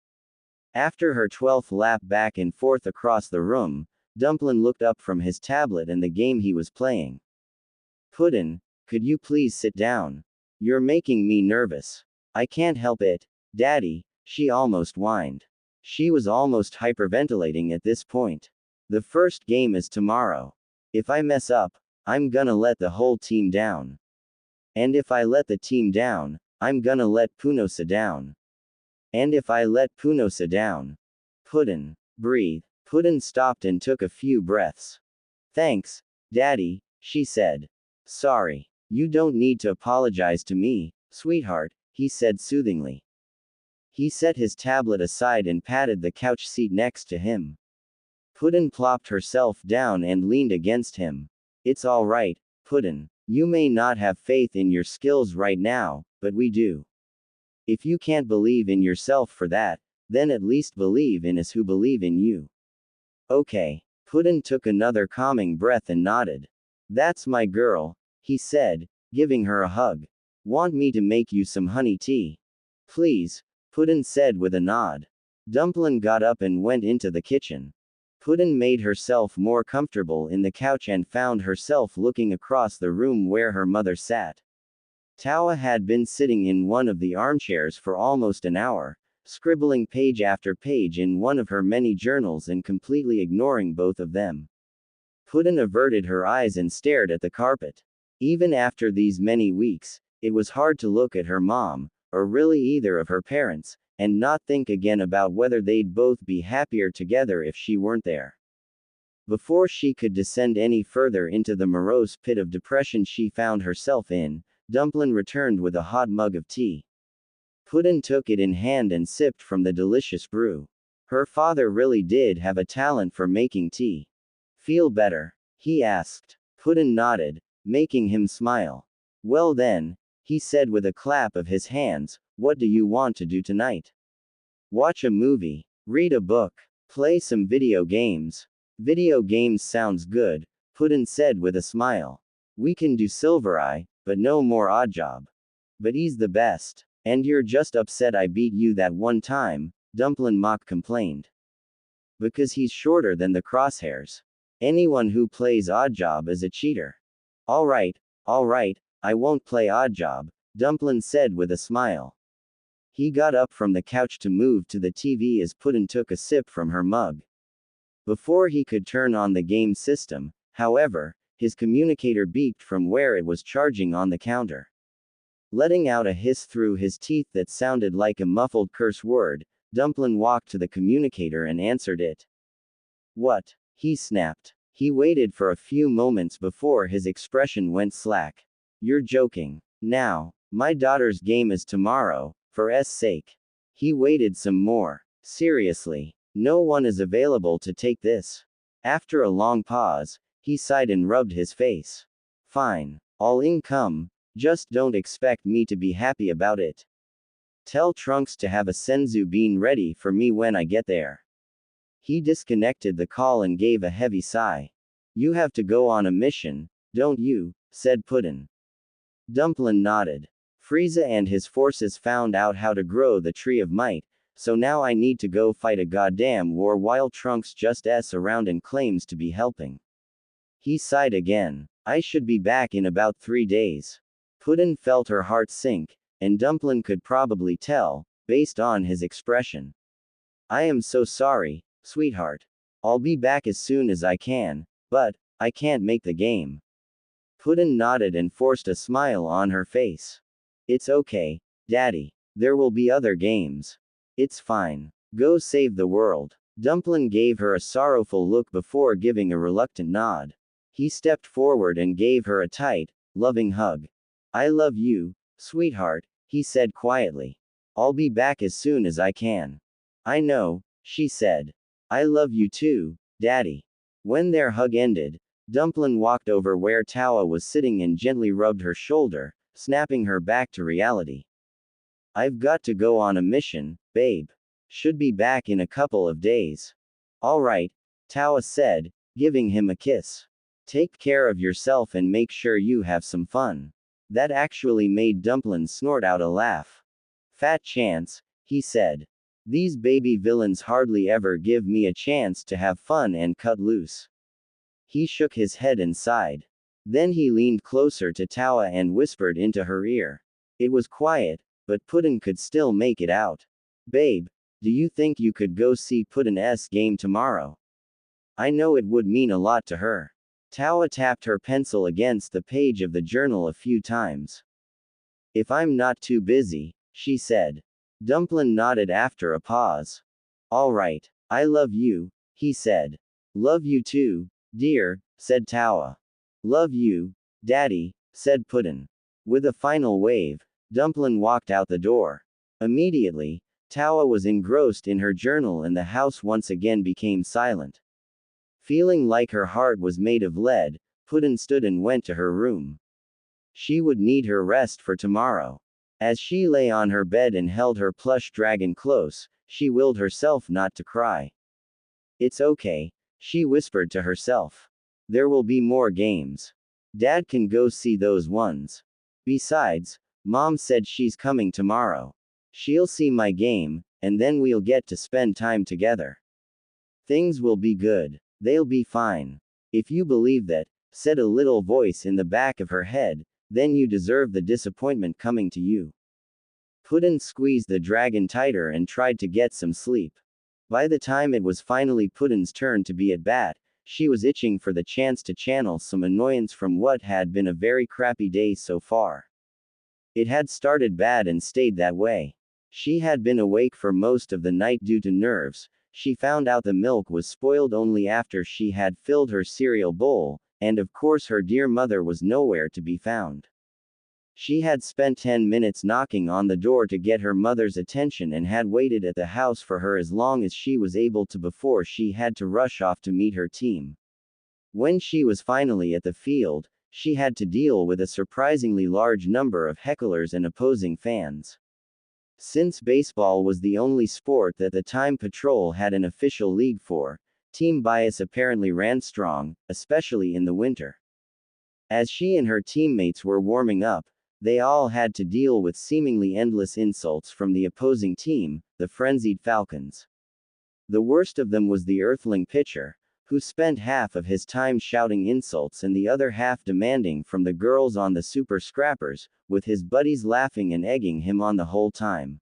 After her 12th lap back and forth across the room, Dumplin looked up from his tablet and the game he was playing. Puddin, could you please sit down? You're making me nervous. I can't help it, Daddy, she almost whined. She was almost hyperventilating at this point. The first game is tomorrow. If I mess up, I'm gonna let the whole team down. And if I let the team down, I'm gonna let Punosa down. And if I let Punosa down. Puddin, breathe. Puddin stopped and took a few breaths. Thanks, Daddy, she said. Sorry. You don't need to apologize to me, sweetheart, he said soothingly. He set his tablet aside and patted the couch seat next to him. Puddin plopped herself down and leaned against him. It's all right, Puddin. You may not have faith in your skills right now, but we do. If you can't believe in yourself for that, then at least believe in us who believe in you. Okay. Puddin took another calming breath and nodded. That's my girl, he said, giving her a hug. Want me to make you some honey tea? Please, Puddin said with a nod. Dumplin got up and went into the kitchen. Puddin made herself more comfortable in the couch and found herself looking across the room where her mother sat. Tawa had been sitting in one of the armchairs for almost an hour, scribbling page after page in one of her many journals and completely ignoring both of them. Puddin averted her eyes and stared at the carpet. Even after these many weeks, it was hard to look at her mom, or really either of her parents, and not think again about whether they'd both be happier together if she weren't there. Before she could descend any further into the morose pit of depression she found herself in, Dumplin returned with a hot mug of tea. Puddin took it in hand and sipped from the delicious brew. Her father really did have a talent for making tea. Feel better? He asked. Puddin nodded, making him smile. Well then, he said with a clap of his hands, what do you want to do tonight? Watch a movie, read a book, play some video games. Video games sounds good, Puddin said with a smile. We can do Silver Eye, but no more Oddjob. But he's the best. And you're just upset I beat you that one time, Dumplin mock complained. Because he's shorter than the crosshairs. Anyone who plays Oddjob is a cheater. Alright, I won't play Oddjob, Dumplin said with a smile. He got up from the couch to move to the TV as Puddin took a sip from her mug. Before he could turn on the game system, however, his communicator beeped from where it was charging on the counter. Letting out a hiss through his teeth that sounded like a muffled curse word, Dumplin walked to the communicator and answered it. What? He snapped. He waited for a few moments before his expression went slack. You're joking. Now, my daughter's game is tomorrow, for S sake. He waited some more. Seriously, no one is available to take this. After a long pause, he sighed and rubbed his face. Fine. I'll come, just don't expect me to be happy about it. Tell Trunks to have a senzu bean ready for me when I get there. He disconnected the call and gave a heavy sigh. You have to go on a mission, don't you? Said Puddin. Dumplin nodded. Frieza and his forces found out how to grow the Tree of Might, so now I need to go fight a goddamn war while Trunks just s around and claims to be helping. He sighed again. I should be back in about 3 days. Puddin felt her heart sink, and Dumplin could probably tell, based on his expression. I am so sorry, sweetheart. I'll be back as soon as I can, but I can't make the game. Puddin nodded and forced a smile on her face. It's okay, Daddy. There will be other games. It's fine. Go save the world. Dumplin gave her a sorrowful look before giving a reluctant nod. He stepped forward and gave her a tight, loving hug. I love you, sweetheart, he said quietly. I'll be back as soon as I can. I know, she said. I love you too, Daddy. When their hug ended, Dumplin walked over where Tawa was sitting and gently rubbed her shoulder, snapping her back to reality. I've got to go on a mission, babe. Should be back in a couple of days. Alright, Tawa said, giving him a kiss. Take care of yourself and make sure you have some fun. That actually made Dumplin snort out a laugh. Fat chance, he said. These baby villains hardly ever give me a chance to have fun and cut loose. He shook his head and sighed. Then he leaned closer to Tawa and whispered into her ear. It was quiet, but Puddin could still make it out. Babe, do you think you could go see Puddin's game tomorrow? I know it would mean a lot to her. Tawa tapped her pencil against the page of the journal a few times. If I'm not too busy, she said. Dumplin nodded after a pause. All right, I love you, he said. Love you too, dear, said Tawa. Love you, Daddy, said Puddin. With a final wave, Dumplin walked out the door. Immediately, Tawa was engrossed in her journal and the house once again became silent. Feeling like her heart was made of lead, Puddin stood and went to her room. She would need her rest for tomorrow. As she lay on her bed and held her plush dragon close, she willed herself not to cry. It's okay, she whispered to herself. There will be more games. Dad can go see those ones. Besides, Mom said she's coming tomorrow. She'll see my game, and then we'll get to spend time together. Things will be good. They'll be fine. If you believe that, said a little voice in the back of her head, then you deserve the disappointment coming to you. Puddin squeezed the dragon tighter and tried to get some sleep. By the time it was finally Puddin's turn to be at bat, she was itching for the chance to channel some annoyance from what had been a very crappy day so far. It had started bad and stayed that way. She had been awake for most of the night due to nerves. She found out the milk was spoiled only after she had filled her cereal bowl, and of course her dear mother was nowhere to be found. She had spent 10 minutes knocking on the door to get her mother's attention and had waited at the house for her as long as she was able to before she had to rush off to meet her team. When she was finally at the field, she had to deal with a surprisingly large number of hecklers and opposing fans. Since baseball was the only sport that the Time Patrol had an official league for, team bias apparently ran strong, especially in the winter. As she and her teammates were warming up, they all had to deal with seemingly endless insults from the opposing team, the frenzied Falcons. The worst of them was the Earthling pitcher, who spent half of his time shouting insults and the other half demanding from the girls on the Super Scrappers, with his buddies laughing and egging him on the whole time.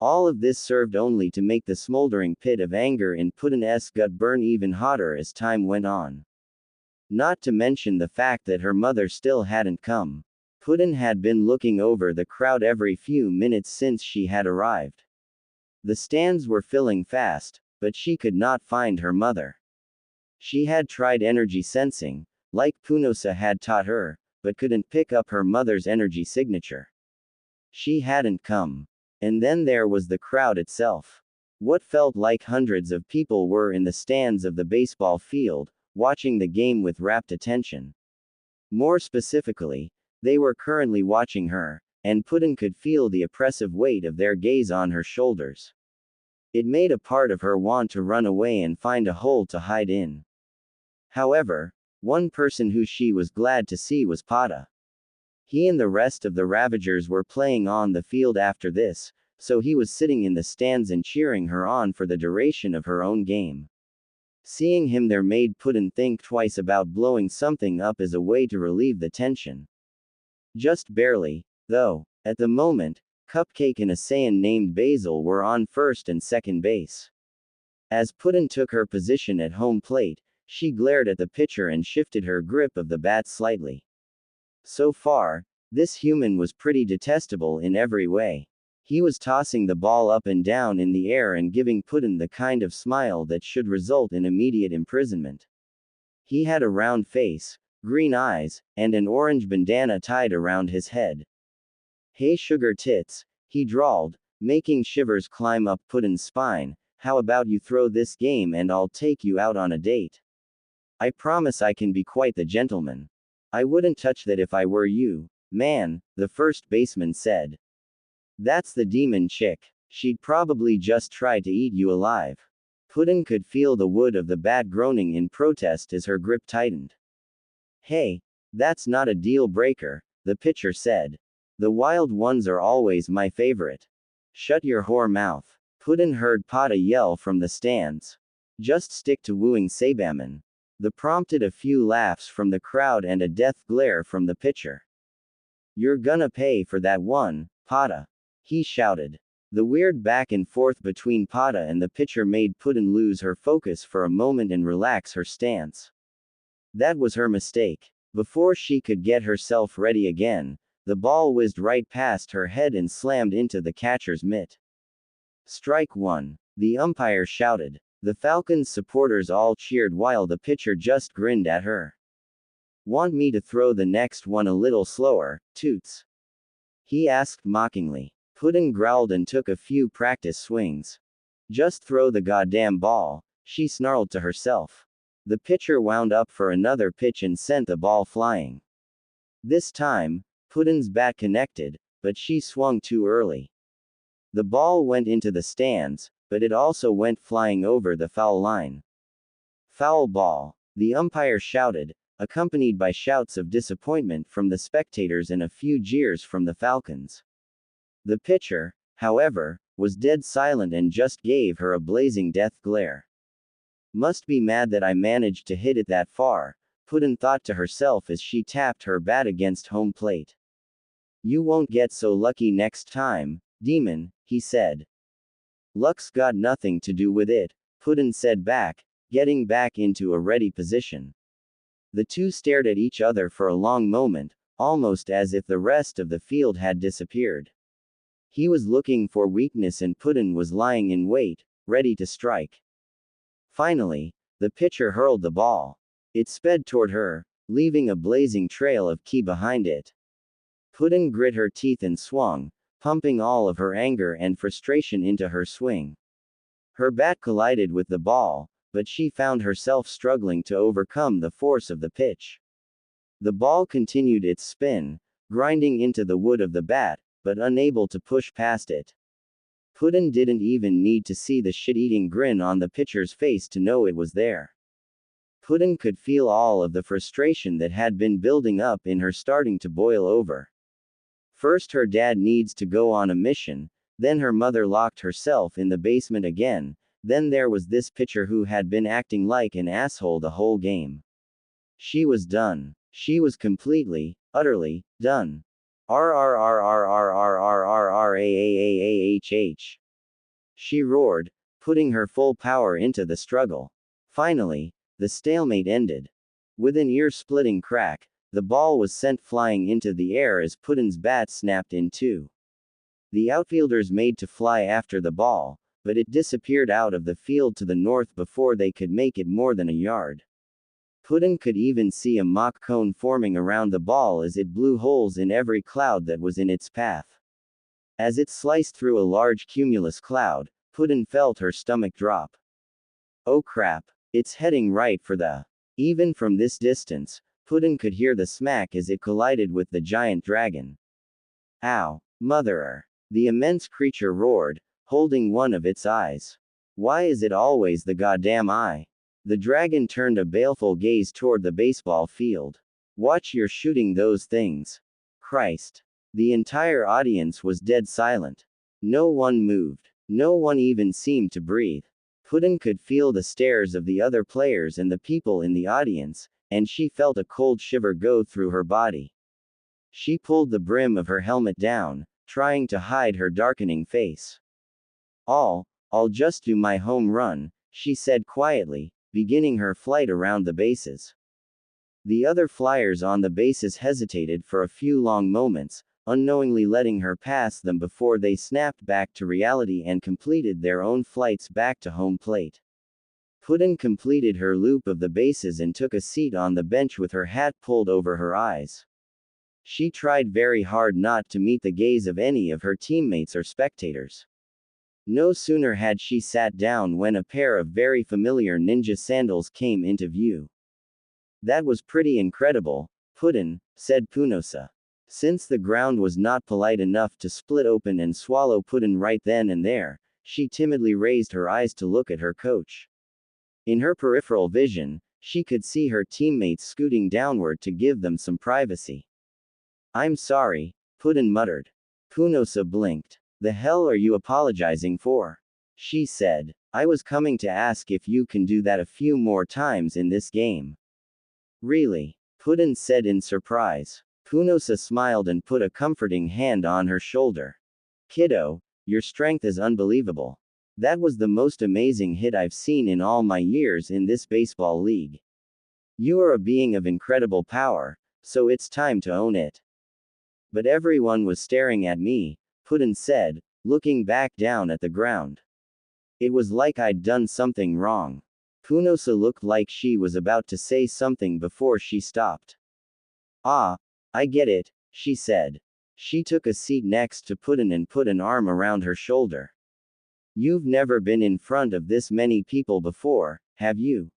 All of this served only to make the smoldering pit of anger in Puddin's gut burn even hotter as time went on. Not to mention the fact that her mother still hadn't come. Puddin had been looking over the crowd every few minutes since she had arrived. The stands were filling fast, but she could not find her mother. She had tried energy sensing, like Punosa had taught her, but couldn't pick up her mother's energy signature. She hadn't come. And then there was the crowd itself. What felt like hundreds of people were in the stands of the baseball field, watching the game with rapt attention. More specifically, they were currently watching her, and Puddin could feel the oppressive weight of their gaze on her shoulders. It made a part of her want to run away and find a hole to hide in. However, one person who she was glad to see was Pata. He and the rest of the Ravagers were playing on the field after this, so he was sitting in the stands and cheering her on for the duration of her own game. Seeing him there made Puddin think twice about blowing something up as a way to relieve the tension. Just barely, though. At the moment, Cupcake and a Saiyan named Basil were on first and second base. As Puddin took her position at home plate, she glared at the pitcher and shifted her grip of the bat slightly. So far, this human was pretty detestable in every way. He was tossing the ball up and down in the air and giving Puddin the kind of smile that should result in immediate imprisonment. He had a round face, green eyes, and an orange bandana tied around his head. "Hey sugar tits," he drawled, making shivers climb up Puddin's spine. "How about you throw this game and I'll take you out on a date? I promise I can be quite the gentleman." "I wouldn't touch that if I were you, man," the first baseman said. "That's the demon chick. She'd probably just try to eat you alive." Puddin could feel the wood of the bat groaning in protest as her grip tightened. "Hey, that's not a deal breaker," the pitcher said. "The wild ones are always my favorite." "Shut your whore mouth." Puddin heard Pata yell from the stands. "Just stick to wooing Sabaman." The prompted a few laughs from the crowd and a death glare from the pitcher. "You're gonna pay for that one, Pata," he shouted. The weird back and forth between Pata and the pitcher made Puddin lose her focus for a moment and relax her stance. That was her mistake. Before she could get herself ready again, the ball whizzed right past her head and slammed into the catcher's mitt. "Strike one," the umpire shouted. The Falcons supporters all cheered while the pitcher just grinned at her. "Want me to throw the next one a little slower, Toots?" he asked mockingly. Puddin growled and took a few practice swings. "Just throw the goddamn ball," she snarled to herself. The pitcher wound up for another pitch and sent the ball flying. This time, Puddin's bat connected, but she swung too early. The ball went into the stands, but it also went flying over the foul line. "Foul ball," the umpire shouted, accompanied by shouts of disappointment from the spectators and a few jeers from the Falcons. The pitcher, however, was dead silent and just gave her a blazing death glare. Must be mad that I managed to hit it that far, Puddin thought to herself as she tapped her bat against home plate. You won't get so lucky next time, demon, he said. Luck's got nothing to do with it, Puddin said back, getting back into a ready position. The two stared at each other for a long moment, almost as if the rest of the field had disappeared. He was looking for weakness and Puddin was lying in wait, ready to strike. Finally, the pitcher hurled the ball. It sped toward her, leaving a blazing trail of ki behind it. Puddin grit her teeth and swung, pumping all of her anger and frustration into her swing. Her bat collided with the ball, but she found herself struggling to overcome the force of the pitch. The ball continued its spin, grinding into the wood of the bat, but unable to push past it. Puddin didn't even need to see the shit-eating grin on the pitcher's face to know it was there. Puddin could feel all of the frustration that had been building up in her starting to boil over. First her dad needs to go on a mission, then her mother locked herself in the basement again, then there was this pitcher who had been acting like an asshole the whole game. She was done. She was completely, utterly, done. RRRRRRRRRRAAAAHH. She roared, putting her full power into the struggle. Finally, the stalemate ended. With an ear-splitting crack, the ball was sent flying into the air as Puddin's bat snapped in two. The outfielders made to fly after the ball, but it disappeared out of the field to the north before they could make it more than a yard. Puddin could even see a mock cone forming around the ball as it blew holes in every cloud that was in its path. As it sliced through a large cumulus cloud, Puddin felt her stomach drop. Oh crap, it's heading right for the... Even from this distance, Puddin could hear the smack as it collided with the giant dragon. Ow, motherer! The immense creature roared, holding one of its eyes. Why is it always the goddamn eye? The dragon turned a baleful gaze toward the baseball field. Watch your shooting those things. Christ. The entire audience was dead silent. No one moved. No one even seemed to breathe. Puddin could feel the stares of the other players and the people in the audience, and she felt a cold shiver go through her body. She pulled the brim of her helmet down, trying to hide her darkening face. I'll just do my home run, she said quietly, beginning her flight around the bases. The other flyers on the bases hesitated for a few long moments, unknowingly letting her pass them before they snapped back to reality and completed their own flights back to home plate. Puddin completed her loop of the bases and took a seat on the bench with her hat pulled over her eyes. She tried very hard not to meet the gaze of any of her teammates or spectators. No sooner had she sat down when a pair of very familiar ninja sandals came into view. That was pretty incredible, Puddin, said Punosa. Since the ground was not polite enough to split open and swallow Puddin right then and there, she timidly raised her eyes to look at her coach. In her peripheral vision, she could see her teammates scooting downward to give them some privacy. I'm sorry, Puddin muttered. Punosa blinked. The hell are you apologizing for? She said. I was coming to ask if you can do that a few more times in this game. Really? Puddin said in surprise. Punosa smiled and put a comforting hand on her shoulder. Kiddo, your strength is unbelievable. That was the most amazing hit I've seen in all my years in this baseball league. You are a being of incredible power, so it's time to own it. But everyone was staring at me, Puddin said, looking back down at the ground. It was like I'd done something wrong. Punosa looked like she was about to say something before she stopped. Ah, I get it, she said. She took a seat next to Puddin and put an arm around her shoulder. You've never been in front of this many people before, have you?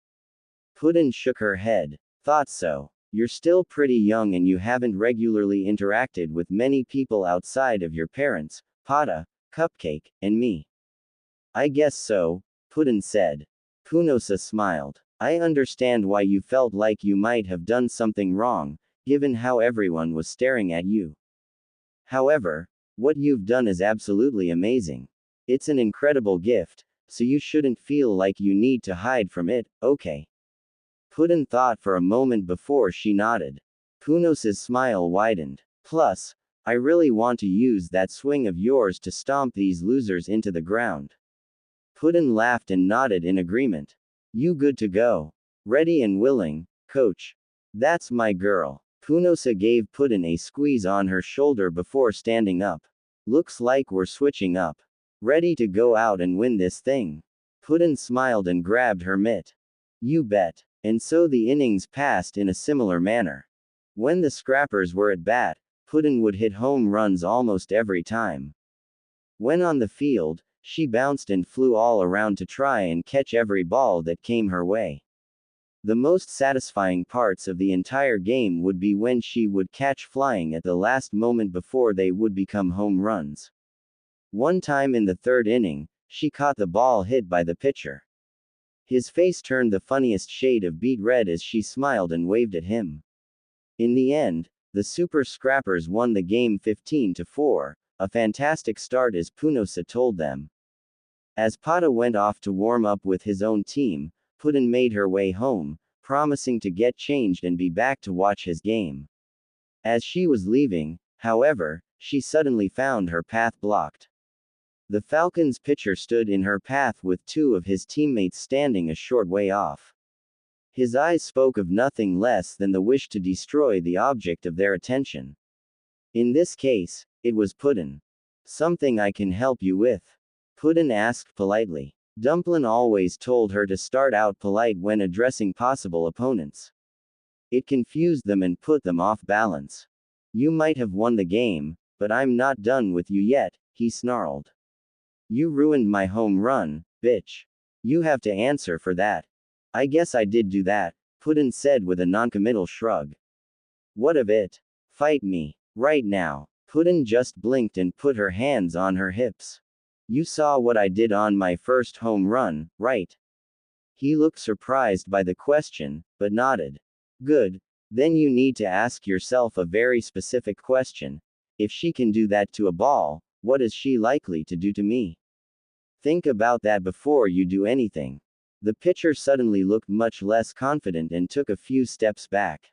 Puddin shook her head. Thought so. You're still pretty young and you haven't regularly interacted with many people outside of your parents, Pata, Cupcake, and me. I guess so, Puddin said. Punosa smiled. I understand why you felt like you might have done something wrong, given how everyone was staring at you. However, what you've done is absolutely amazing. It's an incredible gift, so you shouldn't feel like you need to hide from it, okay? Puddin thought for a moment before she nodded. Punos's smile widened. Plus, I really want to use that swing of yours to stomp these losers into the ground. Puddin laughed and nodded in agreement. You good to go? Ready and willing, coach. That's my girl. Punosa gave Puddin a squeeze on her shoulder before standing up. Looks like we're switching up. Ready to go out and win this thing. Puddin smiled and grabbed her mitt. You bet. And so the innings passed in a similar manner. When the Scrappers were at bat, Puddin would hit home runs almost every time. When on the field, she bounced and flew all around to try and catch every ball that came her way. The most satisfying parts of the entire game would be when she would catch flying at the last moment before they would become home runs. One time in the third inning, she caught the ball hit by the pitcher. His face turned the funniest shade of beet red as she smiled and waved at him. In the end, the Super Scrappers won the game 15-4, a fantastic start as Punosa told them. As Pata went off to warm up with his own team, Puddin made her way home, promising to get changed and be back to watch his game. As she was leaving, however, she suddenly found her path blocked. The Falcons' pitcher stood in her path with two of his teammates standing a short way off. His eyes spoke of nothing less than the wish to destroy the object of their attention. In this case, it was Puddin. Something I can help you with? Puddin asked politely. Dumplin always told her to start out polite when addressing possible opponents. It confused them and put them off balance. You might have won the game, but I'm not done with you yet, he snarled. You ruined my home run, bitch. You have to answer for that. I guess I did do that, Puddin said with a noncommittal shrug. What of it? Fight me. Right now. Puddin just blinked and put her hands on her hips. You saw what I did on my first home run, right? He looked surprised by the question, but nodded. Good. Then you need to ask yourself a very specific question. If she can do that to a ball, what is she likely to do to me? Think about that before you do anything. The pitcher suddenly looked much less confident and took a few steps back.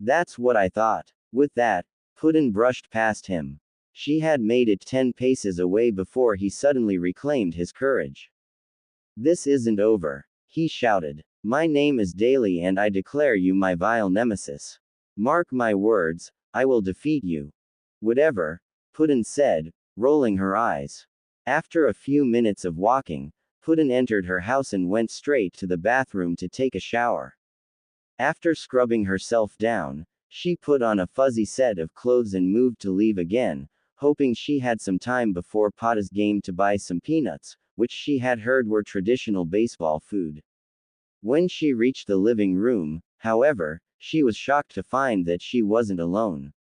That's what I thought. With that, Puddin brushed past him. She had made it 10 paces away before he suddenly reclaimed his courage. This isn't over, he shouted. My name is Daly and I declare you my vile nemesis. Mark my words, I will defeat you. Whatever, Puddin said, rolling her eyes. After a few minutes of walking, Puddin entered her house and went straight to the bathroom to take a shower. After scrubbing herself down, she put on a fuzzy set of clothes and moved to leave again, hoping she had some time before Pata's game to buy some peanuts, which she had heard were traditional baseball food. When she reached the living room, however, she was shocked to find that she wasn't alone.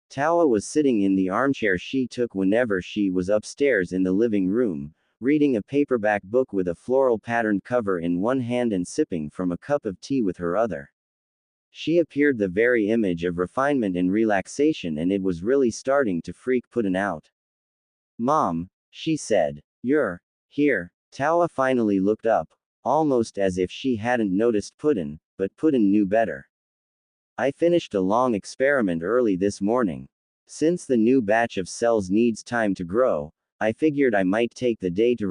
Tawa was sitting in the armchair she took whenever she was upstairs in the living room, reading a paperback book with a floral patterned cover in one hand and sipping from a cup of tea with her other. She appeared the very image of refinement and relaxation, and it was really starting to freak Puddin out. Mom, she said. You're here. Tawa finally looked up, almost as if she hadn't noticed Puddin, but Puddin knew better. I finished a long experiment early this morning. Since the new batch of cells needs time to grow, I figured I might take the day to